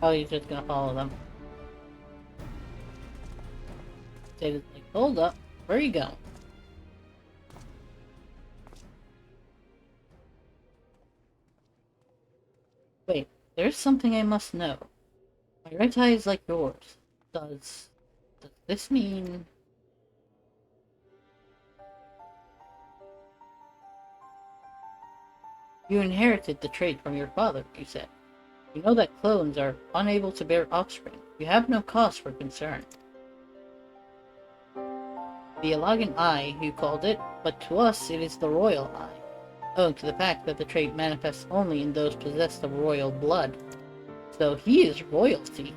Oh, he's just gonna follow them. David's like, hold up, where are you going? Wait, there's something I must know. My right eye is like yours. Does this mean... You inherited the trait from your father, you said. You know that clones are unable to bear offspring. You have no cause for concern. The Ilagan Eye, you called it, but to us it is the Royal Eye, owing to the fact that the trait manifests only in those possessed of royal blood. So he is royalty.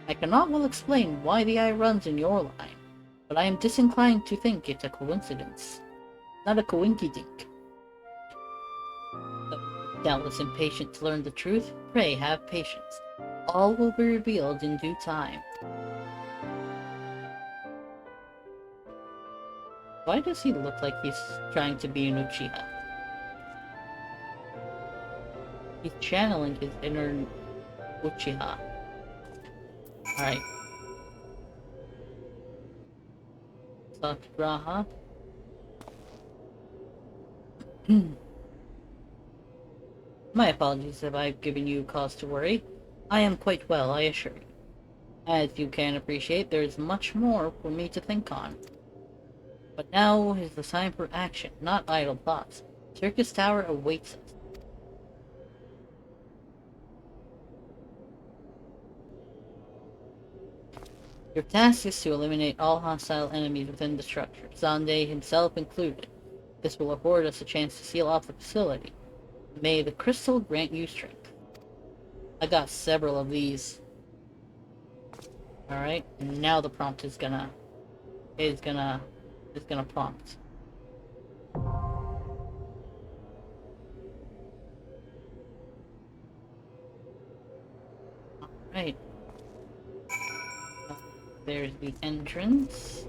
I cannot well explain why the eye runs in your line, but I am disinclined to think it's a coincidence. Not a coinky-dink. Doubtless impatient to learn the truth, pray have patience. All will be revealed in due time. Why does he look like he's trying to be an Uchiha? He's channeling his inner Uchiha. Alright. Sakuраha. My apologies if I've given you cause to worry. I am quite well, I assure you. As you can appreciate, there is much more for me to think on. But now is the time for action, not idle thoughts. Circus Tower awaits us. Your task is to eliminate all hostile enemies within the structure, Zonde himself included. This will afford us a chance to seal off the facility. May the crystal grant you strength. I got several of these. Alright, and now the prompt is gonna prompt. Alright. There's the entrance.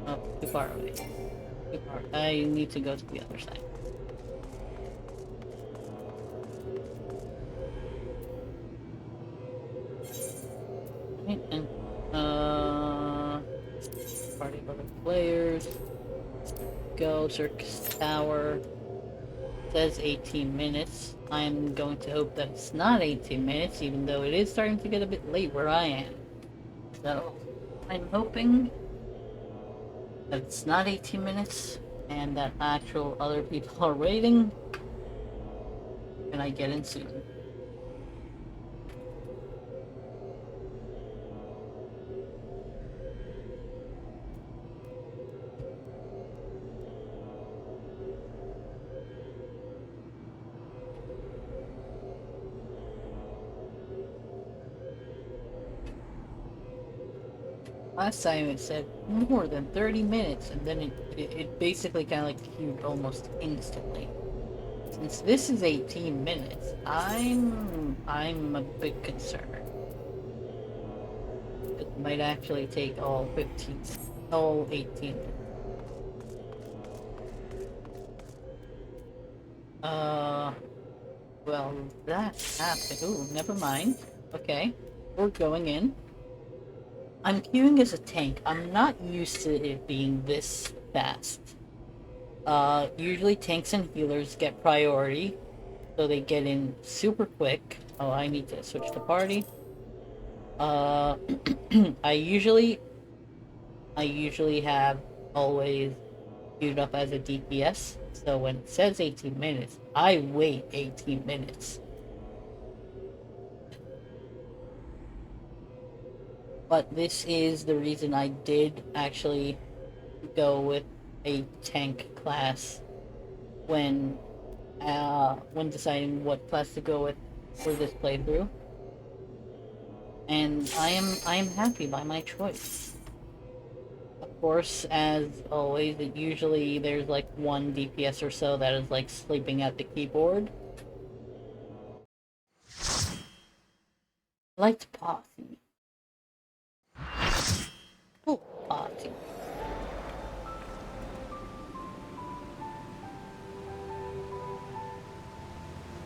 Oh, too far away. Too far. I need to go to the other side. Right, and party of other players. Go, Circus Tower. Says 18 minutes. I'm going to hope that it's not 18 minutes, even though it is starting to get a bit late where I am. So, I'm hoping that it's not 18 minutes, and that actual other people are waiting, and I get in soon. Last time it said more than 30 minutes, and then it basically kind of like queued almost instantly. Since this is 18 minutes, I'm a bit concerned. It might actually take all 18 minutes. Well, that happened. Ooh, never mind. Okay, we're going in. I'm queuing as a tank. I'm not used to it being this fast. Usually tanks and healers get priority, so they get in super quick. Oh, I need to switch to party. I usually have always queued up as a DPS, so when it says 18 minutes, I wait 18 minutes. But this is the reason I did actually go with a tank class when deciding what class to go with for this playthrough. And I am happy by my choice. Of course, as always, usually there's like one DPS or so that is like sleeping at the keyboard. I liked Posse. Oh, Posse.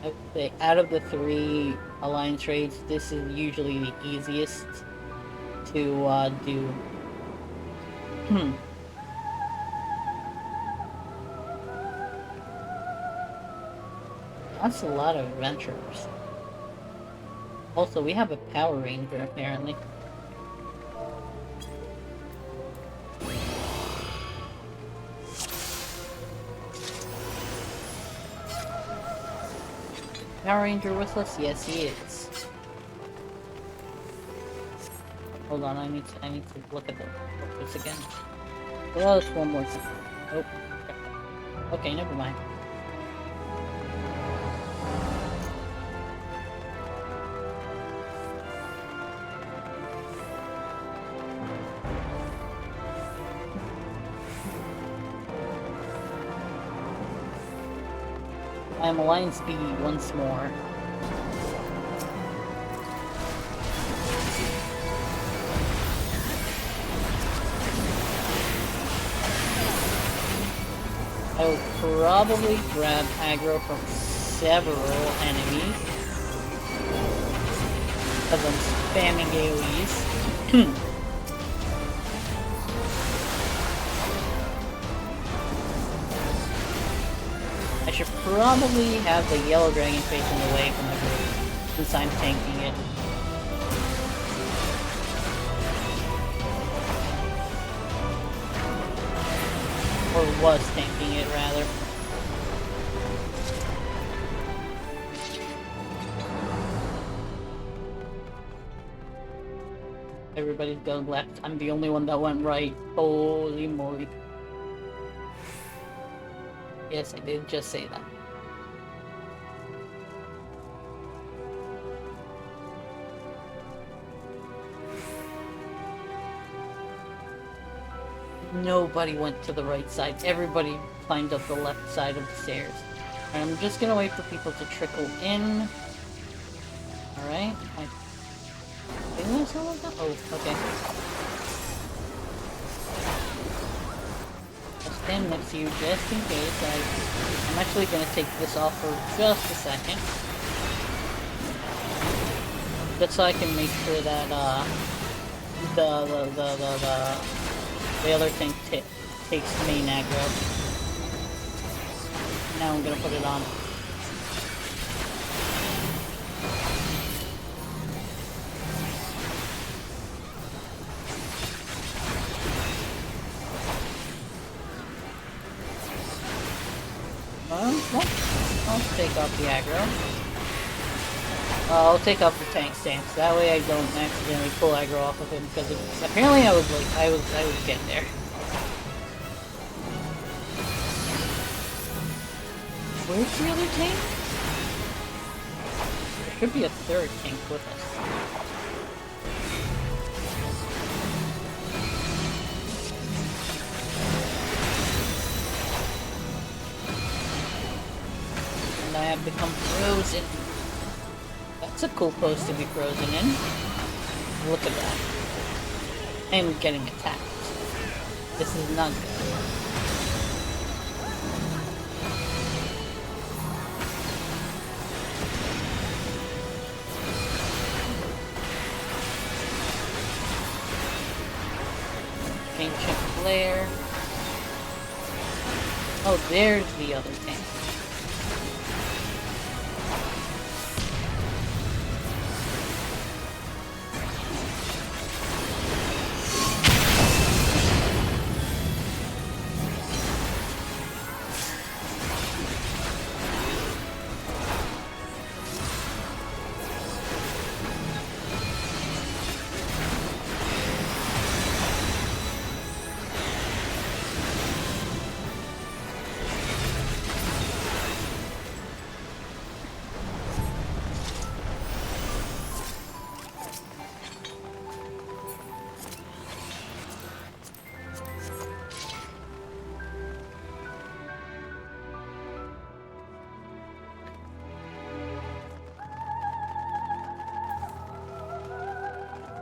I'd say out of the 3 alliance raids, this is usually the easiest to do. That's a lot of adventurers. Also, we have a Power Ranger, apparently. Power Ranger with us? Yes, he is. Hold on, I need to look at this again. Well, it's one more time. Oh. Okay, never mind. I am Alliance B once more. I will probably grab aggro from several enemies because I'm spamming AoEs. I should probably have the yellow dragon facing away from the group since I'm tanking it. Or was tanking it, rather. Everybody's going left. I'm the only one that went right. Holy moly. Yes, I did just say that. Nobody went to the right side. Everybody climbed up the left side of the stairs. And I'm just gonna wait for people to trickle in. Alright. Oh, okay. I'll stand next to you just in case. I'm actually gonna take this off for just a second. Just so I can make sure that, the other thing takes main aggro. Now I'm gonna put it on. I'll take off the aggro. I'll take off the tank stance. That way I don't accidentally pull aggro off of him because apparently I was getting there. Where's the other tank? There should be a third tank with us. And I have become frozen. That's a cool post to be frozen in. Look at that. I'm getting attacked. This is not good. Ancient Flare. Oh, there's the other tank.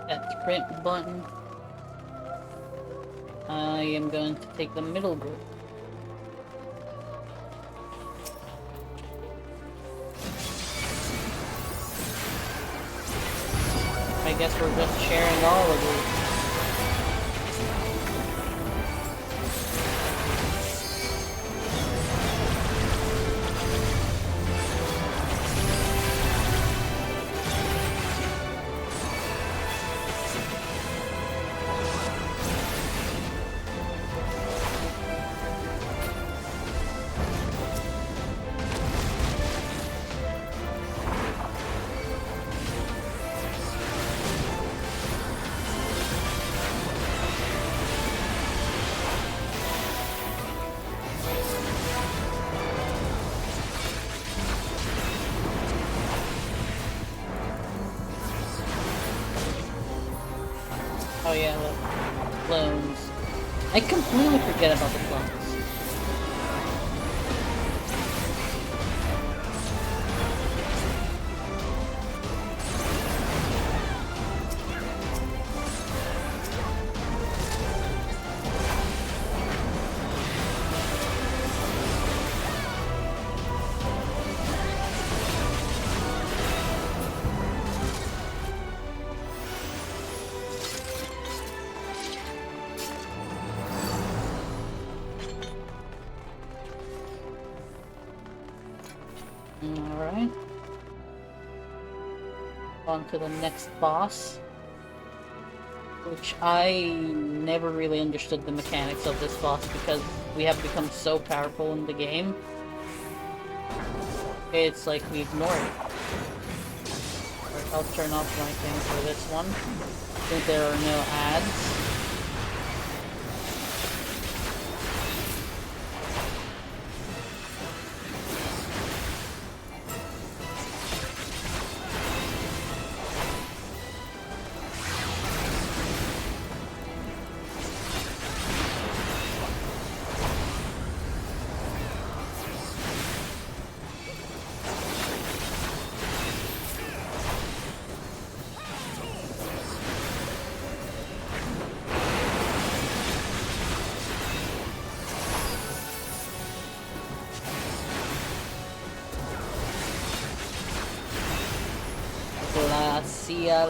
that sprint button. I am going to take the middle group. I guess we're just sharing all of these. Oh yeah, the clones. I completely forget about the clones. Alright. On to the next boss. Which I never really understood the mechanics of this boss because we have become so powerful in the game. It's like we ignore it. Alright, I'll turn off my thing for this one. Since there are no ads.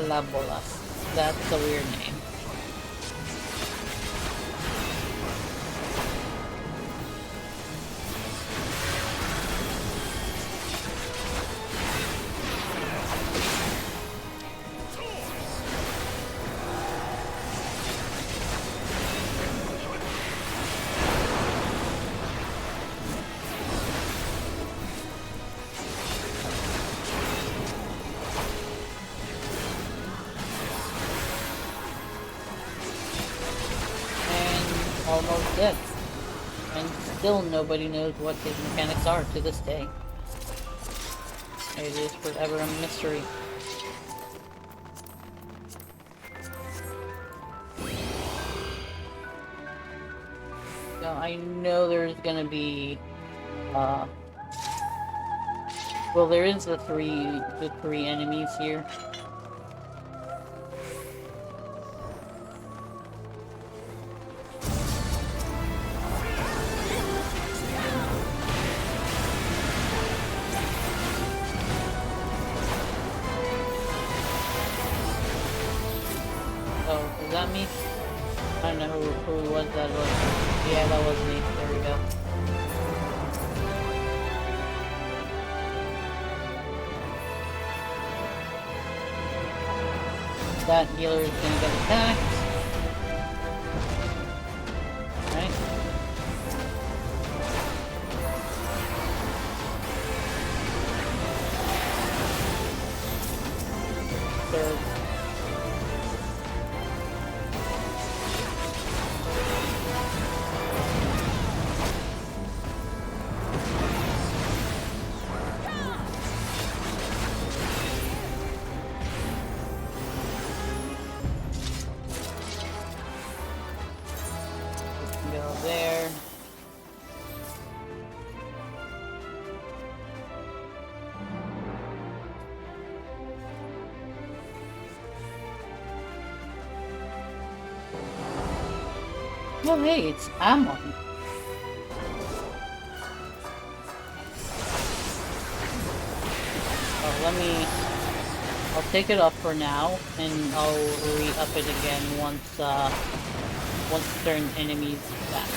La Bolas. That's a weird name. Almost dead. And still nobody knows what his mechanics are to this day. It is forever a mystery. So I know there's gonna be well, there is the three enemies here. Oh, is that me? I don't know who was that was. Yeah, that was me. There we go. That healer is gonna get attacked. Right. Third. Go there. Oh hey, it's Amon. Oh, I'll take it off for now, and I'll re-up it again once certain enemies back.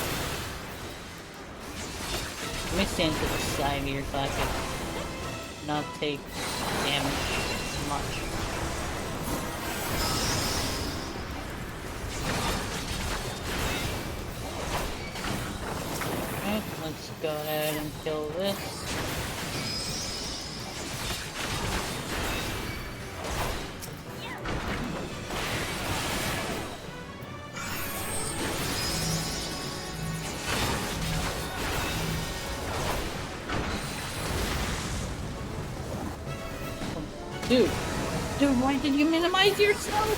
Let me stand to the side here so I can not take damage much. Alright, let's go ahead and kill this. Dude, why did you minimize yourself?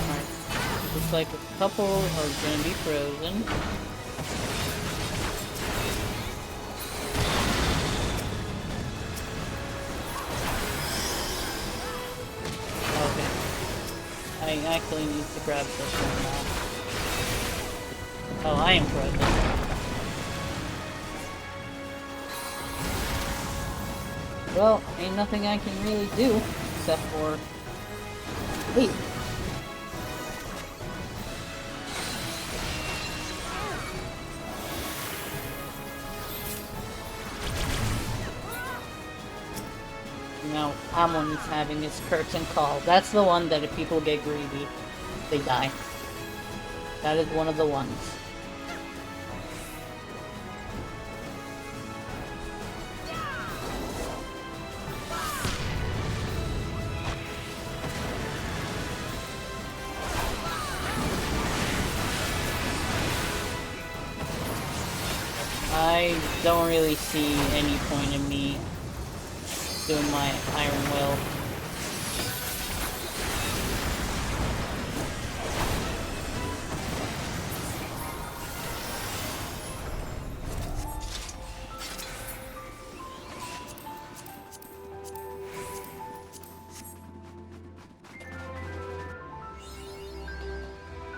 Alright, looks like a couple are gonna be frozen. I actually need to grab this one now. Oh, I am frozen. Well, ain't nothing I can really do, except for... Wait! Now, Amon's having his curtain call. That's the one that if people get greedy, they die. That is one of the ones. I don't really see any point in me doing my Iron Will.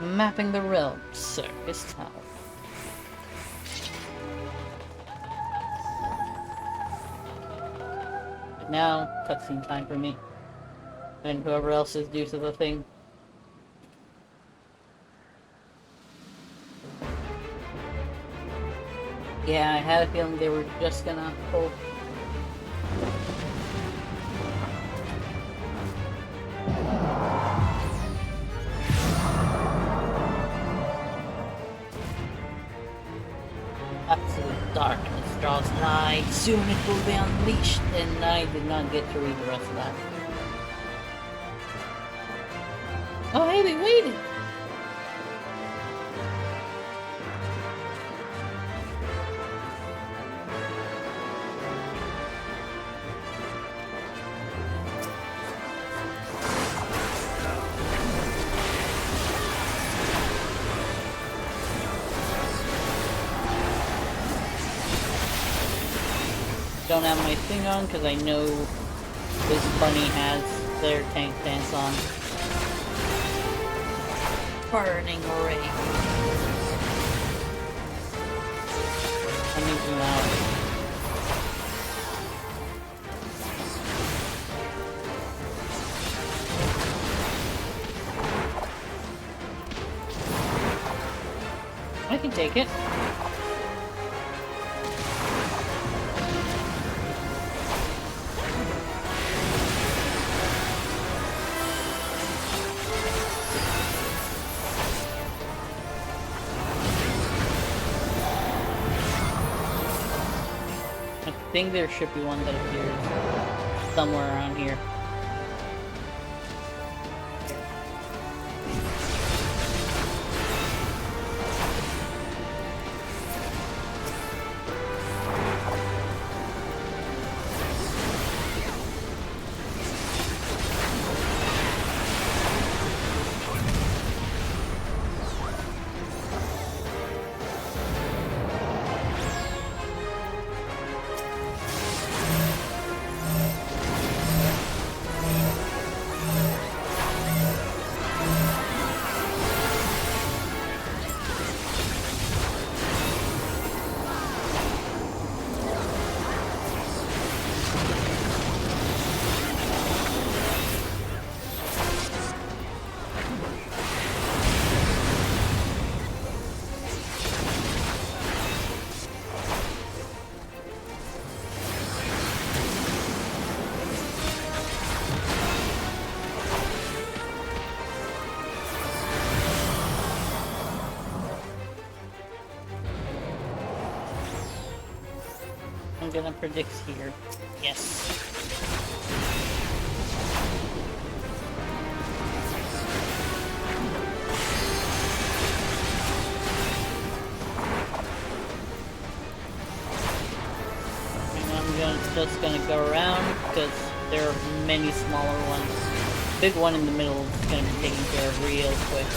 Mapping the realm, Circus Tower. Now, cutscene time for me. And whoever else is due to the thing. Yeah, I had a feeling they were just gonna pull. Absolute darkness draws nigh, soon it will be unleashed, and I did not get to read the rest of that. Oh hey, they waited! Don't have my thing on because I know this bunny has their tank pants on. Burning ray. I'm using that. I can take it. I think there should be one that appears somewhere around here. I'm gonna predict here. Yes. Just gonna go around because there are many smaller ones. Big one in the middle is gonna be taken care of real quick.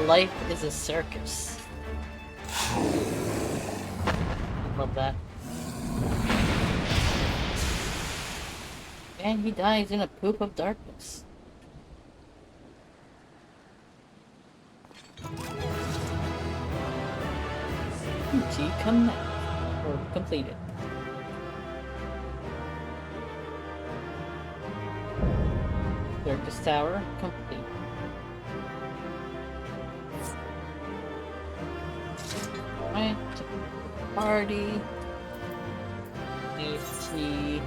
Life is a circus. Love that. And he dies in a poop of darkness. Duty completed. Circus Tower complete. Right, party. Safety.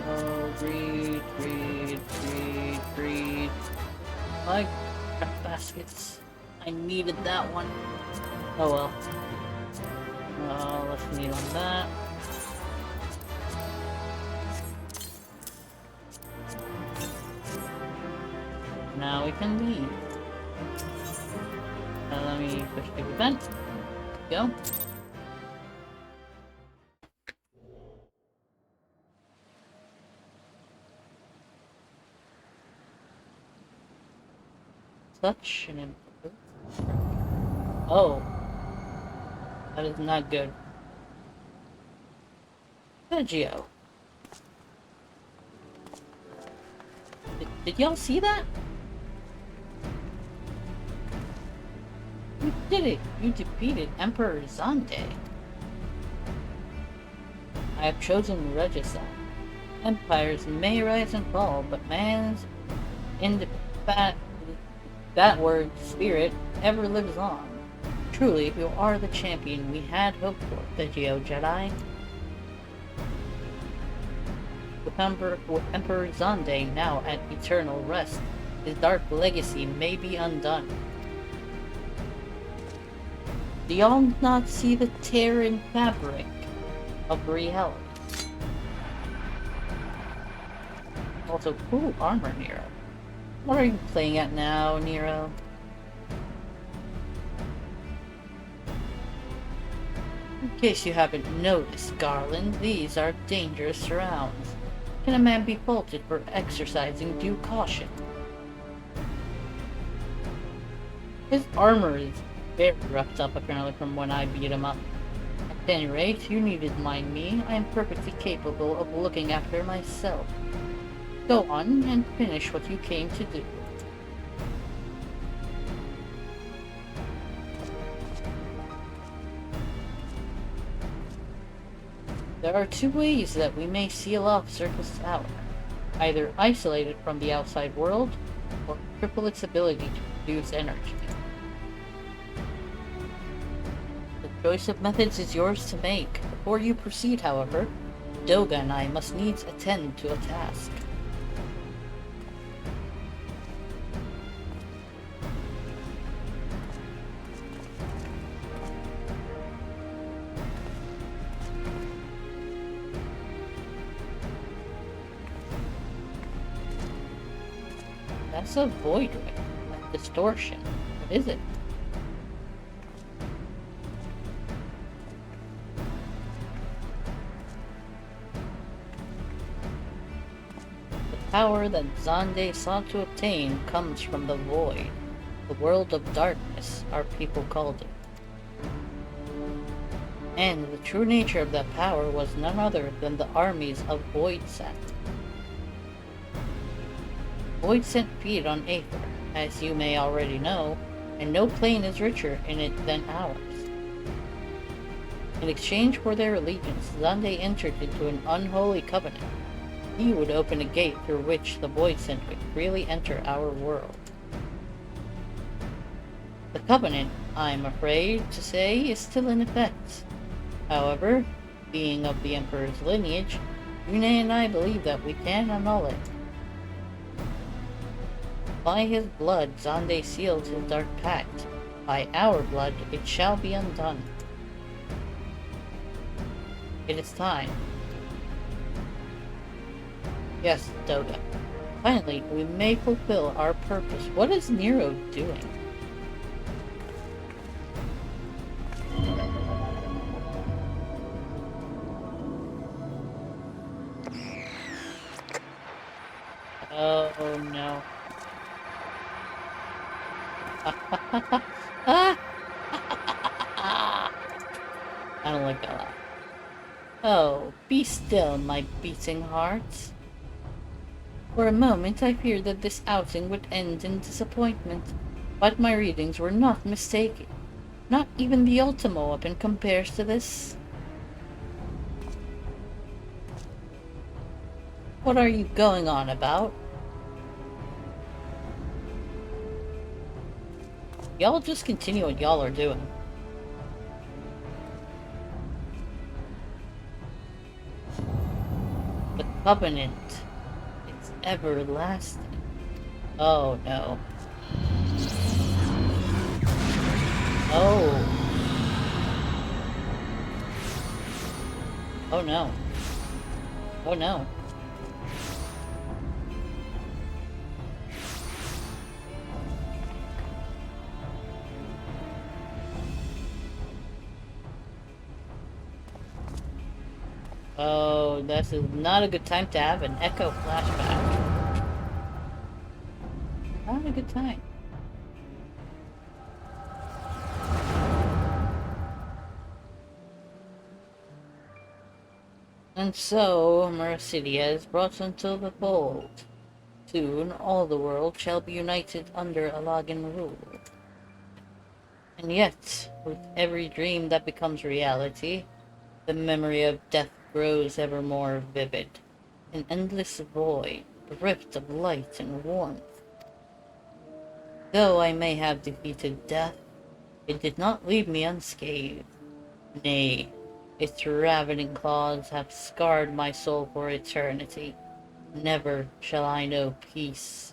Oh, read. Like crap baskets. I needed that one. Oh well. Let's need on that. Now we can leave. Let me push the event. Go. Such an improvement. Oh. That is not good. Geo. Did y'all see that? You did it! You defeated Emperor Zonde. I have chosen Regicide. Empires may rise and fall, but man's that word spirit ever lives on. Truly, you are the champion we had hoped for, the Geo Jedi. With Emperor Zonde now at eternal rest, his dark legacy may be undone. Do y'all not see the tear in fabric of reality? Also, cool armor, Nero. What are you playing at now, Nero? In case you haven't noticed, Garland, these are dangerous surrounds. Can a man be faulted for exercising due caution? His armor is very roughed up, apparently, from when I beat him up. At any rate, you needn't mind me. I am perfectly capable of looking after myself. Go on and finish what you came to do. There are two ways that we may seal off Circus Tower. Either isolate it from the outside world, or cripple its ability to produce energy. The choice of methods is yours to make. Before you proceed, however, Doga and I must needs attend to a task. That's a void ray. A distortion. What is it? The power that Zonde sought to obtain comes from the void. The world of darkness, our people called it. And the true nature of that power was none other than the armies of Voidsent. Voidsent feed on Aether, as you may already know, and no plane is richer in it than ours. In exchange for their allegiance, Zande entered into an unholy covenant. He would open a gate through which the Voidsent could freely enter our world. The covenant, I'm afraid to say, is still in effect. However, being of the Emperor's lineage, Yune and I believe that we can annul it. By his blood, Zande sealed his dark pact. By our blood, it shall be undone. It is time. Yes, Doga. Finally, we may fulfill our purpose. What is Nero doing? Oh no. I don't like that laugh. Oh, be still, my beating heart. For a moment I feared that this outing would end in disappointment, but my readings were not mistaken. Not even the Ultimo weapon compares to this. What are you going on about? Y'all just continue what y'all are doing. The Covenant. It's everlasting. Oh no. Oh. Oh no. Oh no. Oh, this is not a good time to have an echo flashback. Not a good time. And so, Mercidia is brought into the fold. Soon, all the world shall be united under Alagan rule. And yet, with every dream that becomes reality, the memory of death grows ever more vivid. An endless void, bereft of light and warmth. Though I may have defeated death, it did not leave me unscathed. Nay, its ravening claws have scarred my soul for eternity. Never shall I know peace.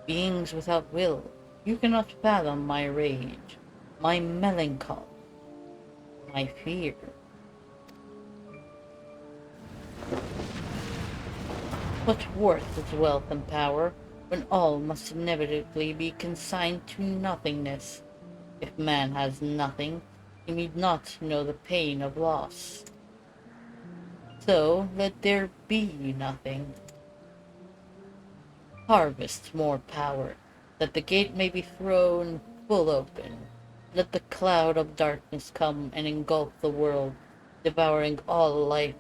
Beings without will, you cannot fathom my rage, my melancholy, my fear. What worth is wealth and power when all must inevitably be consigned to nothingness? If man has nothing, he need not know the pain of loss. So let there be nothing. Harvest more power, that the gate may be thrown full open. Let the cloud of darkness come and engulf the world, devouring all life,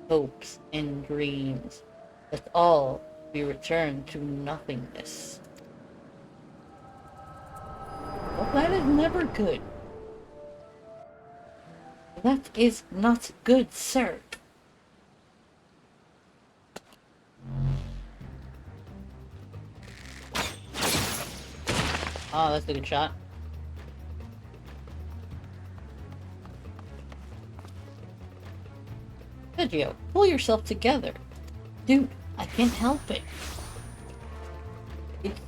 hopes, and dreams. Let all be returned to nothingness. Well, that is never good. That is not good, sir. Oh, that's a good shot. Sergio, pull yourself together. Dude, I can't help it.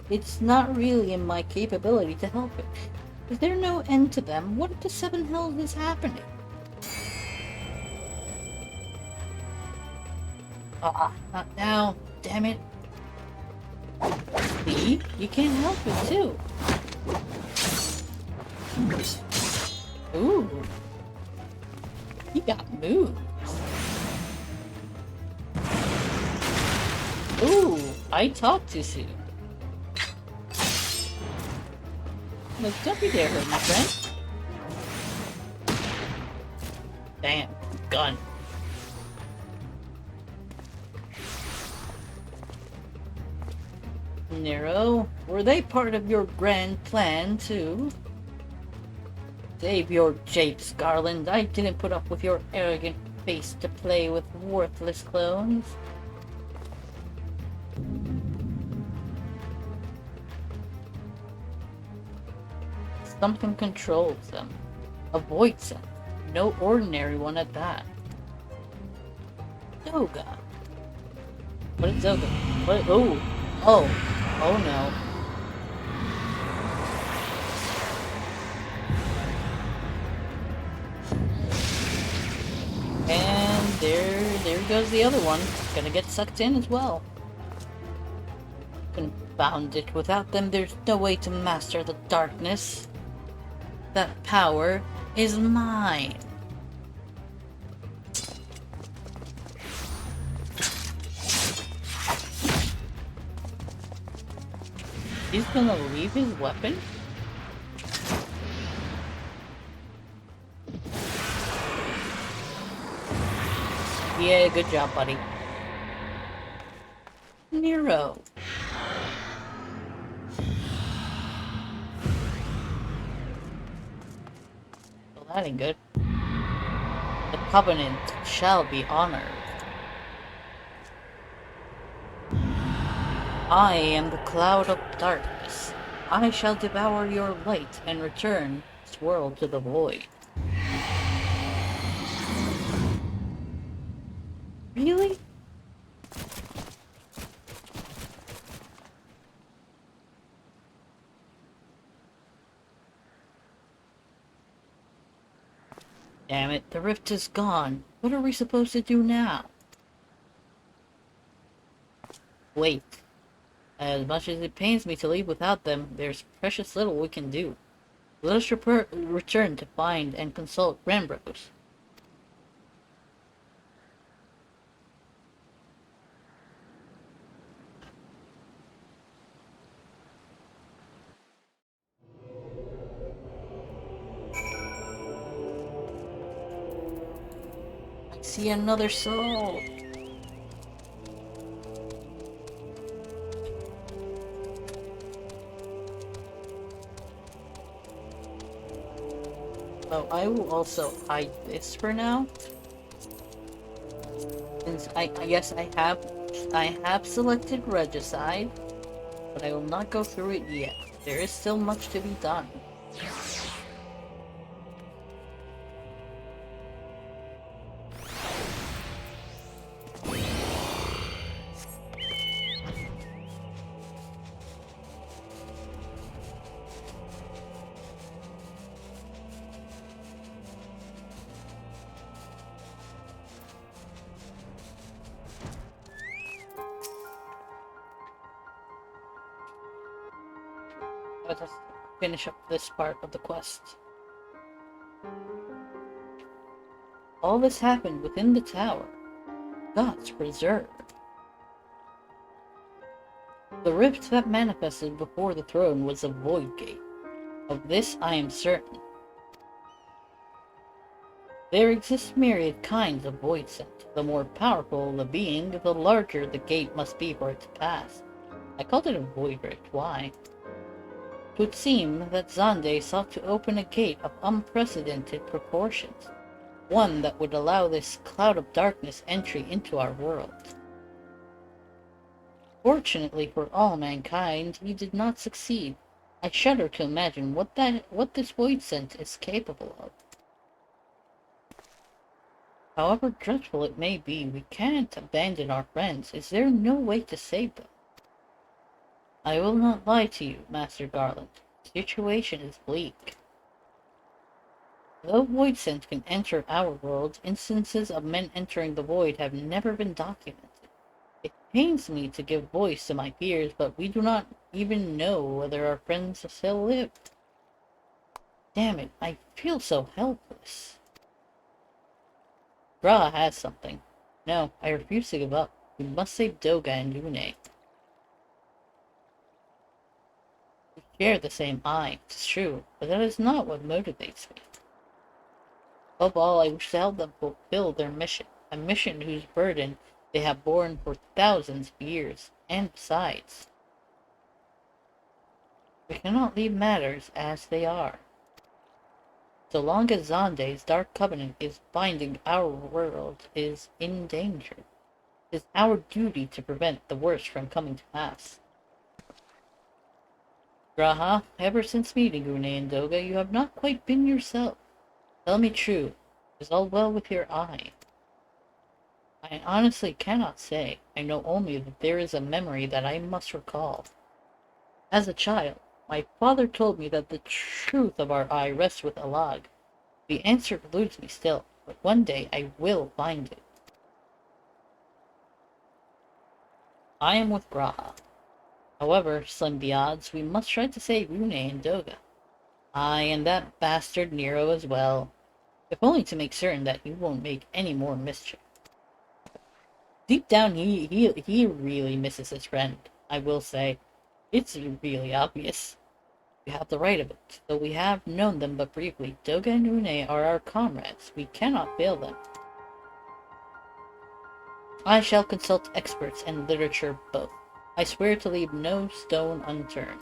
It's not really in my capability to help it. Is there no end to them? What the seven hells is happening? Not now. Damn it. See? You can't help it, too. Ooh. He got moved. Ooh, I talked too soon. Look, don't be there, my friend. Damn, gun. Nero, were they part of your grand plan, too? Save your japes, Garland. I didn't put up with your arrogant face to play with worthless clones. Something controls them. A void sense. No ordinary one at that. Doga. What is Doga? What? Oh. Oh. Oh no. And there goes the other one. Gonna get sucked in as well. Confound it. Without them, there's no way to master the darkness. That power is mine. He's gonna leave his weapon? Yeah, good job, buddy. Nero. Well, that ain't good. The covenant shall be honored. I am the cloud of darkness. I shall devour your light and return this world to the void. Really? Damn it, the rift is gone. What are we supposed to do now? Wait. As much as it pains me to leave without them, there's precious little we can do. Let us return to find and consult Rambrose. I see another soul. Oh, I will also hide this for now. Since I guess I have selected Regicide, but I will not go through it yet. There is still much to be done. Let us finish up this part of the quest. All this happened within the tower. Gods preserve. The rift that manifested before the throne was a void gate. Of this I am certain. There exist myriad kinds of void scent. The more powerful the being, the larger the gate must be for it to pass. I called it a void rift. Why? It would seem that Zande sought to open a gate of unprecedented proportions, one that would allow this cloud of darkness entry into our world. Fortunately for all mankind, he did not succeed. I shudder to imagine what this void scent is capable of. However dreadful it may be, we can't abandon our friends. Is there no way to save them? I will not lie to you, Master Garland. The situation is bleak. Though void scent can enter our world, instances of men entering the void have never been documented. It pains me to give voice to my fears, but we do not even know whether our friends still live. Damn it, I feel so helpless. Gra has something. No, I refuse to give up. We must save Doga and Yune. We share the same eye, it's true, but that is not what motivates me. Above all, I wish to help them fulfill their mission, a mission whose burden they have borne for thousands of years, and besides, we cannot leave matters as they are. So long as Zonde's dark covenant is binding, our world is in danger. It is our duty to prevent the worst from coming to pass. Graha, ever since meeting Une and Doga, you have not quite been yourself. Tell me true, is all well with your eye? I honestly cannot say. I know only that there is a memory that I must recall. As a child, my father told me that the truth of our eye rests with Alag. The answer eludes me still, but one day I will find it. I am with Graha. However, slim the odds, we must try to save Une and Doga. Aye, and that bastard Nero as well. If only to make certain that he won't make any more mischief. Deep down, he really misses his friend, I will say. It's really obvious. We have the right of it. Though we have known them but briefly, Doga and Une are our comrades. We cannot fail them. I shall consult experts and literature both. I swear to leave no stone unturned.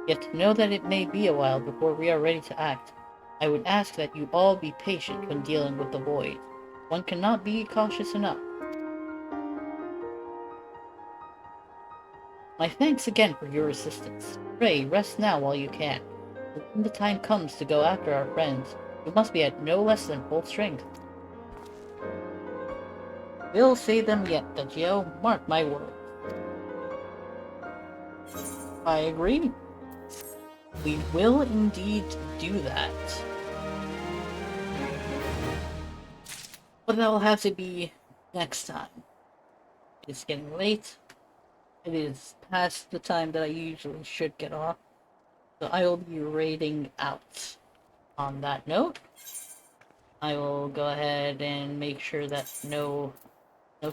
Yet know that it may be a while before we are ready to act. I would ask that you all be patient when dealing with the void. One cannot be cautious enough. My thanks again for your assistance. Pray, rest now while you can. When the time comes to go after our friends, we must be at no less than full strength. We'll save them yet, Dagio. Mark my words. I agree. We will indeed do that. But that will have to be next time. It's getting late. It is past the time that I usually should get off. So I will be raiding out. On that note, I will go ahead and make sure that no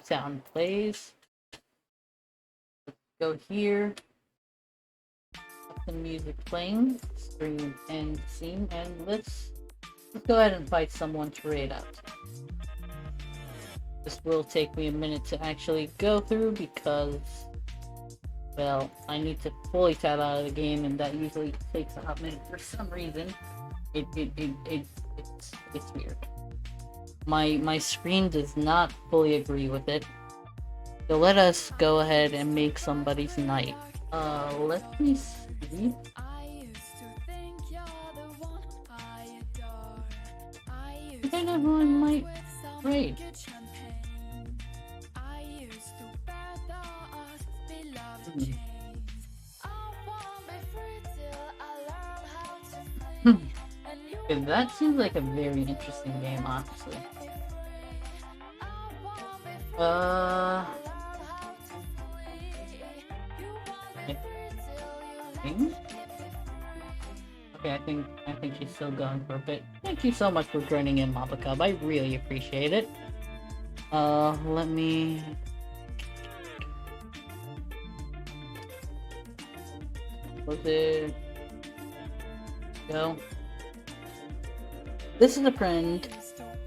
sound plays. Let's go here. Have some music playing. Stream and scene, and let's go ahead and fight someone to raid out. This will take me a minute to actually go through because, well, I need to fully tab out of the game, and that usually takes a hot minute for some reason. It's weird. My screen does not fully agree with it. So let us go ahead and make somebody's night. Let me see. I think I know who I might raid. That seems like a very interesting game, honestly. Okay, I think she's still going for a bit. Thank you so much for joining in, Mappa Cub. I really appreciate it. Let me... Was it... Go. This is a friend.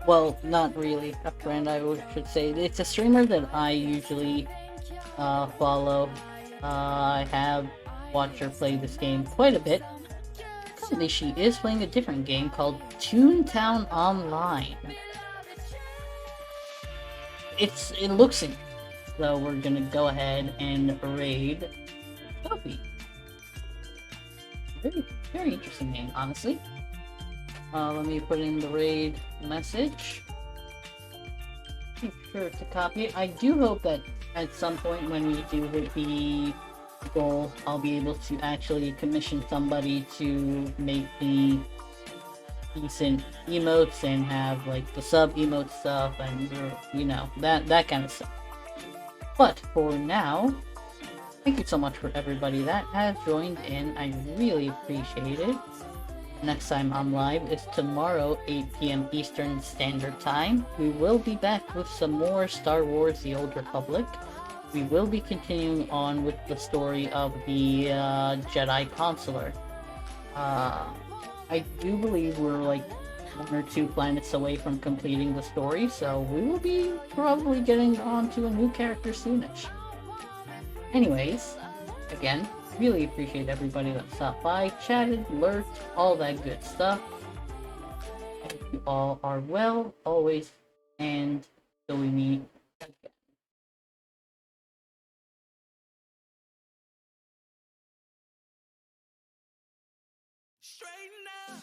Well, not really a friend, I should say. It's a streamer that I usually follow. I have watched her play this game quite a bit. Currently, she is playing a different game called Toontown Online. It looks in, so we're gonna go ahead and raid Sophie. Very interesting name, honestly. Let me put in the raid message. Make sure to copy it. I do hope that at some point when we do hit the goal, I'll be able to actually commission somebody to make the decent emotes and have like the sub emote stuff and you know, that kind of stuff. But for now, thank you so much for everybody that has joined in. I really appreciate it. Next time I'm live is tomorrow, 8 PM Eastern Standard Time. We will be back with some more Star Wars The Old Republic. we will be continuing on with the story of the Jedi Consular. I do believe we're like 1 or 2 planets away from completing the story, so we will be probably getting on to a new character soonish. Anyways, again, really appreciate everybody that stopped by, chatted, lurked, all that good stuff. I hope you all are well, always, and till we meet again. Straighten up.